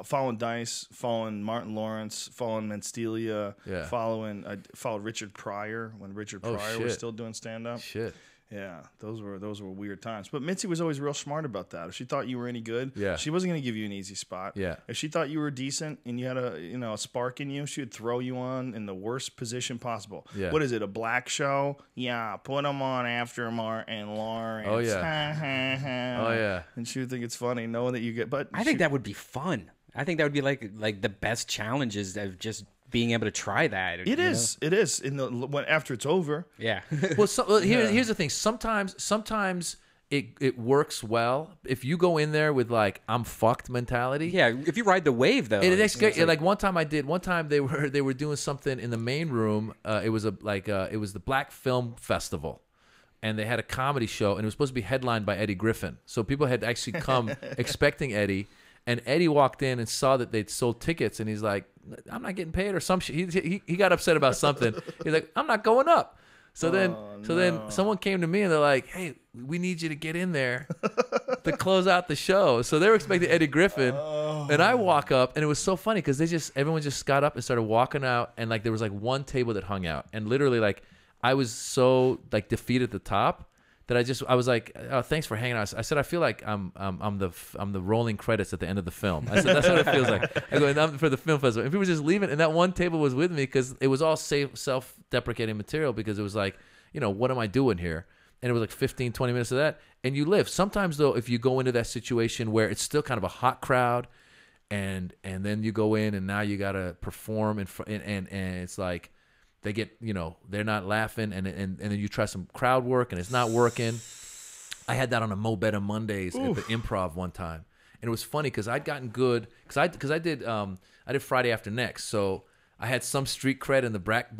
Fallen Dice, fallen Martin Lawrence, fallen Menstelia, Yeah. I followed Richard Pryor when Richard Pryor was shit. still doing stand-up. Shit. Yeah, those were weird times. But Mitzi was always real smart about that. If she thought you were any good, she wasn't going to give you an easy spot. Yeah. If she thought you were decent and you had a spark in you, she would throw you on in the worst position possible. Yeah. What is it? A black show? Yeah, put them on after Martin Lawrence. Oh yeah. Oh yeah. And she would think it's funny knowing that you get. But I think that would be fun. I think that would be like the best challenges of just being able to try that. It is. It is. After it's over. Yeah. Well, here's the thing. Sometimes it works well if you go in there with like I'm fucked mentality. Yeah. If you ride the wave though. It's great. Like one time they were doing something in the main room. It was the Black Film Festival. And they had a comedy show, and it was supposed to be headlined by Eddie Griffin. So people had actually come expecting Eddie. And Eddie walked in and saw that they'd sold tickets, and he's like, "I'm not getting paid," or some shit. He got upset about something. He's like, "I'm not going up." So then someone came to me and they're like, "Hey, we need you to get in there to close out the show." So they were expecting Eddie Griffin, and I walk up, and it was so funny because everyone just got up and started walking out, and like there was like one table that hung out, and literally like I was so like defeated at the top. That I was like, oh, thanks for hanging out. I said, I feel like I'm the rolling credits at the end of the film. I said, that's what it feels like. I go, and I'm for the film festival. And people were just leaving, and that one table was with me because it was all self-deprecating material because it was like, what am I doing here? And it was like 15, 20 minutes of that, and you live. Sometimes though, if you go into that situation where it's still kind of a hot crowd, and then you go in and now you gotta perform and it's like. They get, they're not laughing, and then you try some crowd work, and it's not working. I had that on a Mo Better Mondays at the Improv one time, and it was funny because I'd gotten good because I did Friday After Next, so I had some street cred in the brack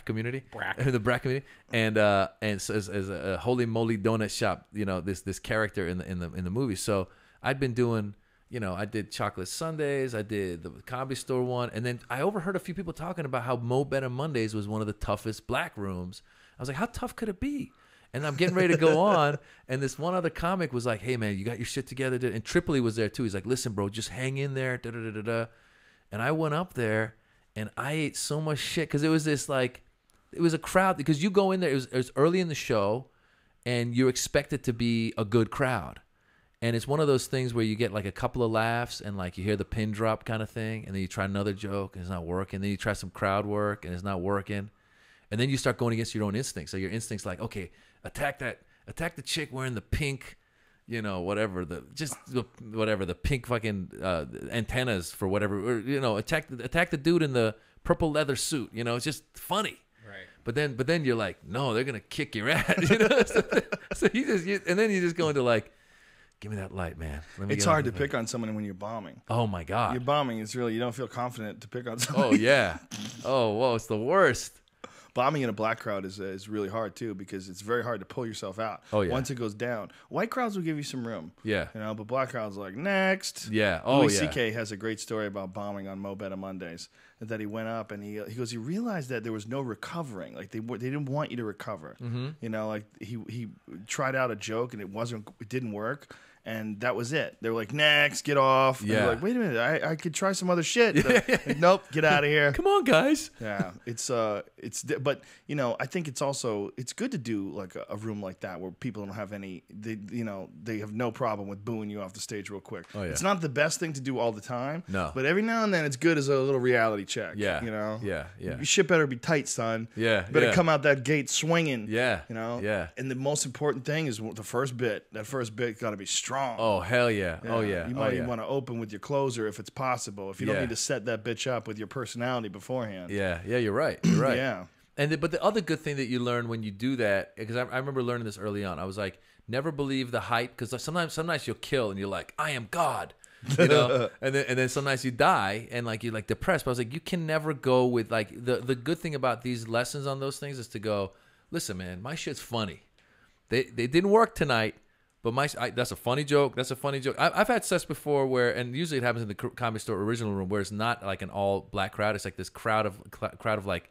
community, the brack community, and so as a holy moly donut shop, this character in the movie. So I'd been doing. I did Chocolate Sundays, I did the Comedy Store one, and then I overheard a few people talking about how Mo Better Mondays was one of the toughest black rooms. I was like, how tough could it be? And I'm getting ready to go on, and this one other comic was like, hey, man, you got your shit together? And Tripoli was there, too. He's like, listen, bro, just hang in there, da-da-da-da-da. And I went up there, and I ate so much shit, because it was this, like, it was a crowd, because you go in there, it was early in the show, and you expect it to be a good crowd. And it's one of those things where you get like a couple of laughs and like you hear the pin drop kind of thing. And then you try another joke and it's not working. Then you try some crowd work and it's not working. And then you start going against your own instincts. So your instinct's like, okay, attack the chick wearing the pink, whatever, the pink fucking antennas for whatever, or, attack the dude in the purple leather suit. It's just funny. Right. But then you're like, no, they're going to kick your ass. So and then you just go into like, give me that light, man. It's hard to pick on someone when you're bombing. Oh my God. You're bombing. It's really, you don't feel confident to pick on someone. Oh yeah. Oh, whoa. It's the worst. Bombing in a black crowd is really hard too, because it's very hard to pull yourself out. Oh yeah. Once it goes down, white crowds will give you some room. Yeah. But black crowds are like, next. Yeah. Oh Louis yeah. C.K. has a great story about bombing on Mo Better Mondays. That he went up and he goes, he realized that there was no recovering. Like they didn't want you to recover. Mm-hmm. Like he tried out a joke and it didn't work. And that was it. They were like, next, get off. And Yeah. like, wait a minute, I could try some other shit. Like, nope, get out of here. Come on, guys. Yeah, but I think it's good to do like a room like that where people don't have they have no problem with booing you off the stage real quick. Oh, yeah. It's not the best thing to do all the time. No. But every now and then it's good as a little reality check. Yeah. Yeah. Yeah. Your shit better be tight, son. Yeah, Better yeah. come out that gate swinging. Yeah. Yeah. And the most important thing is the first bit. That first bit got to be strong. Oh, hell yeah. Oh, yeah. You might even want to open with your closer if it's possible. If you don't need to set that bitch up with your personality beforehand. Yeah. Yeah, you're right. You're right. Yeah. But the other good thing that you learn when you do that, because I remember learning this early on. I was like, never believe the hype, because sometimes you'll kill and you're like, I am God. and then sometimes you die and like you're like depressed. But I was like, you can never go with like the good thing about these lessons on those things is to go, listen, man, my shit's funny. They didn't work tonight. But that's a funny joke. That's a funny joke. I've had sets before where, and usually it happens in the Comedy Store original room, where it's not like an all black crowd. It's like this crowd of like,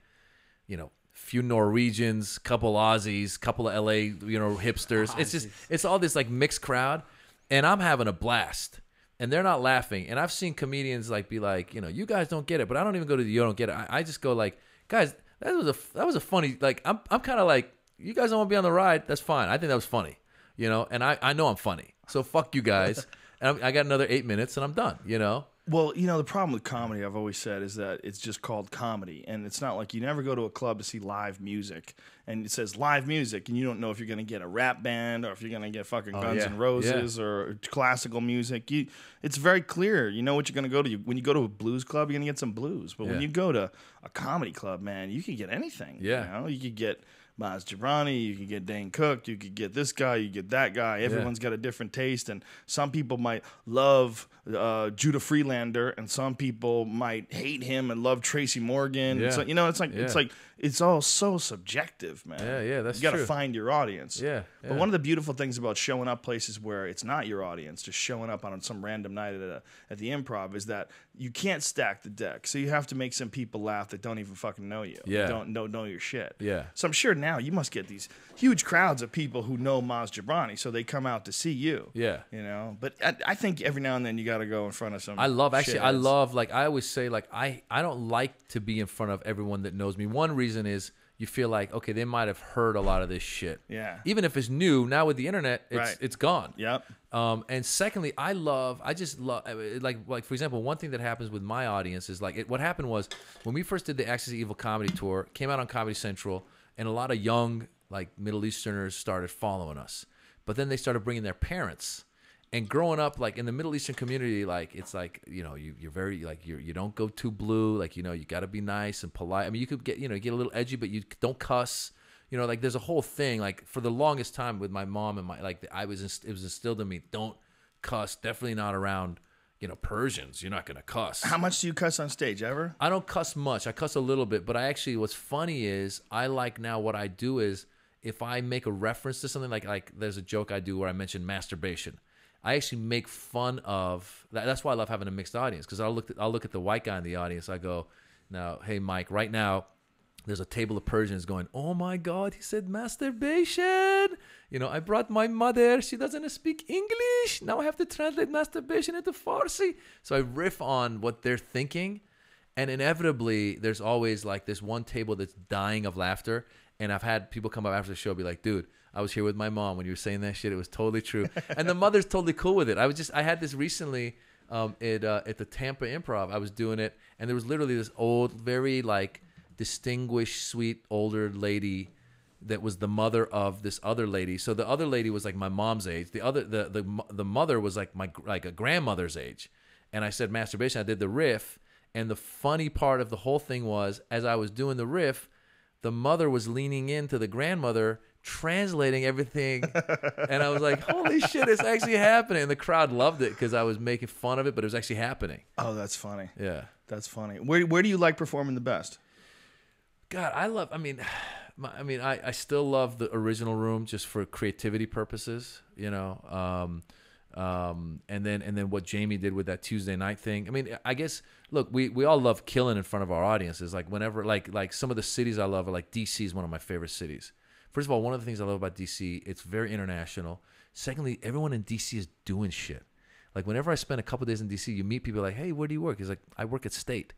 few Norwegians, couple Aussies, couple of LA, hipsters. It's all this like mixed crowd, and I'm having a blast, and they're not laughing. And I've seen comedians like be like, you guys don't get it, but I don't even go to the you don't get it. I just go like, guys, that was a funny, like I'm kind of like, you guys don't want to be on the ride. That's fine. I think that was funny, you know, and I know I'm funny. So fuck you guys. And I got another 8 minutes and I'm done, you know? Well, you know, the problem with comedy, I've always said, is that it's just called comedy. And it's not like you never go to a club to see live music. And it says live music, and you don't know if you're going to get a rap band or if you're going to get fucking Guns N' Roses or classical music. It's very clear. You know what you're going to go to. When you go to a blues club, you're going to get some blues. But when you go to a comedy club, man, you can get anything. Yeah. You know? You could get Maz Jobrani, you could get Dane Cook, you could get this guy, you get that guy. Everyone's got a different taste, and some people might love Judah Freelander, and some people might hate him and love Tracy Morgan. Yeah. So, you know, it's like it's all so subjective, man. Yeah, that's you got to true. find your audience. Yeah. But one of the beautiful things about showing up places where it's not your audience, just showing up on some random night at the Improv, is that you can't stack the deck. So you have to make some people laugh that don't even fucking know you. Yeah. Don't know your shit. Yeah. So I'm sure now you must get these huge crowds of people who know Maz Jobrani, so they come out to see you. Yeah. You know, but I think every now and then you got to go in front of some. I love shitheads. like I always say, like I don't like to be in front of everyone that knows me. One reason is you feel like, okay, they might have heard a lot of this shit. Yeah. Even if it's new, now with the internet, it's gone. Yep. And secondly, I just love like for example, one thing that happens with my audience is like what happened was when we first did the Axis of Evil comedy tour, came out on Comedy Central, and a lot of young like Middle Easterners started following us. But then they started bringing their parents. And growing up, like in the Middle Eastern community, like it's like, you know, you're very like you don't go too blue, like, you know, you got to be nice and polite. I mean, you could get, you know, get a little edgy, but you don't cuss. You know, like there's a whole thing. Like for the longest time with my mom and it was instilled in me, don't cuss. Definitely not around, you know, Persians. You're not gonna cuss. How much do you cuss on stage ever? I don't cuss much. I cuss a little bit, but what's funny is I like now what I do is if I make a reference to something like there's a joke I do where I mention masturbation. I actually make fun of that. That's why I love having a mixed audience, because I'll look at the white guy in the audience. I go, now, hey Mike, right now there's a table of Persians going, oh my God, he said masturbation. You know, I brought my mother. She doesn't speak English. Now I have to translate masturbation into Farsi. So I riff on what they're thinking, and inevitably there's always like this one table that's dying of laughter. And I've had people come up after the show and be like, dude, I was here with my mom when you were saying that shit. It was totally true. And the mother's totally cool with it. I had this recently at the Tampa Improv. I was doing it, and there was literally this old, very like distinguished, sweet older lady that was the mother of this other lady. So the other lady was like my mom's age. The mother was like a grandmother's age. And I said masturbation. I did the riff, and the funny part of the whole thing was as I was doing the riff, the mother was leaning into the grandmother, translating everything, and I was like, holy shit, it's actually happening. And the crowd loved it because I was making fun of it, but it was actually happening. Oh, that's funny. Yeah. That's funny. Where do you like performing the best? God, I still love the original room just for creativity purposes, you know. And then what Jamie did with that Tuesday night thing. I mean, I guess, look, we all love killing in front of our audiences. Like whenever, like some of the cities I love are like DC is one of my favorite cities. First of all, one of the things I love about DC, it's very international. Secondly, everyone in DC is doing shit. Like whenever I spend a couple days in DC, you meet people like, hey, where do you work? He's like, I work at State.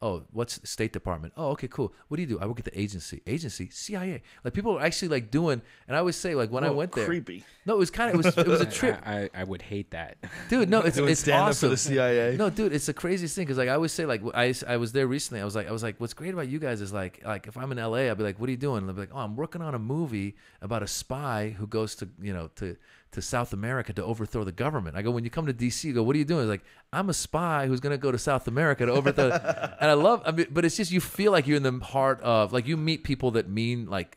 Oh, what's the State Department? Oh, okay, cool. What do you do? I work at the agency. Agency? CIA. Like people are actually like doing, and I always say like when I went there. Creepy. No, it was a trip. I would hate that. Dude, no, it's stand awesome. up for the CIA. No, dude, it's the craziest thing because like I always say like I was there recently. I was like, what's great about you guys is like if I'm in LA, I'll be like, what are you doing? And I'll be like, oh, I'm working on a movie about a spy who goes to to South America to overthrow the government. I go, when you come to DC, you go, what are you doing? It's like, I'm a spy who's going to go to South America to overthrow. And but it's just, you feel like you're in the heart of, like, you meet people that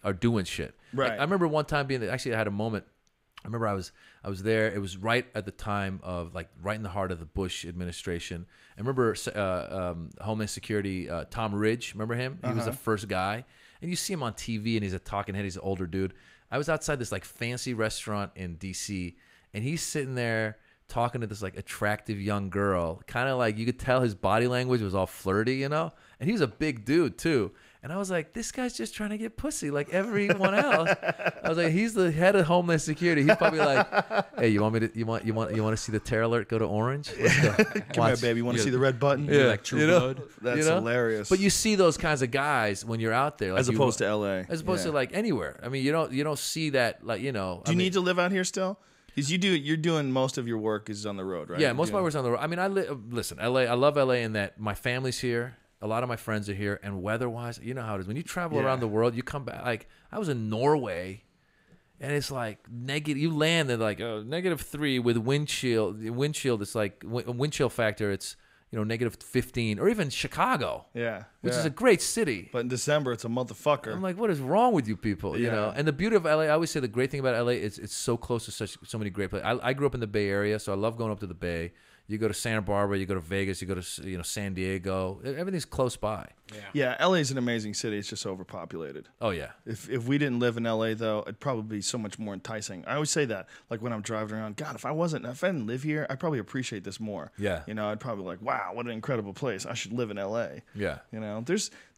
are doing shit. Right. Like, I remember one time actually I had a moment. I remember I was there. It was right at the time of, like, right in the heart of the Bush administration. I remember Homeland Security, Tom Ridge. Remember him? He was the first guy. And you see him on TV, and he's a talking head. He's an older dude. I was outside this like fancy restaurant in DC, and he's sitting there talking to this like attractive young girl. Kind of like you could tell his body language was all flirty, you know? And he was a big dude too. And I was like, this guy's just trying to get pussy like everyone else. I was like, he's the head of Homeland Security. He's probably like, hey, you want to see the terror alert go to orange? Let's go. Come here, baby. You want to see the red button? Yeah, like True Blood. That's hilarious. But you see those kinds of guys when you're out there, like as opposed to LA, as opposed to like anywhere. I mean, you don't see that, like, you know. Do you need to live out here still? Because you're doing most of your work is on the road, right? Yeah, most of my work's on the road. I mean, listen, LA. I love LA in that my family's here. A lot of my friends are here, and weather-wise, you know how it is. When you travel around the world, you come back. Like, I was in Norway, and it's like negative. You land at like -3 with wind chill. It's like wind chill factor. It's -15, or even Chicago. Yeah, which is a great city. But in December, it's a motherfucker. I'm like, what is wrong with you people? You know. And the beauty of LA, I always say the great thing about LA is it's so close to so many great places. I grew up in the Bay Area, so I love going up to the Bay. You go to Santa Barbara, you go to Vegas, you go to San Diego. Everything's close by. Yeah, LA is an amazing city. It's just overpopulated. Oh yeah. If we didn't live in LA though, it'd probably be so much more enticing. I always say that, like when I'm driving around. God, if I didn't live here, I'd probably appreciate this more. Yeah. I'd probably be like, wow, what an incredible place. I should live in LA. Yeah.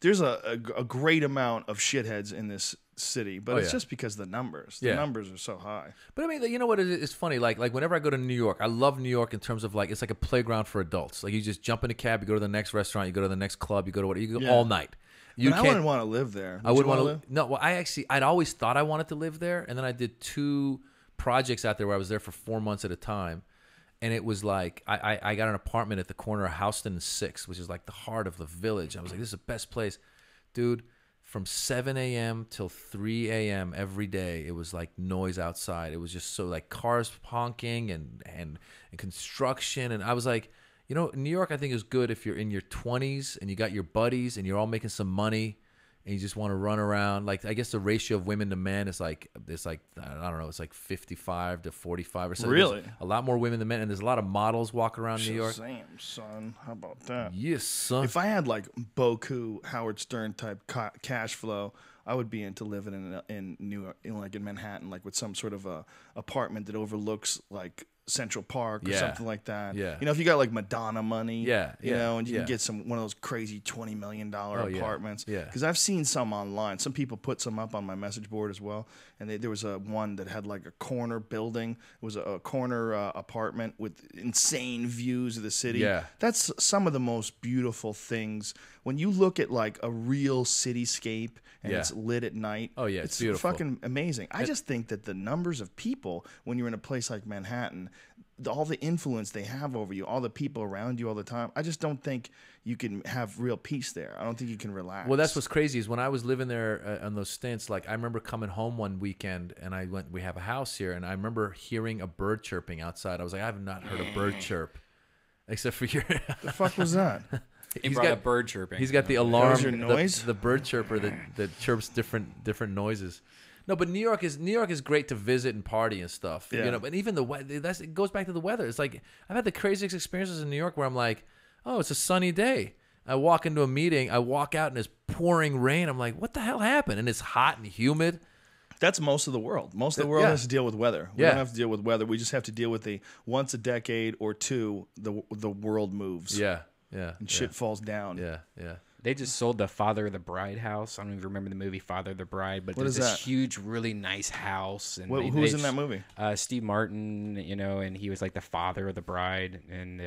There's a great amount of shitheads in this city, but it's just because the numbers. The numbers are so high. But I mean, you know what? It's funny. Like whenever I go to New York, I love New York in terms of like it's like a playground for adults. Like you just jump in a cab, you go to the next restaurant, you go to the next club, you go to you go all night. I wouldn't want to live there. I wouldn't want to live. No, well, I'd always thought I wanted to live there, and then I did 2 projects out there where I was there for 4 months at a time. And it was like I got an apartment at the corner of Houston and 6th, which is like the heart of the village. I was like, this is the best place, dude. From 7 a.m. till 3 a.m. every day, it was like noise outside. It was just so like cars honking and construction. And I was like, New York, I think is good if you're in your 20s and you got your buddies and you're all making some money and you just want to run around. Like, I guess the ratio of women to men is like, I don't know, it's like 55 to 45 or something. Really? There's a lot more women than men. And there's a lot of models walk around New York. Same, son. How about that? Yes, son. If I had like Boku, Howard Stern type cash flow, I would be into living in New York, like in Manhattan, like with some sort of a apartment that overlooks like Central Park or something like that. Yeah. If you got like Madonna money, and you can get one of those crazy $20 million apartments. Yeah. Because I've seen some online. Some people put some up on my message board as well. And there was one that had like a corner building. It was a corner apartment with insane views of the city. Yeah. That's some of the most beautiful things. When you look at like a real cityscape and it's lit at night. Oh, yeah, it's beautiful. Fucking amazing. I just think that the numbers of people when you're in a place like Manhattan, all the influence they have over you, all the people around you all the time, I just don't think you can have real peace there. I don't think you can relax. Well, that's what's crazy is when I was living there on those stints, like I remember coming home one weekend and we have a house here, and I remember hearing a bird chirping outside. I was like, I have not heard a bird chirp except for your... The fuck was that? He brought up bird chirping. He's got the alarm, was your noise? the bird chirper that chirps different noises. No, but New York is great to visit and party and stuff. Yeah. But even it goes back to the weather. It's like I've had the craziest experiences in New York where I'm like, oh, it's a sunny day. I walk into a meeting, I walk out and it's pouring rain. I'm like, what the hell happened? And it's hot and humid. That's most of the world. Most of the world has to deal with weather. We don't have to deal with weather. We just have to deal with once a decade or two, the world moves. Yeah. Yeah. And shit falls down. Yeah. Yeah. They just sold the Father of the Bride house. I don't even remember the movie Father of the Bride, but there's this huge, really nice house. And who was in that movie? Steve Martin, and he was like the father of the bride, and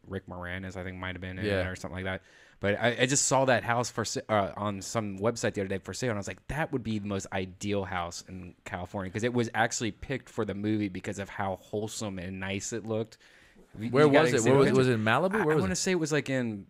Rick Moranis, I think, might have been in it or something like that. But I just saw that house on some website the other day for sale, and I was like, that would be the most ideal house in California because it was actually picked for the movie because of how wholesome and nice it looked. Where was it? Was it in Malibu? I want to say it was like in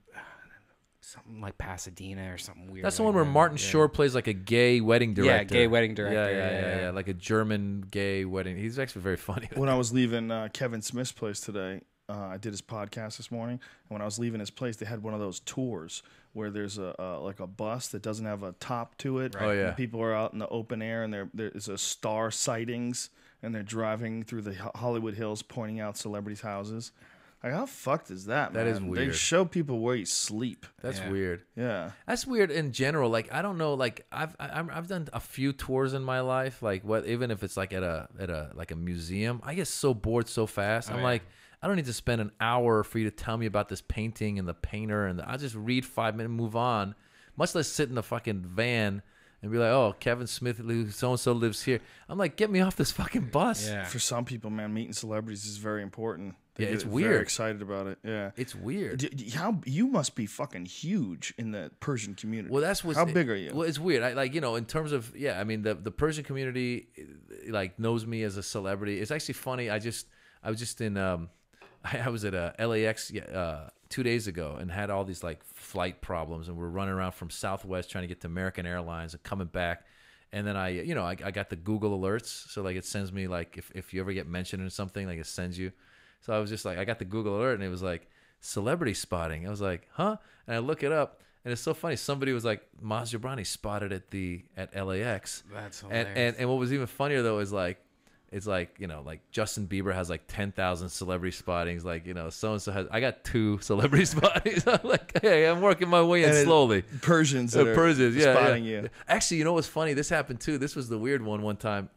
something like Pasadena or something weird. That's the one where Martin Short plays like a gay wedding director. Yeah, gay wedding director. Yeah, like a German gay wedding. He's actually very funny. When I was leaving Kevin Smith's place today, I did his podcast this morning, and when I was leaving his place, they had one of those tours where there's like a bus that doesn't have a top to it. Right. Oh, yeah. And people are out in the open air, and there's a star sightings, and they're driving through the Hollywood Hills, pointing out celebrities' houses. Like, how fucked is that, man? That is weird. They show people where you sleep. That's weird. Yeah. That's weird in general. Like, I don't know. Like, I've done a few tours in my life. Like, even if it's like at a museum, I get so bored so fast. I'm like, I don't need to spend an hour for you to tell me about this painting and the painter, and I'll just read 5 minutes, move on. much less sit in the fucking van and be like, oh, Kevin Smith, so and so lives here. I'm like, get me off this fucking bus. Yeah. For some people, man, meeting celebrities is very important. They Yeah, get it's very weird. excited about it. Yeah, It's weird. How you must be fucking huge in the Persian community. Well, that's how big are you? Well, it's weird. I like, you know, in terms of, I mean, the Persian community like knows me as a celebrity. It's actually funny. I was just in I was at LAX 2 days ago and had all these like flight problems, and we're running around from Southwest trying to get to American Airlines and coming back. And then I got the Google alerts, so like it sends me like if you ever get mentioned in something, like it sends you. So I was just like, I got the Google alert, and it was like celebrity spotting. I was like, huh? And I look it up, and it's so funny. Somebody was like, Maz Jobrani spotted at LAX. That's hilarious. And what was even funnier though is like, it's like, you know, like Justin Bieber has like 10,000 celebrity spottings. Like, you know, so and so has. I got 2 celebrity spottings. I'm like, hey, I'm working my way in slowly. Persians, that are spotting you. Actually, you know what's funny? This happened too. This was the weird one time.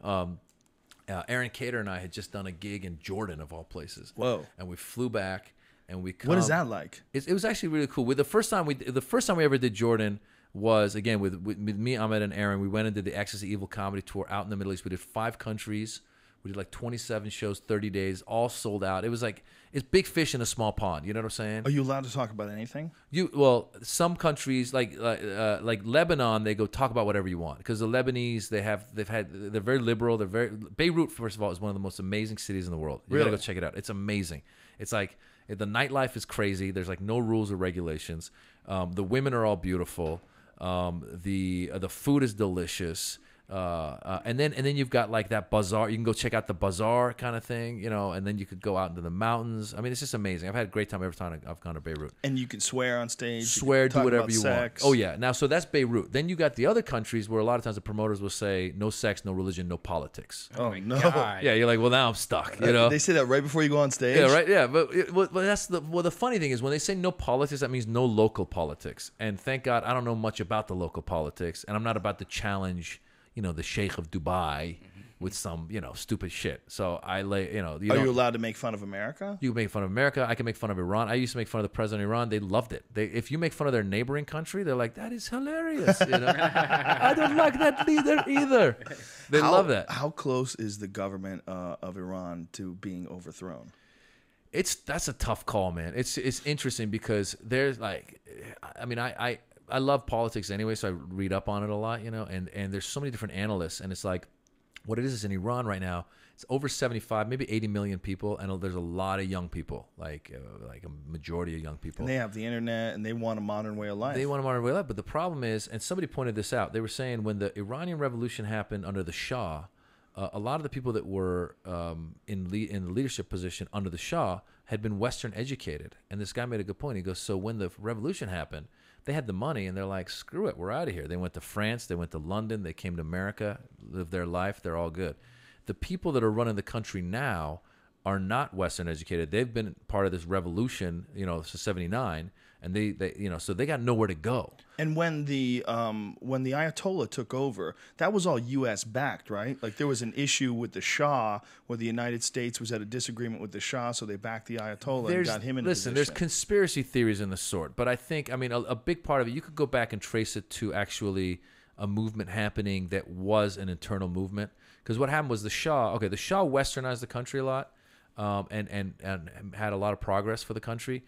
Aaron Cater and I had just done a gig in Jordan, of all places. Whoa! And we flew back, and we. What is that like? It was actually really cool. The first time we ever did Jordan was again with me, Ahmed, and Aaron. We went and did the Axis of Evil comedy tour out in the Middle East. We did 5 countries. We did like 27 shows, 30 days, all sold out. It was like, it's big fish in a small pond. You know what I'm saying? Are you allowed to talk about anything? Well, some countries like Lebanon, they go talk about whatever you want, because the Lebanese they're very liberal. Beirut, first of all, is one of the most amazing cities in the world. You gotta go check it out. It's amazing. It's like the nightlife is crazy. There's like no rules or regulations. The women are all beautiful. The food is delicious. And then you've got like that bazaar. You can go check out the bazaar kind of thing, you know, and then you could go out into the mountains. I mean, it's just amazing. I've had a great time every time I've gone to Beirut. And you can swear on stage. Swear, do whatever you sex. want. Oh yeah. Now, so that's Beirut. Then you got the other countries where a lot of times the promoters will say no sex, no religion, no politics. Oh no. God. Yeah, you're like, well, now I'm stuck. You know. They say that right before you go on stage. Yeah, right. Yeah, but that's the funny thing is when they say no politics, that means no local politics. And thank God I don't know much about the local politics, and I'm not about to challenge, you know, the Sheikh of Dubai with some, you know, stupid shit. So I lay, you know. Are you allowed to make fun of America? You can make fun of America. I can make fun of Iran. I used to make fun of the president of Iran. They loved it. If you make fun of their neighboring country, they're like, that is hilarious. You know, I don't like that leader either. They love that. How close is the government of Iran to being overthrown? That's a tough call, man. It's interesting because there's like, I mean, I love politics anyway, so I read up on it a lot, you know, and there's so many different analysts, and it's like, what it is in Iran right now, it's over 75, maybe 80 million people, and there's a lot of young people, like a majority of young people. And they have the internet, and they want a modern way of life. They want a modern way of life, but the problem is, and somebody pointed this out, they were saying when the Iranian Revolution happened under the Shah, a lot of the people that were in the leadership position under the Shah had been Western educated, and this guy made a good point. He goes, so when the revolution happened, they had the money, and they're like, screw it, we're out of here. They went to France, they went to London, they came to America, lived their life, they're all good. The people that are running the country now are not Western educated. They've been part of this revolution, you know, since '79, and they you know, so they got nowhere to go. And when the Ayatollah took over, that was all U.S. backed, right? Like there was an issue with the Shah where the United States was at a disagreement with the Shah, so they backed the Ayatollah and got him in. Listen, there's conspiracy theories in the sort, but I think, I mean, a big part of it, you could go back and trace it to actually a movement happening that was an internal movement. Because what happened was the Shah westernized the country a lot. And had a lot of progress for the country.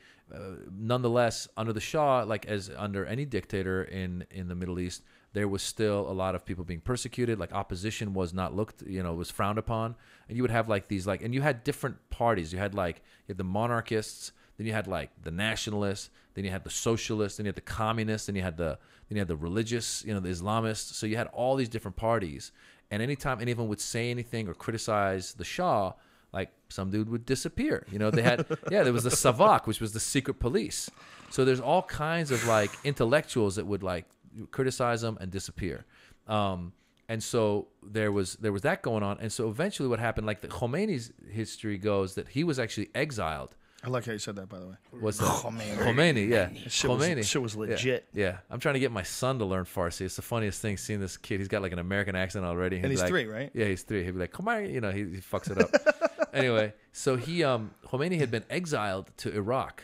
Nonetheless, under the Shah, like as under any dictator in the Middle East, there was still a lot of people being persecuted. Like opposition was not looked, you know, was frowned upon. And you would have like these and you had different parties. You had the monarchists, then you had like the nationalists, then you had the socialists, then you had the communists, then you had the religious, you know, the Islamists. So you had all these different parties. And anytime anyone would say anything or criticize the Shah, like some dude would disappear. You know, they had, there was the Savak, which was the secret police. So there's all kinds of like intellectuals that would like criticize them and disappear. And so there was that going on. And so eventually what happened, like the Khomeini's history goes that he was actually exiled. I like how you said that, by the way. What's that? Khomeini, yeah. Khomeini. Shit was legit. Yeah. I'm trying to get my son to learn Farsi. It's the funniest thing seeing this kid. He's got like an American accent already. And he's like, 3, right? Yeah, he's 3. He'd be like, come on, you know, he fucks it up. Anyway, so Khomeini had been exiled to Iraq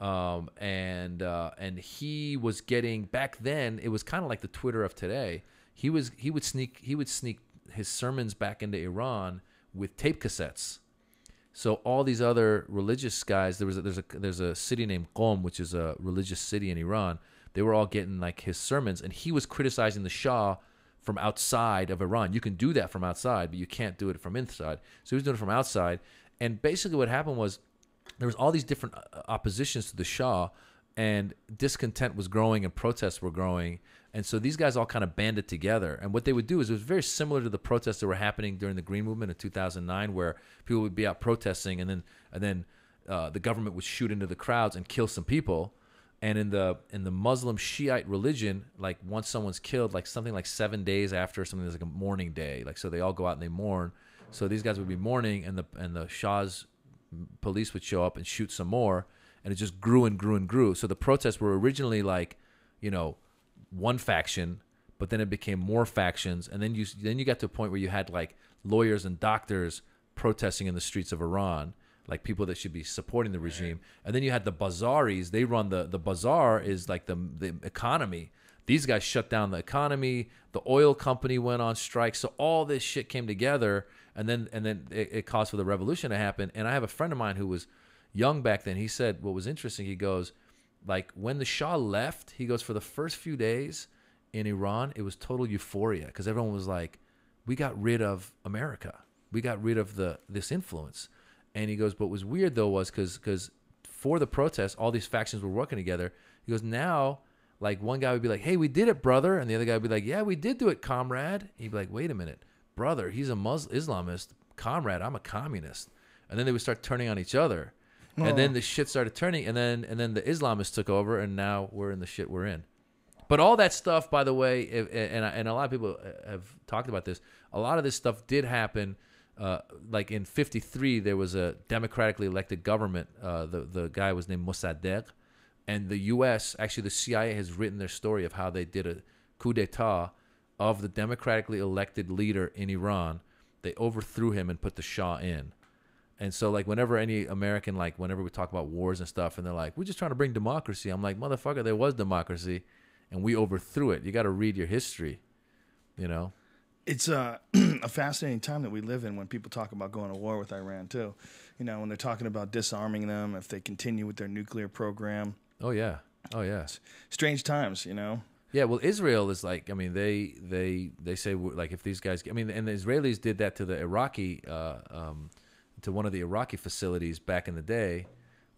And he was getting, back then it was kind of like the Twitter of today. He would sneak his sermons back into Iran with tape cassettes. So all these other religious guys, there's a city named Qom, which is a religious city in Iran. They were all getting like his sermons, and he was criticizing the Shah from outside of Iran. You can do that from outside, but you can't do it from inside. So he was doing it from outside. And basically what happened was there was all these different oppositions to the Shah, and discontent was growing and protests were growing. And so these guys all kind of banded together. And what they would do is, it was very similar to the protests that were happening during the Green Movement in 2009, where people would be out protesting, and then the government would shoot into the crowds and kill some people. And in the Muslim Shiite religion, like once someone's killed, like something like 7 days after, something that's like a mourning day. Like, so they all go out and they mourn. So these guys would be mourning, and the Shah's police would show up and shoot some more, and it just grew and grew and grew. So the protests were originally like, one faction, but then it became more factions, and then you got to a point where you had like lawyers and doctors protesting in the streets of Iran, like people that should be supporting the regime. And then you had the bazaris. They run the bazaar is like the economy. These guys shut down the economy. The oil company went on strike. So all this shit came together, and then it caused for the revolution to happen. And I have a friend of mine who was young back then. He said what was interesting. He goes, like, when the Shah left, he goes, for the first few days in Iran, it was total euphoria, because everyone was like, we got rid of America. We got rid of this influence. And he goes, but what was weird, though, was because for the protests, all these factions were working together. He goes, now, like, one guy would be like, hey, we did it, brother. And the other guy would be like, yeah, we did do it, comrade. He'd be like, wait a minute, brother, he's a Islamist. Comrade, I'm a communist. And then they would start turning on each other. And then the shit started turning, and then the Islamists took over, and now we're in the shit we're in. But all that stuff, by the way, and a lot of people have talked about this, a lot of this stuff did happen. Like in 1953, there was a democratically elected government. The guy was named Mossadegh. And the U.S., actually the CIA has written their story of how they did a coup d'etat of the democratically elected leader in Iran. They overthrew him and put the Shah in. And so, like, whenever any American, like, whenever we talk about wars and stuff, and they're like, we're just trying to bring democracy. I'm like, motherfucker, there was democracy, and we overthrew it. You got to read your history, It's a fascinating time that we live in when people talk about going to war with Iran, too. When they're talking about disarming them, if they continue with their nuclear program. Oh, yeah. It's strange times, Yeah, well, Israel is like, I mean, they say, like, if these guys, I mean, and the Israelis did that to the Iraqi, to one of the Iraqi facilities back in the day,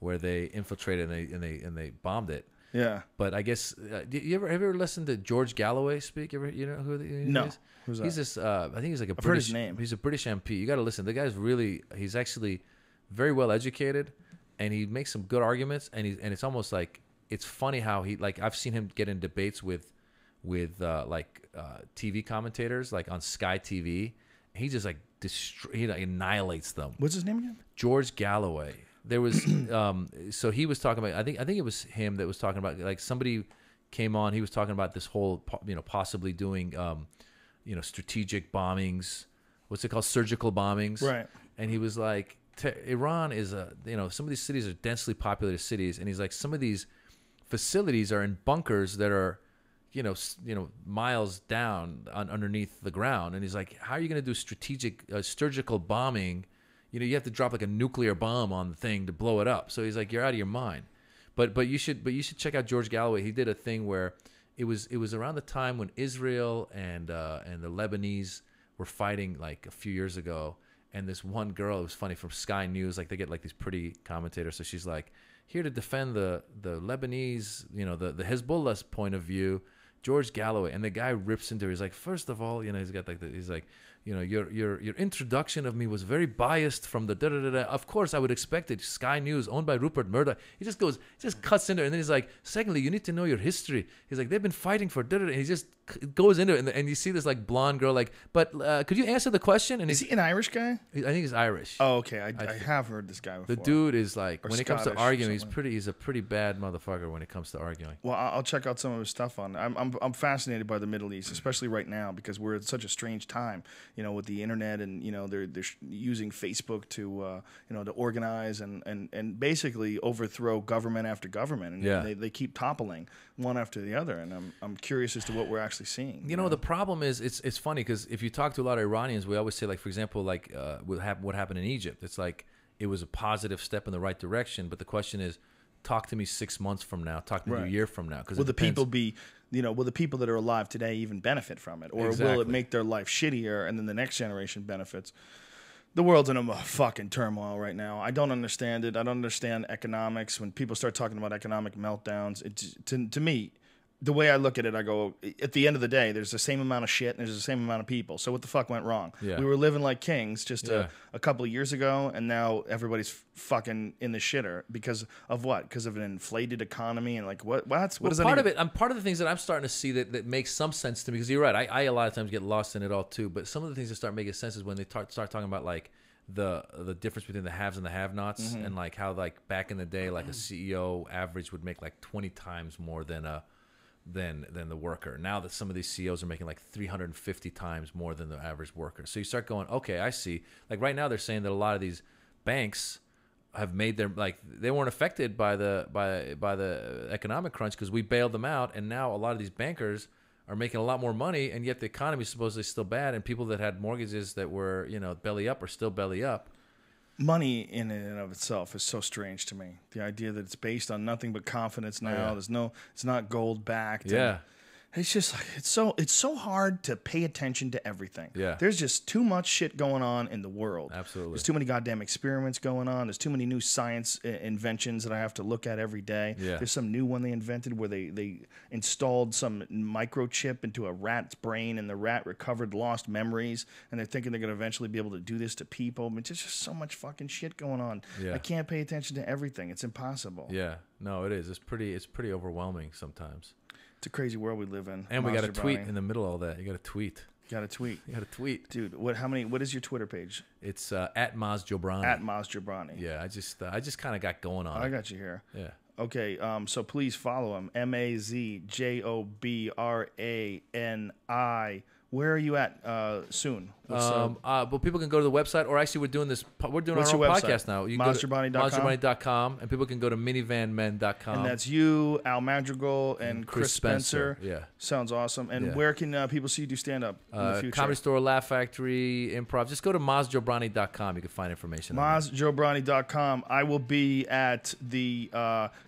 where they infiltrated and they bombed it. Yeah. But I guess, have you ever listened to George Galloway speak? You know who he No. is? Who's that? He's this, I think he's like a I've British, heard his name. He's a British MP. You got to listen. The guy's he's actually very well educated, and he makes some good arguments, and it's almost like, it's funny how I've seen him get in debates with TV commentators, like on Sky TV. He just like he annihilates them. What's his name again? George Galloway. There was so he was talking about, I think it was him that was talking about, like, somebody came on, he was talking about this whole possibly doing strategic bombings, what's it called, surgical bombings, Right. And he was like, Iran is some of these cities are densely populated cities, and he's like, some of these facilities are in bunkers that are miles down underneath the ground. And he's like, how are you going to do strategic surgical bombing? You have to drop like a nuclear bomb on the thing to blow it up. So he's like, you're out of your mind. But you should check out George Galloway. He did a thing where it was around the time when Israel and the Lebanese were fighting, like, a few years ago. And this one girl, it was funny, from Sky News, like, they get like these pretty commentators. So she's like, here to defend the Lebanese, the Hezbollah's point of view, George Galloway. And the guy rips into her. He's like, first of all, he's got like he's like, your introduction of me was very biased from the da-da-da-da. Of course, I would expect it. Sky News, owned by Rupert Murdoch. He just cuts into her. And then he's like, secondly, you need to know your history. He's like, they've been fighting for da-da-da. And he just goes into it, and you see this like blonde girl, like, but could you answer the question? And Is he an Irish guy? I think he's Irish. Oh, okay. I have heard this guy before. The dude is like, Or when it comes to Scottish or arguing, something. he's a pretty bad motherfucker when it comes to arguing. Well, I'll check out some of his stuff on. I'm fascinated by the Middle East, especially right now because we're at such a strange time. You know, with the internet and they're using Facebook to to organize and basically overthrow government after government, and they keep toppling one after the other. And I'm curious as to what we're actually seeing. You know, the problem is it's funny because if you talk to a lot of Iranians, we always say, like, for example, like what happened in Egypt. It's like it was a positive step in the right direction, but the question is, talk to me 6 months from now, talk to me a year from now. Because will the people will the people that are alive today even benefit from it, or will it make their life shittier and then the next generation benefits? The world's in a fucking turmoil right now. I don't understand it. I don't understand economics. When people start talking about economic meltdowns, to me, the way I look at it, I go, at the end of the day, there's the same amount of shit and there's the same amount of people. So what the fuck went wrong? Yeah. We were living like kings just a couple of years ago, and now everybody's fucking in the shitter because of what? Because of an inflated economy and like what does that part even... of it, part of the things that I'm starting to see that makes some sense to me, because you're right, I a lot of times get lost in it all too, but some of the things that start making sense is when they start talking about like the difference between the haves and the have-nots, and like how like back in the day, like a CEO average would make like 20 times more than the worker. Now that some of these CEOs are making like 350 times more than the average worker. So you start going, okay, I see. Like right now they're saying that a lot of these banks have made their, like, they weren't affected by the economic crunch because we bailed them out, and now a lot of these bankers are making a lot more money, and yet the economy is supposedly still bad, and people that had mortgages that were, belly up are still belly up. Money in and of itself is so strange to me. The idea that it's based on nothing but confidence now. It's not gold backed. Yeah. It's just like it's so hard to pay attention to everything. Yeah. There's just too much shit going on in the world. Absolutely. There's too many goddamn experiments going on. There's too many new science inventions that I have to look at every day. Yeah. There's some new one they invented where they installed some microchip into a rat's brain, and the rat recovered lost memories, and they're thinking they're going to eventually be able to do this to people. I mean, there's just so much fucking shit going on. Yeah. I can't pay attention to everything. It's impossible. Yeah. No, it is. It's pretty overwhelming sometimes. It's a crazy world we live in. And we got a Maz tweet Jobrani. in the middle of all that. You got a tweet. Got a tweet. You got a tweet. Dude, what is your Twitter page? It's at Maz Jobrani. At Maz Jobrani. Yeah, I just kind of got going on I it. got you here. Yeah. Okay, so please follow him. MazJobrani. Where are you at soon? But people can go to the website, or actually we're doing our own What's your website? podcast now. You can go to MazJobrani.com? MazJobrani.com, and people can go to minivanmen.com. And that's you, Al Madrigal, and Chris Spencer. Yeah. Sounds awesome. And where can people see you do stand-up in the future? Comedy Store, Laugh Factory, Improv. Just go to MazJobrani.com. You can find information. MazJobrani.com. I will be at the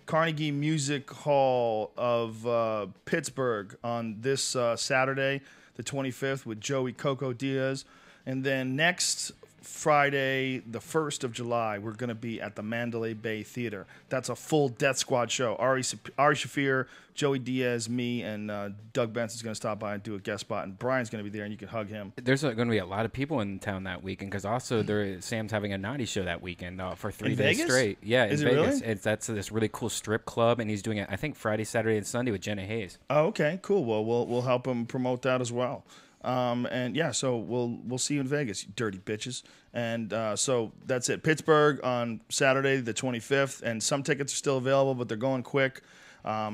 Carnegie Music Hall of Pittsburgh on this Saturday, the 25th, with Joey Coco Diaz. And then next Friday, the 1st of July, we're going to be at the Mandalay Bay Theater. That's a full Death Squad show. Ari Shafir, Joey Diaz, me, and Doug Benson's going to stop by and do a guest spot. And Brian's going to be there, and you can hug him. There's going to be a lot of people in town that weekend because also Sam's having a naughty show that weekend for 3 days Vegas? straight. Yeah, Is in it Vegas. really? That's this really cool strip club, and he's doing it, I think, Friday, Saturday, and Sunday with Jenna Hayes. Oh, okay, cool. Well, we'll help him promote that as well. And yeah, so we'll see you in Vegas, you dirty bitches. And so that's it. Pittsburgh on Saturday the 25th, and some tickets are still available, but they're going quick.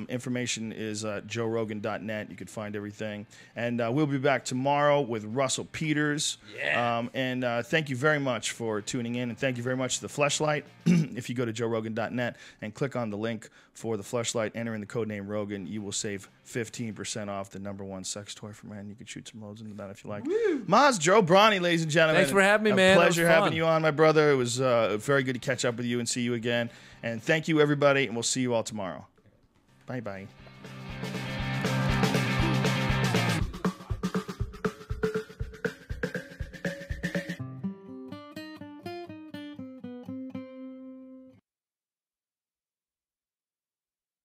Information is joerogan.net. You can find everything. And we'll be back tomorrow with Russell Peters. Yeah. And thank you very much for tuning in, and thank you very much to the Fleshlight. If you go to joerogan.net and click on the link for the Fleshlight, enter in the code name Rogan, you will save 15% off the #1 sex toy for men. You can shoot some loads into that if you like. Maz Jobrani, ladies and gentlemen. Thanks for having me, man. A That was pleasure fun. having you on, my brother. It was very good to catch up with you and see you again. And thank you, everybody, and we'll see you all tomorrow. Bye-bye.